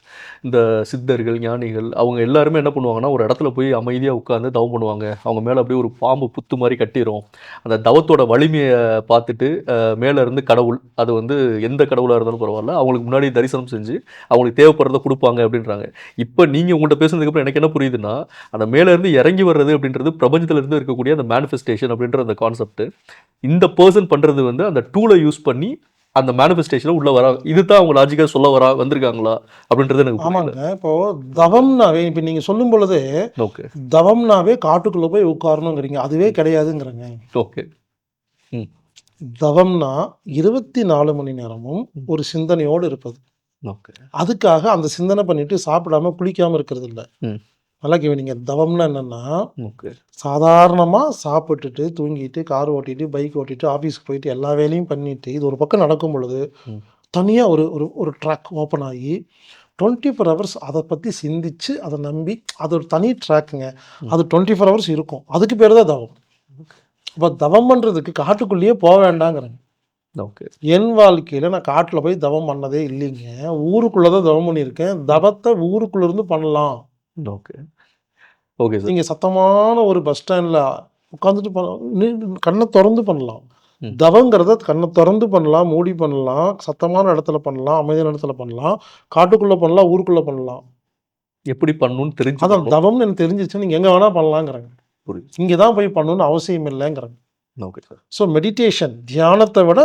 இந்த சித்தர்கள், ஞானிகள் அவங்க எல்லாருமே என்ன பண்ணுவாங்கன்னா, ஒரு இடத்துல போய் அமைதியாக உட்காந்து தவம் பண்ணுவாங்க. அவங்க மேலே அப்படியே ஒரு பாம்பு புத்து மாதிரி கட்டிரும். அந்த தவத்தோட வலிமையை பார்த்துட்டு மேலே இருந்து கடவுள், அது வந்து எந்த கடவுளாக இருந்தாலும் பரவாயில்ல, அவங்களுக்கு முன்னாடி தரிசனம் செஞ்சு அவங்களுக்கு தேவைப்படுறத கொடுப்பாங்க அப்படின்றாங்க. இப்போ நீங்கள் உங்கள்கிட்ட பேசுனதுக்கப்புறம் எனக்கு என்ன புரியுதுன்னா, அந்த மேலேருந்து இறங்கி வர்றது அப்படின்றது பிரபஞ்சத்தில் இருந்து இருக்கக்கூடிய அந்த மேனிஃபெஸ்டேஷன் அப்படின்ற அந்த கான்செப்ட், இந்த பர்சன் பண்ணுறது வந்து அந்த டூலை யூஸ் பண்ணி அந்த மேனிஃபெஸ்டேஷன் உள்ள வரா, இதுதான் அவங்க லாஜிக்கா சொல்ல வந்திருக்காங்களா அப்படின்றது எனக்கு புரியல. ஆமாங்க. இப்போ தவம்னாவே இப்ப நீங்க சொல்லும் பொழுதே, ஓகே தவம்னாவே காட்டுக்குள்ள போய் உட்காரணுங்கிறீங்க. அதுவே கிடையாதுங்கிறேங்க. ஓகே ம் தவம்னா 24 மணி நேரமும் ஒரு சிந்தனையோடு இருப்பது. ஓகே அதுக்காக அந்த சிந்தனை பண்ணிட்டு சாப்பிடாம, குளிக்காம இருக்கிறது இல்ல. ம் நல்லா கவனிங்க. தவம்னா என்னன்னா, ஓகே சாதாரணமா சாப்பிட்டுட்டு, தூங்கிட்டு, கார் ஓட்டிட்டு, பைக் ஓட்டிட்டு, ஆஃபீஸ்க்கு போயிட்டு எல்லா வேலையும் பண்ணிட்டு, இது ஒரு பக்கம் நடக்கும் பொழுது, ம் தனியா ஒரு ஒரு ஒரு ட்ராக் ஓப்பன் ஆகி 24 ஹவர்ஸ் அத பத்தி சிந்திச்சு, அத நம்பி அது ஒரு தனி ட்ராக்குங்க. அது 24 ஹவர்ஸ் இருக்கும். அதுக்கு பேரு தான் தவம். அப்ப தவம் பண்றதுக்கு காட்டுக்குள்ளேயே வேண்டாங்கிறேங்க. ஓகே என் வாழ்க்கையில நான் காட்டுல போய் தவம் பண்ணதே இல்லைங்க. ஊருக்குள்ள தான் தவம் பண்ணியிருக்கேன். தவத்த ஊருக்குள்ள இருந்து பண்ணலாம். Okay okay sir. நீங்க சத்தமான ஒரு பஸ் ஸ்டாண்ட்ல உட்காந்துட்டு கண்ண தொறந்து பண்ணலாம். ம். தவங்கிறத கண்ண தொறந்து பண்ணலாம், மூடி பண்ணலாம், சத்தமான இடத்துல பண்ணலாம், அமைதியான இடத்துல பண்ணலாம், காட்டுக்குள்ள பண்ணலாம், ஊருக்குள்ள பண்ணலாம். எப்படி பண்ணணும்னு அதான் தெரிஞ்சுக்கணும். தவம்னு எனக்கு தெரிஞ்சிருச்சு. நீங்க எங்க வேணா பண்ணலாங்கிறேங்க. புரியுது. இங்க தான் போய் பண்ணணும்னு அவசியம் இல்லைங்கிறேங்க. Okay sir. ஸோ மெடிடேஷன் தியானத்தை விட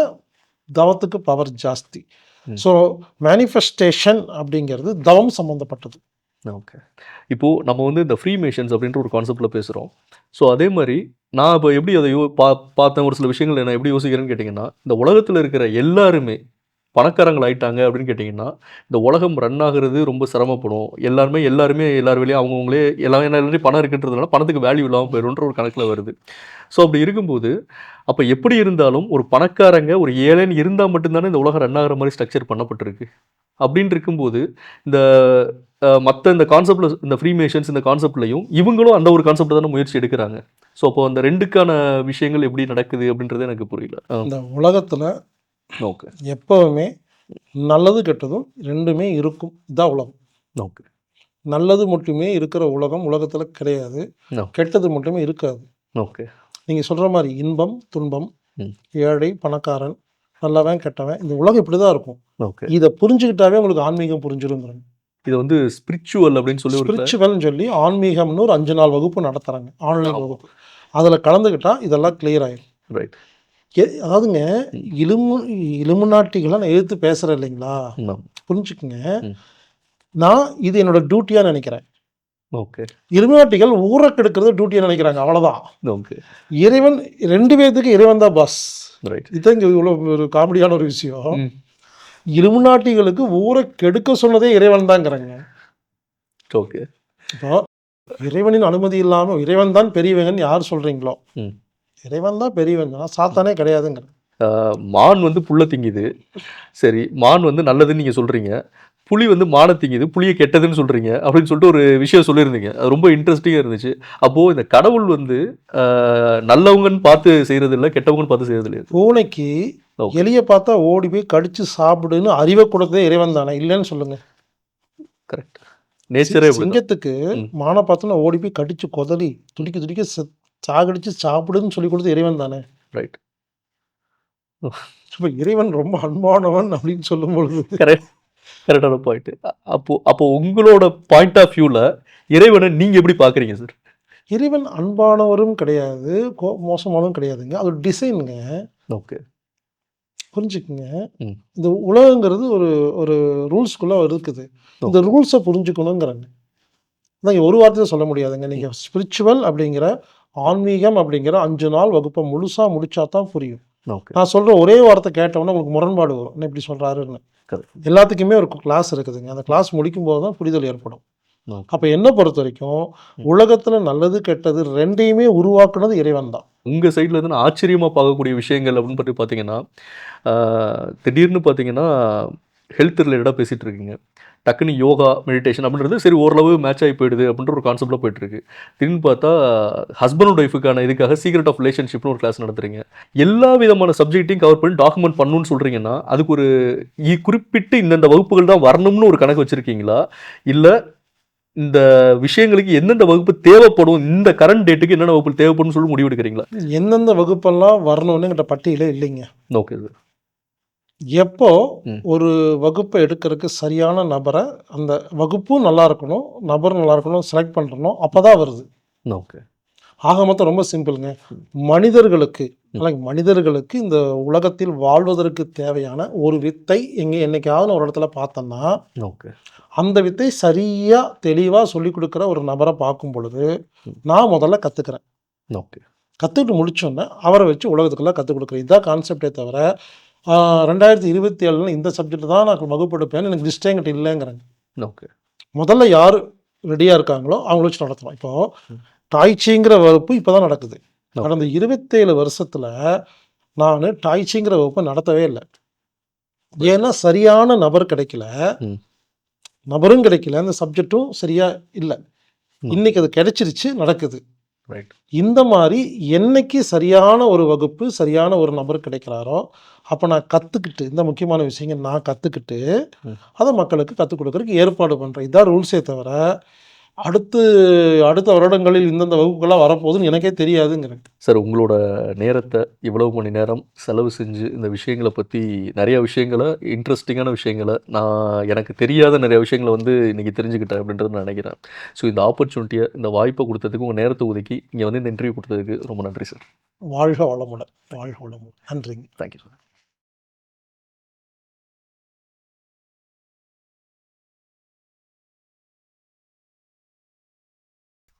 தவத்துக்கு பவர் ஜாஸ்தி. ம். ஸோ மேனிஃபெஸ்டேஷன் அப்படிங்கிறது தவம் சம்மந்தப்பட்டது. ஓகே. இப்போ நம்ம வந்து இந்த ஃப்ரீ மேஷன்ஸ் அப்படின்ற ஒரு கான்செப்ட்ல பேசுறோம். ஸோ அதே மாரி நான் இப்போ எப்படி அதை பார்த்தேன், ஒரு சில விஷயங்கள் நான் எப்படி யோசிக்கிறேன்னு கேட்டிங்கன்னா, இந்த உலகத்துல இருக்கிற எல்லாருமே பணக்காரங்கள் ஆயிட்டாங்க அப்படின்னு கேட்டிங்கன்னா, இந்த உலகம் ரன் ஆகுறது ரொம்ப சிரமப்படும். எல்லாருமே எல்லார் வேலையும் அவங்கவங்களே எல்லாரையும் பணம் இருக்குன்றதுனால பணத்துக்கு வேல்யூ இல்லாம போயிடும்ன்ற ஒரு கணக்குல வருது. ஸோ அப்படி இருக்கும்போது, அப்ப எப்படி இருந்தாலும் ஒரு பணக்காரங்க, ஒரு ஏழைன்னு இருந்தா மட்டும் தானே இந்த உலகம் ரன் ஆகுற மாரி ஸ்ட்ரக்சர் பண்ணப்பட்டிருக்கு. அப்படின்னு இருக்கும்போது, இந்த மத்த இந்த கான்செப்ட்ல இந்த ஃப்ரீ மேஷன்ஸ் இந்த கான்செப்ட்லயும் இவங்களும் அந்த ஒரு கான்செப்ட் தானே முயற்சி எடுக்குறாங்க. ஸோ அப்போ அந்த 2க்கான விஷயங்கள் எப்படி நடக்குது அப்படின்றது எனக்கு புரியல. இந்த உலகத்துல ஓகே எப்பவுமே நல்லது கெட்டதும் ரெண்டுமே இருக்கும். இதான் உலகம். ஓகே நல்லது மட்டுமே இருக்கிற உலகம் உலகத்துல கிடையாது. No. கெட்டது மட்டுமே இருக்காது. ஓகே நீங்க சொல்ற மாதிரி இன்பம், துன்பம், ம். ஏழை, பணக்காரன், நல்லவன், கெட்டவன், இந்த உலகம் இப்படிதான் இருக்கும். ஓகே. இதை புரிஞ்சுக்கிட்டாவே உங்களுக்கு ஆன்மீகம் புரிஞ்சிருங்கிறாங்க. இது வந்து ஸ்பிரிச்சுவல் அப்படின்னு சொல்லி ஒரு ஸ்பிரிச்சுவல்னு சொல்லி ஆன்மீகம்னு ஒரு 5 நாள் வகுப்பு நடத்துறாங்க. ஆன்லைன் ஆமா. வகுப்பு. அதுல கலந்துக்கிட்டா இதெல்லாம் கிளியர் ஆயிடும். ரைட். அதாவதுங்க இலுமினாட்டிகளை நான் எதிர்த்து பேசுறேன் இல்லைங்களா? ஆமா. புரிஞ்சுக்குங்க. ம். நான் இது என்னோட டியூட்டியா நினைக்கிறேன். ஓகே இலுமினாட்டிகள் ஊரை கெடுக்கிறது டியூட்டியா நினைக்கிறாங்க. அவ்வளவுதான். ஓகே இறைவன் 2 பேத்துக்கு இறைவன் தான் பாஸ். ரைட். இதுதான் இங்க இவ்வளவு ஒரு காமெடியான ஒரு விஷயம். ம். இலுமினாட்டிகளுக்கு ஊரை கெடுக்க சொன்னதே இறைவன் தாங்கிறாங்க. ஓகே. இப்போ இறைவனின் அனுமதி இல்லாம இறைவன் தான் பெரியவங்கன்னு யார் சொல்றீங்களோ, ம். இறைவன் தான் பெரியவன் தான், சாத்தானே கிடையாதுங்கிற. மான் வந்து புல்ல திங்குது. சரி, மான் வந்து நல்லதுன்னு நீங்க சொல்றீங்க. புலி வந்து மான திங்குது, புலிய கெட்டதுன்னு சொல்றீங்க அப்படின்னு சொல்லிட்டு ஒரு விஷயம் சொல்லியிருந்தீங்க. அது ரொம்ப இன்ட்ரெஸ்டிங்கா இருந்துச்சு. அப்போ இந்த கடவுள் வந்து நல்லவங்கன்னு பார்த்து செய்யறது இல்ல, கெட்டவங்கன்னு பார்த்து செய்யறது இல்லையா? பூனைக்கு Okay. எலியை பார்த்தா ஓடி போய் கடிச்சு சாப்பிடுன்னு அறிவை கொடுத்ததே இறைவன் தானே, இல்லைன்னு சொல்லுங்க. கரெக்ட். நேச்சரே அப்படிதான். சிங்கத்துக்கு ம். மானை பார்த்தோன்னா ஓடி போய் கடிச்சு கொதறி துடிக்க துடிக்க சாகடிச்சு சாப்பிடுன்னு சொல்லி கொடுத்து இறைவன் தானே. ரைட். இப்போ இறைவன் ரொம்ப அன்பானவன் அப்படின்னு சொல்லும் பொழுது கரெக்ட். கரெக்டான பாயிண்ட். அப்போ அப்போ உங்களோட பாயிண்ட் ஆஃப் வியூல இறைவனை நீங்க எப்படி பார்க்குறீங்க சார்? இறைவன் அன்பானவரும் கிடையாது, மோசமானவரும் கிடையாதுங்க. அது ஒரு டிசைனுங்க. ஓகே. புரிஞ்சுக்குங்க. ம். இந்த உலகங்கிறது ஒரு ஒரு ரூல்ஸ்குள்ளே இருக்குது. இந்த ரூல்ஸை புரிஞ்சுக்கணுங்கிறாங்க. அதான் ஒரு வார்த்தையில் சொல்ல முடியாதுங்க. நீங்கள் ஸ்பிரிச்சுவல் அப்படிங்கிற ஆன்மீகம் அப்படிங்கிற 5 நாள் வகுப்பை முழுசாக முடிச்சா தான் புரியும். ஓகே. நான் சொல்கிற ஒரே வார்த்தை கேட்டவொன்னே உங்களுக்கு முரண்பாடு வரும். என்ன இப்படி சொல்கிறாருன்னு. கரெக்ட். எல்லாத்துக்குமே ஒரு கிளாஸ் இருக்குதுங்க. அந்த கிளாஸ் முடிக்கும்போது தான் புரிதல் ஏற்படும். ஓகே. அப்போ என்னை பொறுத்த வரைக்கும் உலகத்தில் நல்லது கெட்டது ரெண்டையுமே உருவாக்குனது இறைவன் தான். உங்க சைட்ல இருந்து நான் ஆச்சரியமா பார்க்கக்கூடிய விஷயங்கள் அப்படின்னு பற்றி பார்த்தீங்கன்னா, திடீர்னு பார்த்தீங்கன்னா ஹெல்த் ரிலேட்டடாக பேசிட்டு இருக்கீங்க. டக்குன்னு யோகா, மெடிடேஷன் அப்படின்றது சரி ஓரளவு மேட்ச் ஆகி போயிடுது அப்படின்ற ஒரு கான்செப்ட்ல போயிட்டு இருக்கு. திடீர்னு பார்த்தா ஹஸ்பண்ட் அண்ட் ஒய்ஃபுக்கான இதுக்காக சீக்ரெட் ஆஃப் ரிலேஷன்ஷிப்னு ஒரு கிளாஸ் நடத்துறீங்க. எல்லா விதமான சப்ஜெக்ட்டையும் கவர் பண்ணி டாக்குமெண்ட் பண்ணணும்னு சொல்றீங்கன்னா, அதுக்கு ஒரு குறிப்பிட்டு இந்தந்த வகுப்புகள் தான் வரணும்னு ஒரு கணக்கு வச்சிருக்கீங்களா? இல்ல இந்த விஷயங்களுக்கு எந்தெந்த வகுப்பு தேவைப்படும், இந்த கரண்ட் டேட்டுக்கு என்னென்ன வகுப்பு தேவைப்படும்னு சொல்லி முடிவு எடுக்கிறீங்களா? எந்தெந்த வகுப்பெல்லாம் வரணும்னு என்கிட்ட பட்டியலே இல்லைங்க. Okay sir. எப்போ ம். ஒரு வகுப்பை எடுக்கிறதுக்கு சரியான நபரை, அந்த வகுப்பும் நல்லா இருக்கணும், நபரும் நல்லா இருக்கணும், செலக்ட் பண்ணுறனோ அப்போ தான் வருது. ஓகே. ஆக மொத்தம் ரொம்ப சிம்பிளுங்க. மனிதர்களுக்கு நாளைக்கு மனிதர்களுக்கு இந்த உலகத்தில் வாழ்வதற்கு தேவையான ஒரு வித்தை என்னைக்காவது ஒரு இடத்துல பார்த்தோன்னா ஓகே. அந்த வித்தை சரியாக தெளிவாக சொல்லிக் கொடுக்குற ஒரு நபரை பார்க்கும் பொழுது நான் முதல்ல கற்றுக்கிறேன். ஓகே. கற்றுக்கிட்டு முடிச்சோன்னே அவரை வச்சு உலகத்துக்குள்ளே கற்றுக் கொடுக்குறேன். இதுதான் கான்செப்டே தவிர 2027 இந்த சப்ஜெக்ட் தான் நான் வகுப்பெடுப்பேன்னு எனக்கு லிஸ்ட்டே என்கிட்ட இல்லைங்கிறேங்க. ஓகே. முதல்ல யார் ரெடியாக இருக்காங்களோ அவங்கள வச்சு நடத்துகிறோம். இப்போது டாய்ச்சிங்கிற வகுப்பு இப்போ தான் நடக்குது. கடந்த 27 வருஷத்தில் நான் டாய்ச்சிங்கிற வகுப்பை நடத்தவே இல்லை. ஏன்னா சரியான நபர் கிடைக்கல, நபரும் கிடைக்கல, அந்த சப்ஜெக்டும் சரியாக இல்லை. இன்னைக்கு அது கிடைச்சிருச்சு, நடக்குது. ரைட். இந்த மாதிரி என்னைக்கு சரியான ஒரு வகுப்பு சரியான ஒரு நபர் கிடைக்கிறாரோ அப்போ நான் கற்றுக்கிட்டு இந்த முக்கியமான விஷயங்கள் நான் கற்றுக்கிட்டு அதை மக்களுக்கு கற்றுக் கொடுக்குறதுக்கு ஏற்பாடு பண்ணுறேன். இதுதான் ரூல்ஸே தவிர அடுத்த வருடங்களில் இந்தந்த வகுப்புகளாக வரப்போகுதுன்னு எனக்கே தெரியாதுங்கிறேன். சார், உங்களோட நேரத்தை இவ்வளவு மணி நேரம் செலவு செஞ்சு இந்த விஷயங்களை பற்றி நிறைய விஷயங்களை, இன்ட்ரெஸ்டிங்கான விஷயங்களை, எனக்கு தெரியாத நிறைய விஷயங்களை வந்து இன்றைக்கி தெரிஞ்சுக்கிட்டேன் அப்படின்றது நான் நினைக்கிறேன். ஸோ இந்த ஆப்பர்ச்சுனிட்டியை, இந்த வாய்ப்பை கொடுத்ததுக்கு, உங்கள் நேரத்தை ஒதுக்கி இங்கே வந்து இந்த இன்டர்வியூ கொடுத்ததுக்கு ரொம்ப நன்றி சார். வாழ்க வளமுடன். வாழ்க வளமுடன். நன்றிங்க. Thank you sir.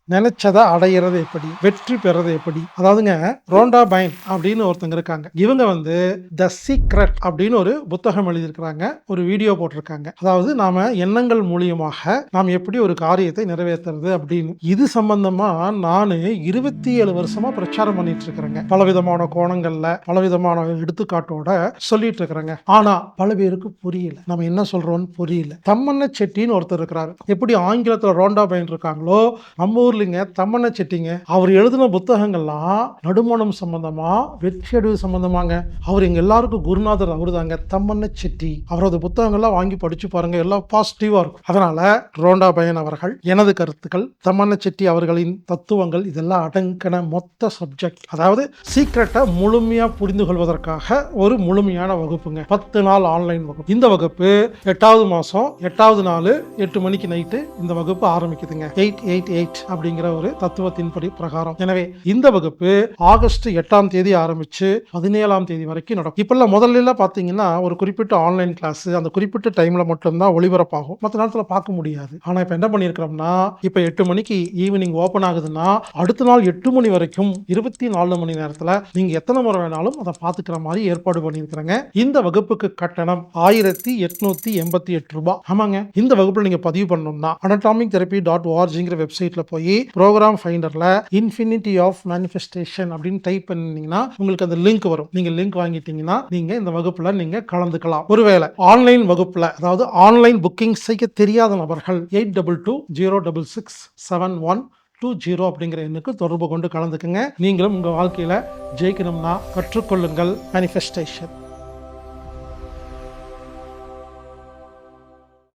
நினைச்சதை அடையிறது எப்படி, வெற்றி பெறது எப்படி? அதாவதுங்க, ரோண்டா பைன் அப்படின்னு ஒருத்தங்க இருக்காங்க. இவங்க வந்து த சீக்ரெட் அப்படின்னு ஒரு புத்தகம் எழுதியிருக்கிறாங்க, ஒரு வீடியோ போட்டிருக்காங்க. அதாவது நாம எண்ணங்கள் மூலியமாக நாம் எப்படி ஒரு காரியத்தை நிறைவேற்றுறது அப்படின்னு. இது சம்பந்தமா நான் 27 வருஷமா பிரச்சாரம் பண்ணிட்டு இருக்கிறேங்க. பலவிதமான கோணங்கள்ல பலவிதமான எடுத்துக்காட்டோட சொல்லிட்டு இருக்கிறேங்க. ஆனா பல பேருக்கு புரியல, நம்ம என்ன சொல்றோம்னு புரியல. தம்மண்ண செட்டின்னு ஒருத்தர் இருக்கிறாரு. எப்படி ஆங்கிலத்தில் ரோண்டா பைன் இருக்காங்களோ, நம்ம ஊர்ல தம்மண்ண செட்டிங்க அவர் எழுதின புத்தகங்கள்லாம் நடுமணம் சம்பந்தமா, வெற்றியடைவு சம்பந்தமாங்க. அவர் எங்க எல்லாருக்கும் குருநாதர் அவரு தாங்க, தம்மண்ண செட்டி. அவரது புத்தகங்கள்லாம் வாங்கி படிச்சு பாருங்க, எல்லாம் பாசிட்டிவா இருக்கும். அதனால ரோண்டா பையன் அவர்கள், எனது கருத்துக்கள், தம்மண்ண செட்டி அவர்களின் தத்துவங்கள் இதெல்லாம் அடங்கின மொத்த சப்ஜெக்ட், அதாவது சீக்ரெட்டை முழுமையா புரிந்து கொள்வதற்காக ஒரு முழுமையான வகுப்புங்க. 10 நாள் ஆன்லைன் வகுப்பு. இந்த வகுப்பு 8வது மாசம் 8வது நாள் 8 மணிக்கு நைட்டு இந்த வகுப்பு ஆரம்பிக்குதுங்க. 888 அப்படிங்கிற ஒரு தத்துவத்தின்படி பிரகாரம். எனவே இந்த வகுப்பு ஆகஸ்ட் 8ஆம் தேதி ஆரம்பிச்சு 17ஆம் தேதி வரைக்கும் நடக்கும். இப்பெல்லாம் முதல்ல பாத்தீங்கன்னா ஒரு குறிப்பிட்ட ஆன்லைன் கிளாஸ் அந்த குறிப்பிட்ட டைம்ல மட்டும்தான் ஒளிபரப்பாகும், மற்ற நேரத்தில் பார்க்க முடியாது. ஆனா இப்ப என்ன பண்ணிருக்கிறோம்னா, இப்ப 8 மணிக்கு ஈவினிங் ஓபன் ஆகுதுன்னா அடுத்த நாள் 8 மணி வரைக்கும் 24 மணி நேரத்துல நீங்க எத்தனை முறை வேணாலும் அதை பாத்துக்கிற மாதிரி ஏற்பாடு பண்ணிருக்கிறேங்க. இந்த வகுப்புக்கு கட்டணம் 1888 ரூபாய். ஆமாங்க, இந்த வகுப்புல நீங்க பதிவு பண்ணணும்னா anatomictherapy.orgங்கிற வெப்சைட்ல போய் ப்ரோக்ராம் ஃபைண்டர்ல இன்ஃபினிட்டி ஆஃப் மேனிஃபெஸ்டேஷன் அப்படின்னு டைப் பண்ணீங்கன்னா உங்களுக்கு அந்த லிங்க் வரும். நீங்க லிங்க் வாங்கிட்டீங்கன்னா நீங்க இந்த வகுப்புல நீங்க கலந்துக்கலாம். ஒருவேளை ஆன்லைன் வகுப்புல, அதாவது ஆன்லைன் புக்கிங் செய்ய தெரியாத நபர்கள் 8220667120 அப்படிங்கிற எண்ணுக்கு தொடர்பு கொண்டு கலந்துக்குங்க. நீங்களும் உங்க வாழ்க்கையில ஜெயிக்கணும்னா கற்றுக்கொள்ளுங்கள் மேனிஃபெஸ்டேஷன்.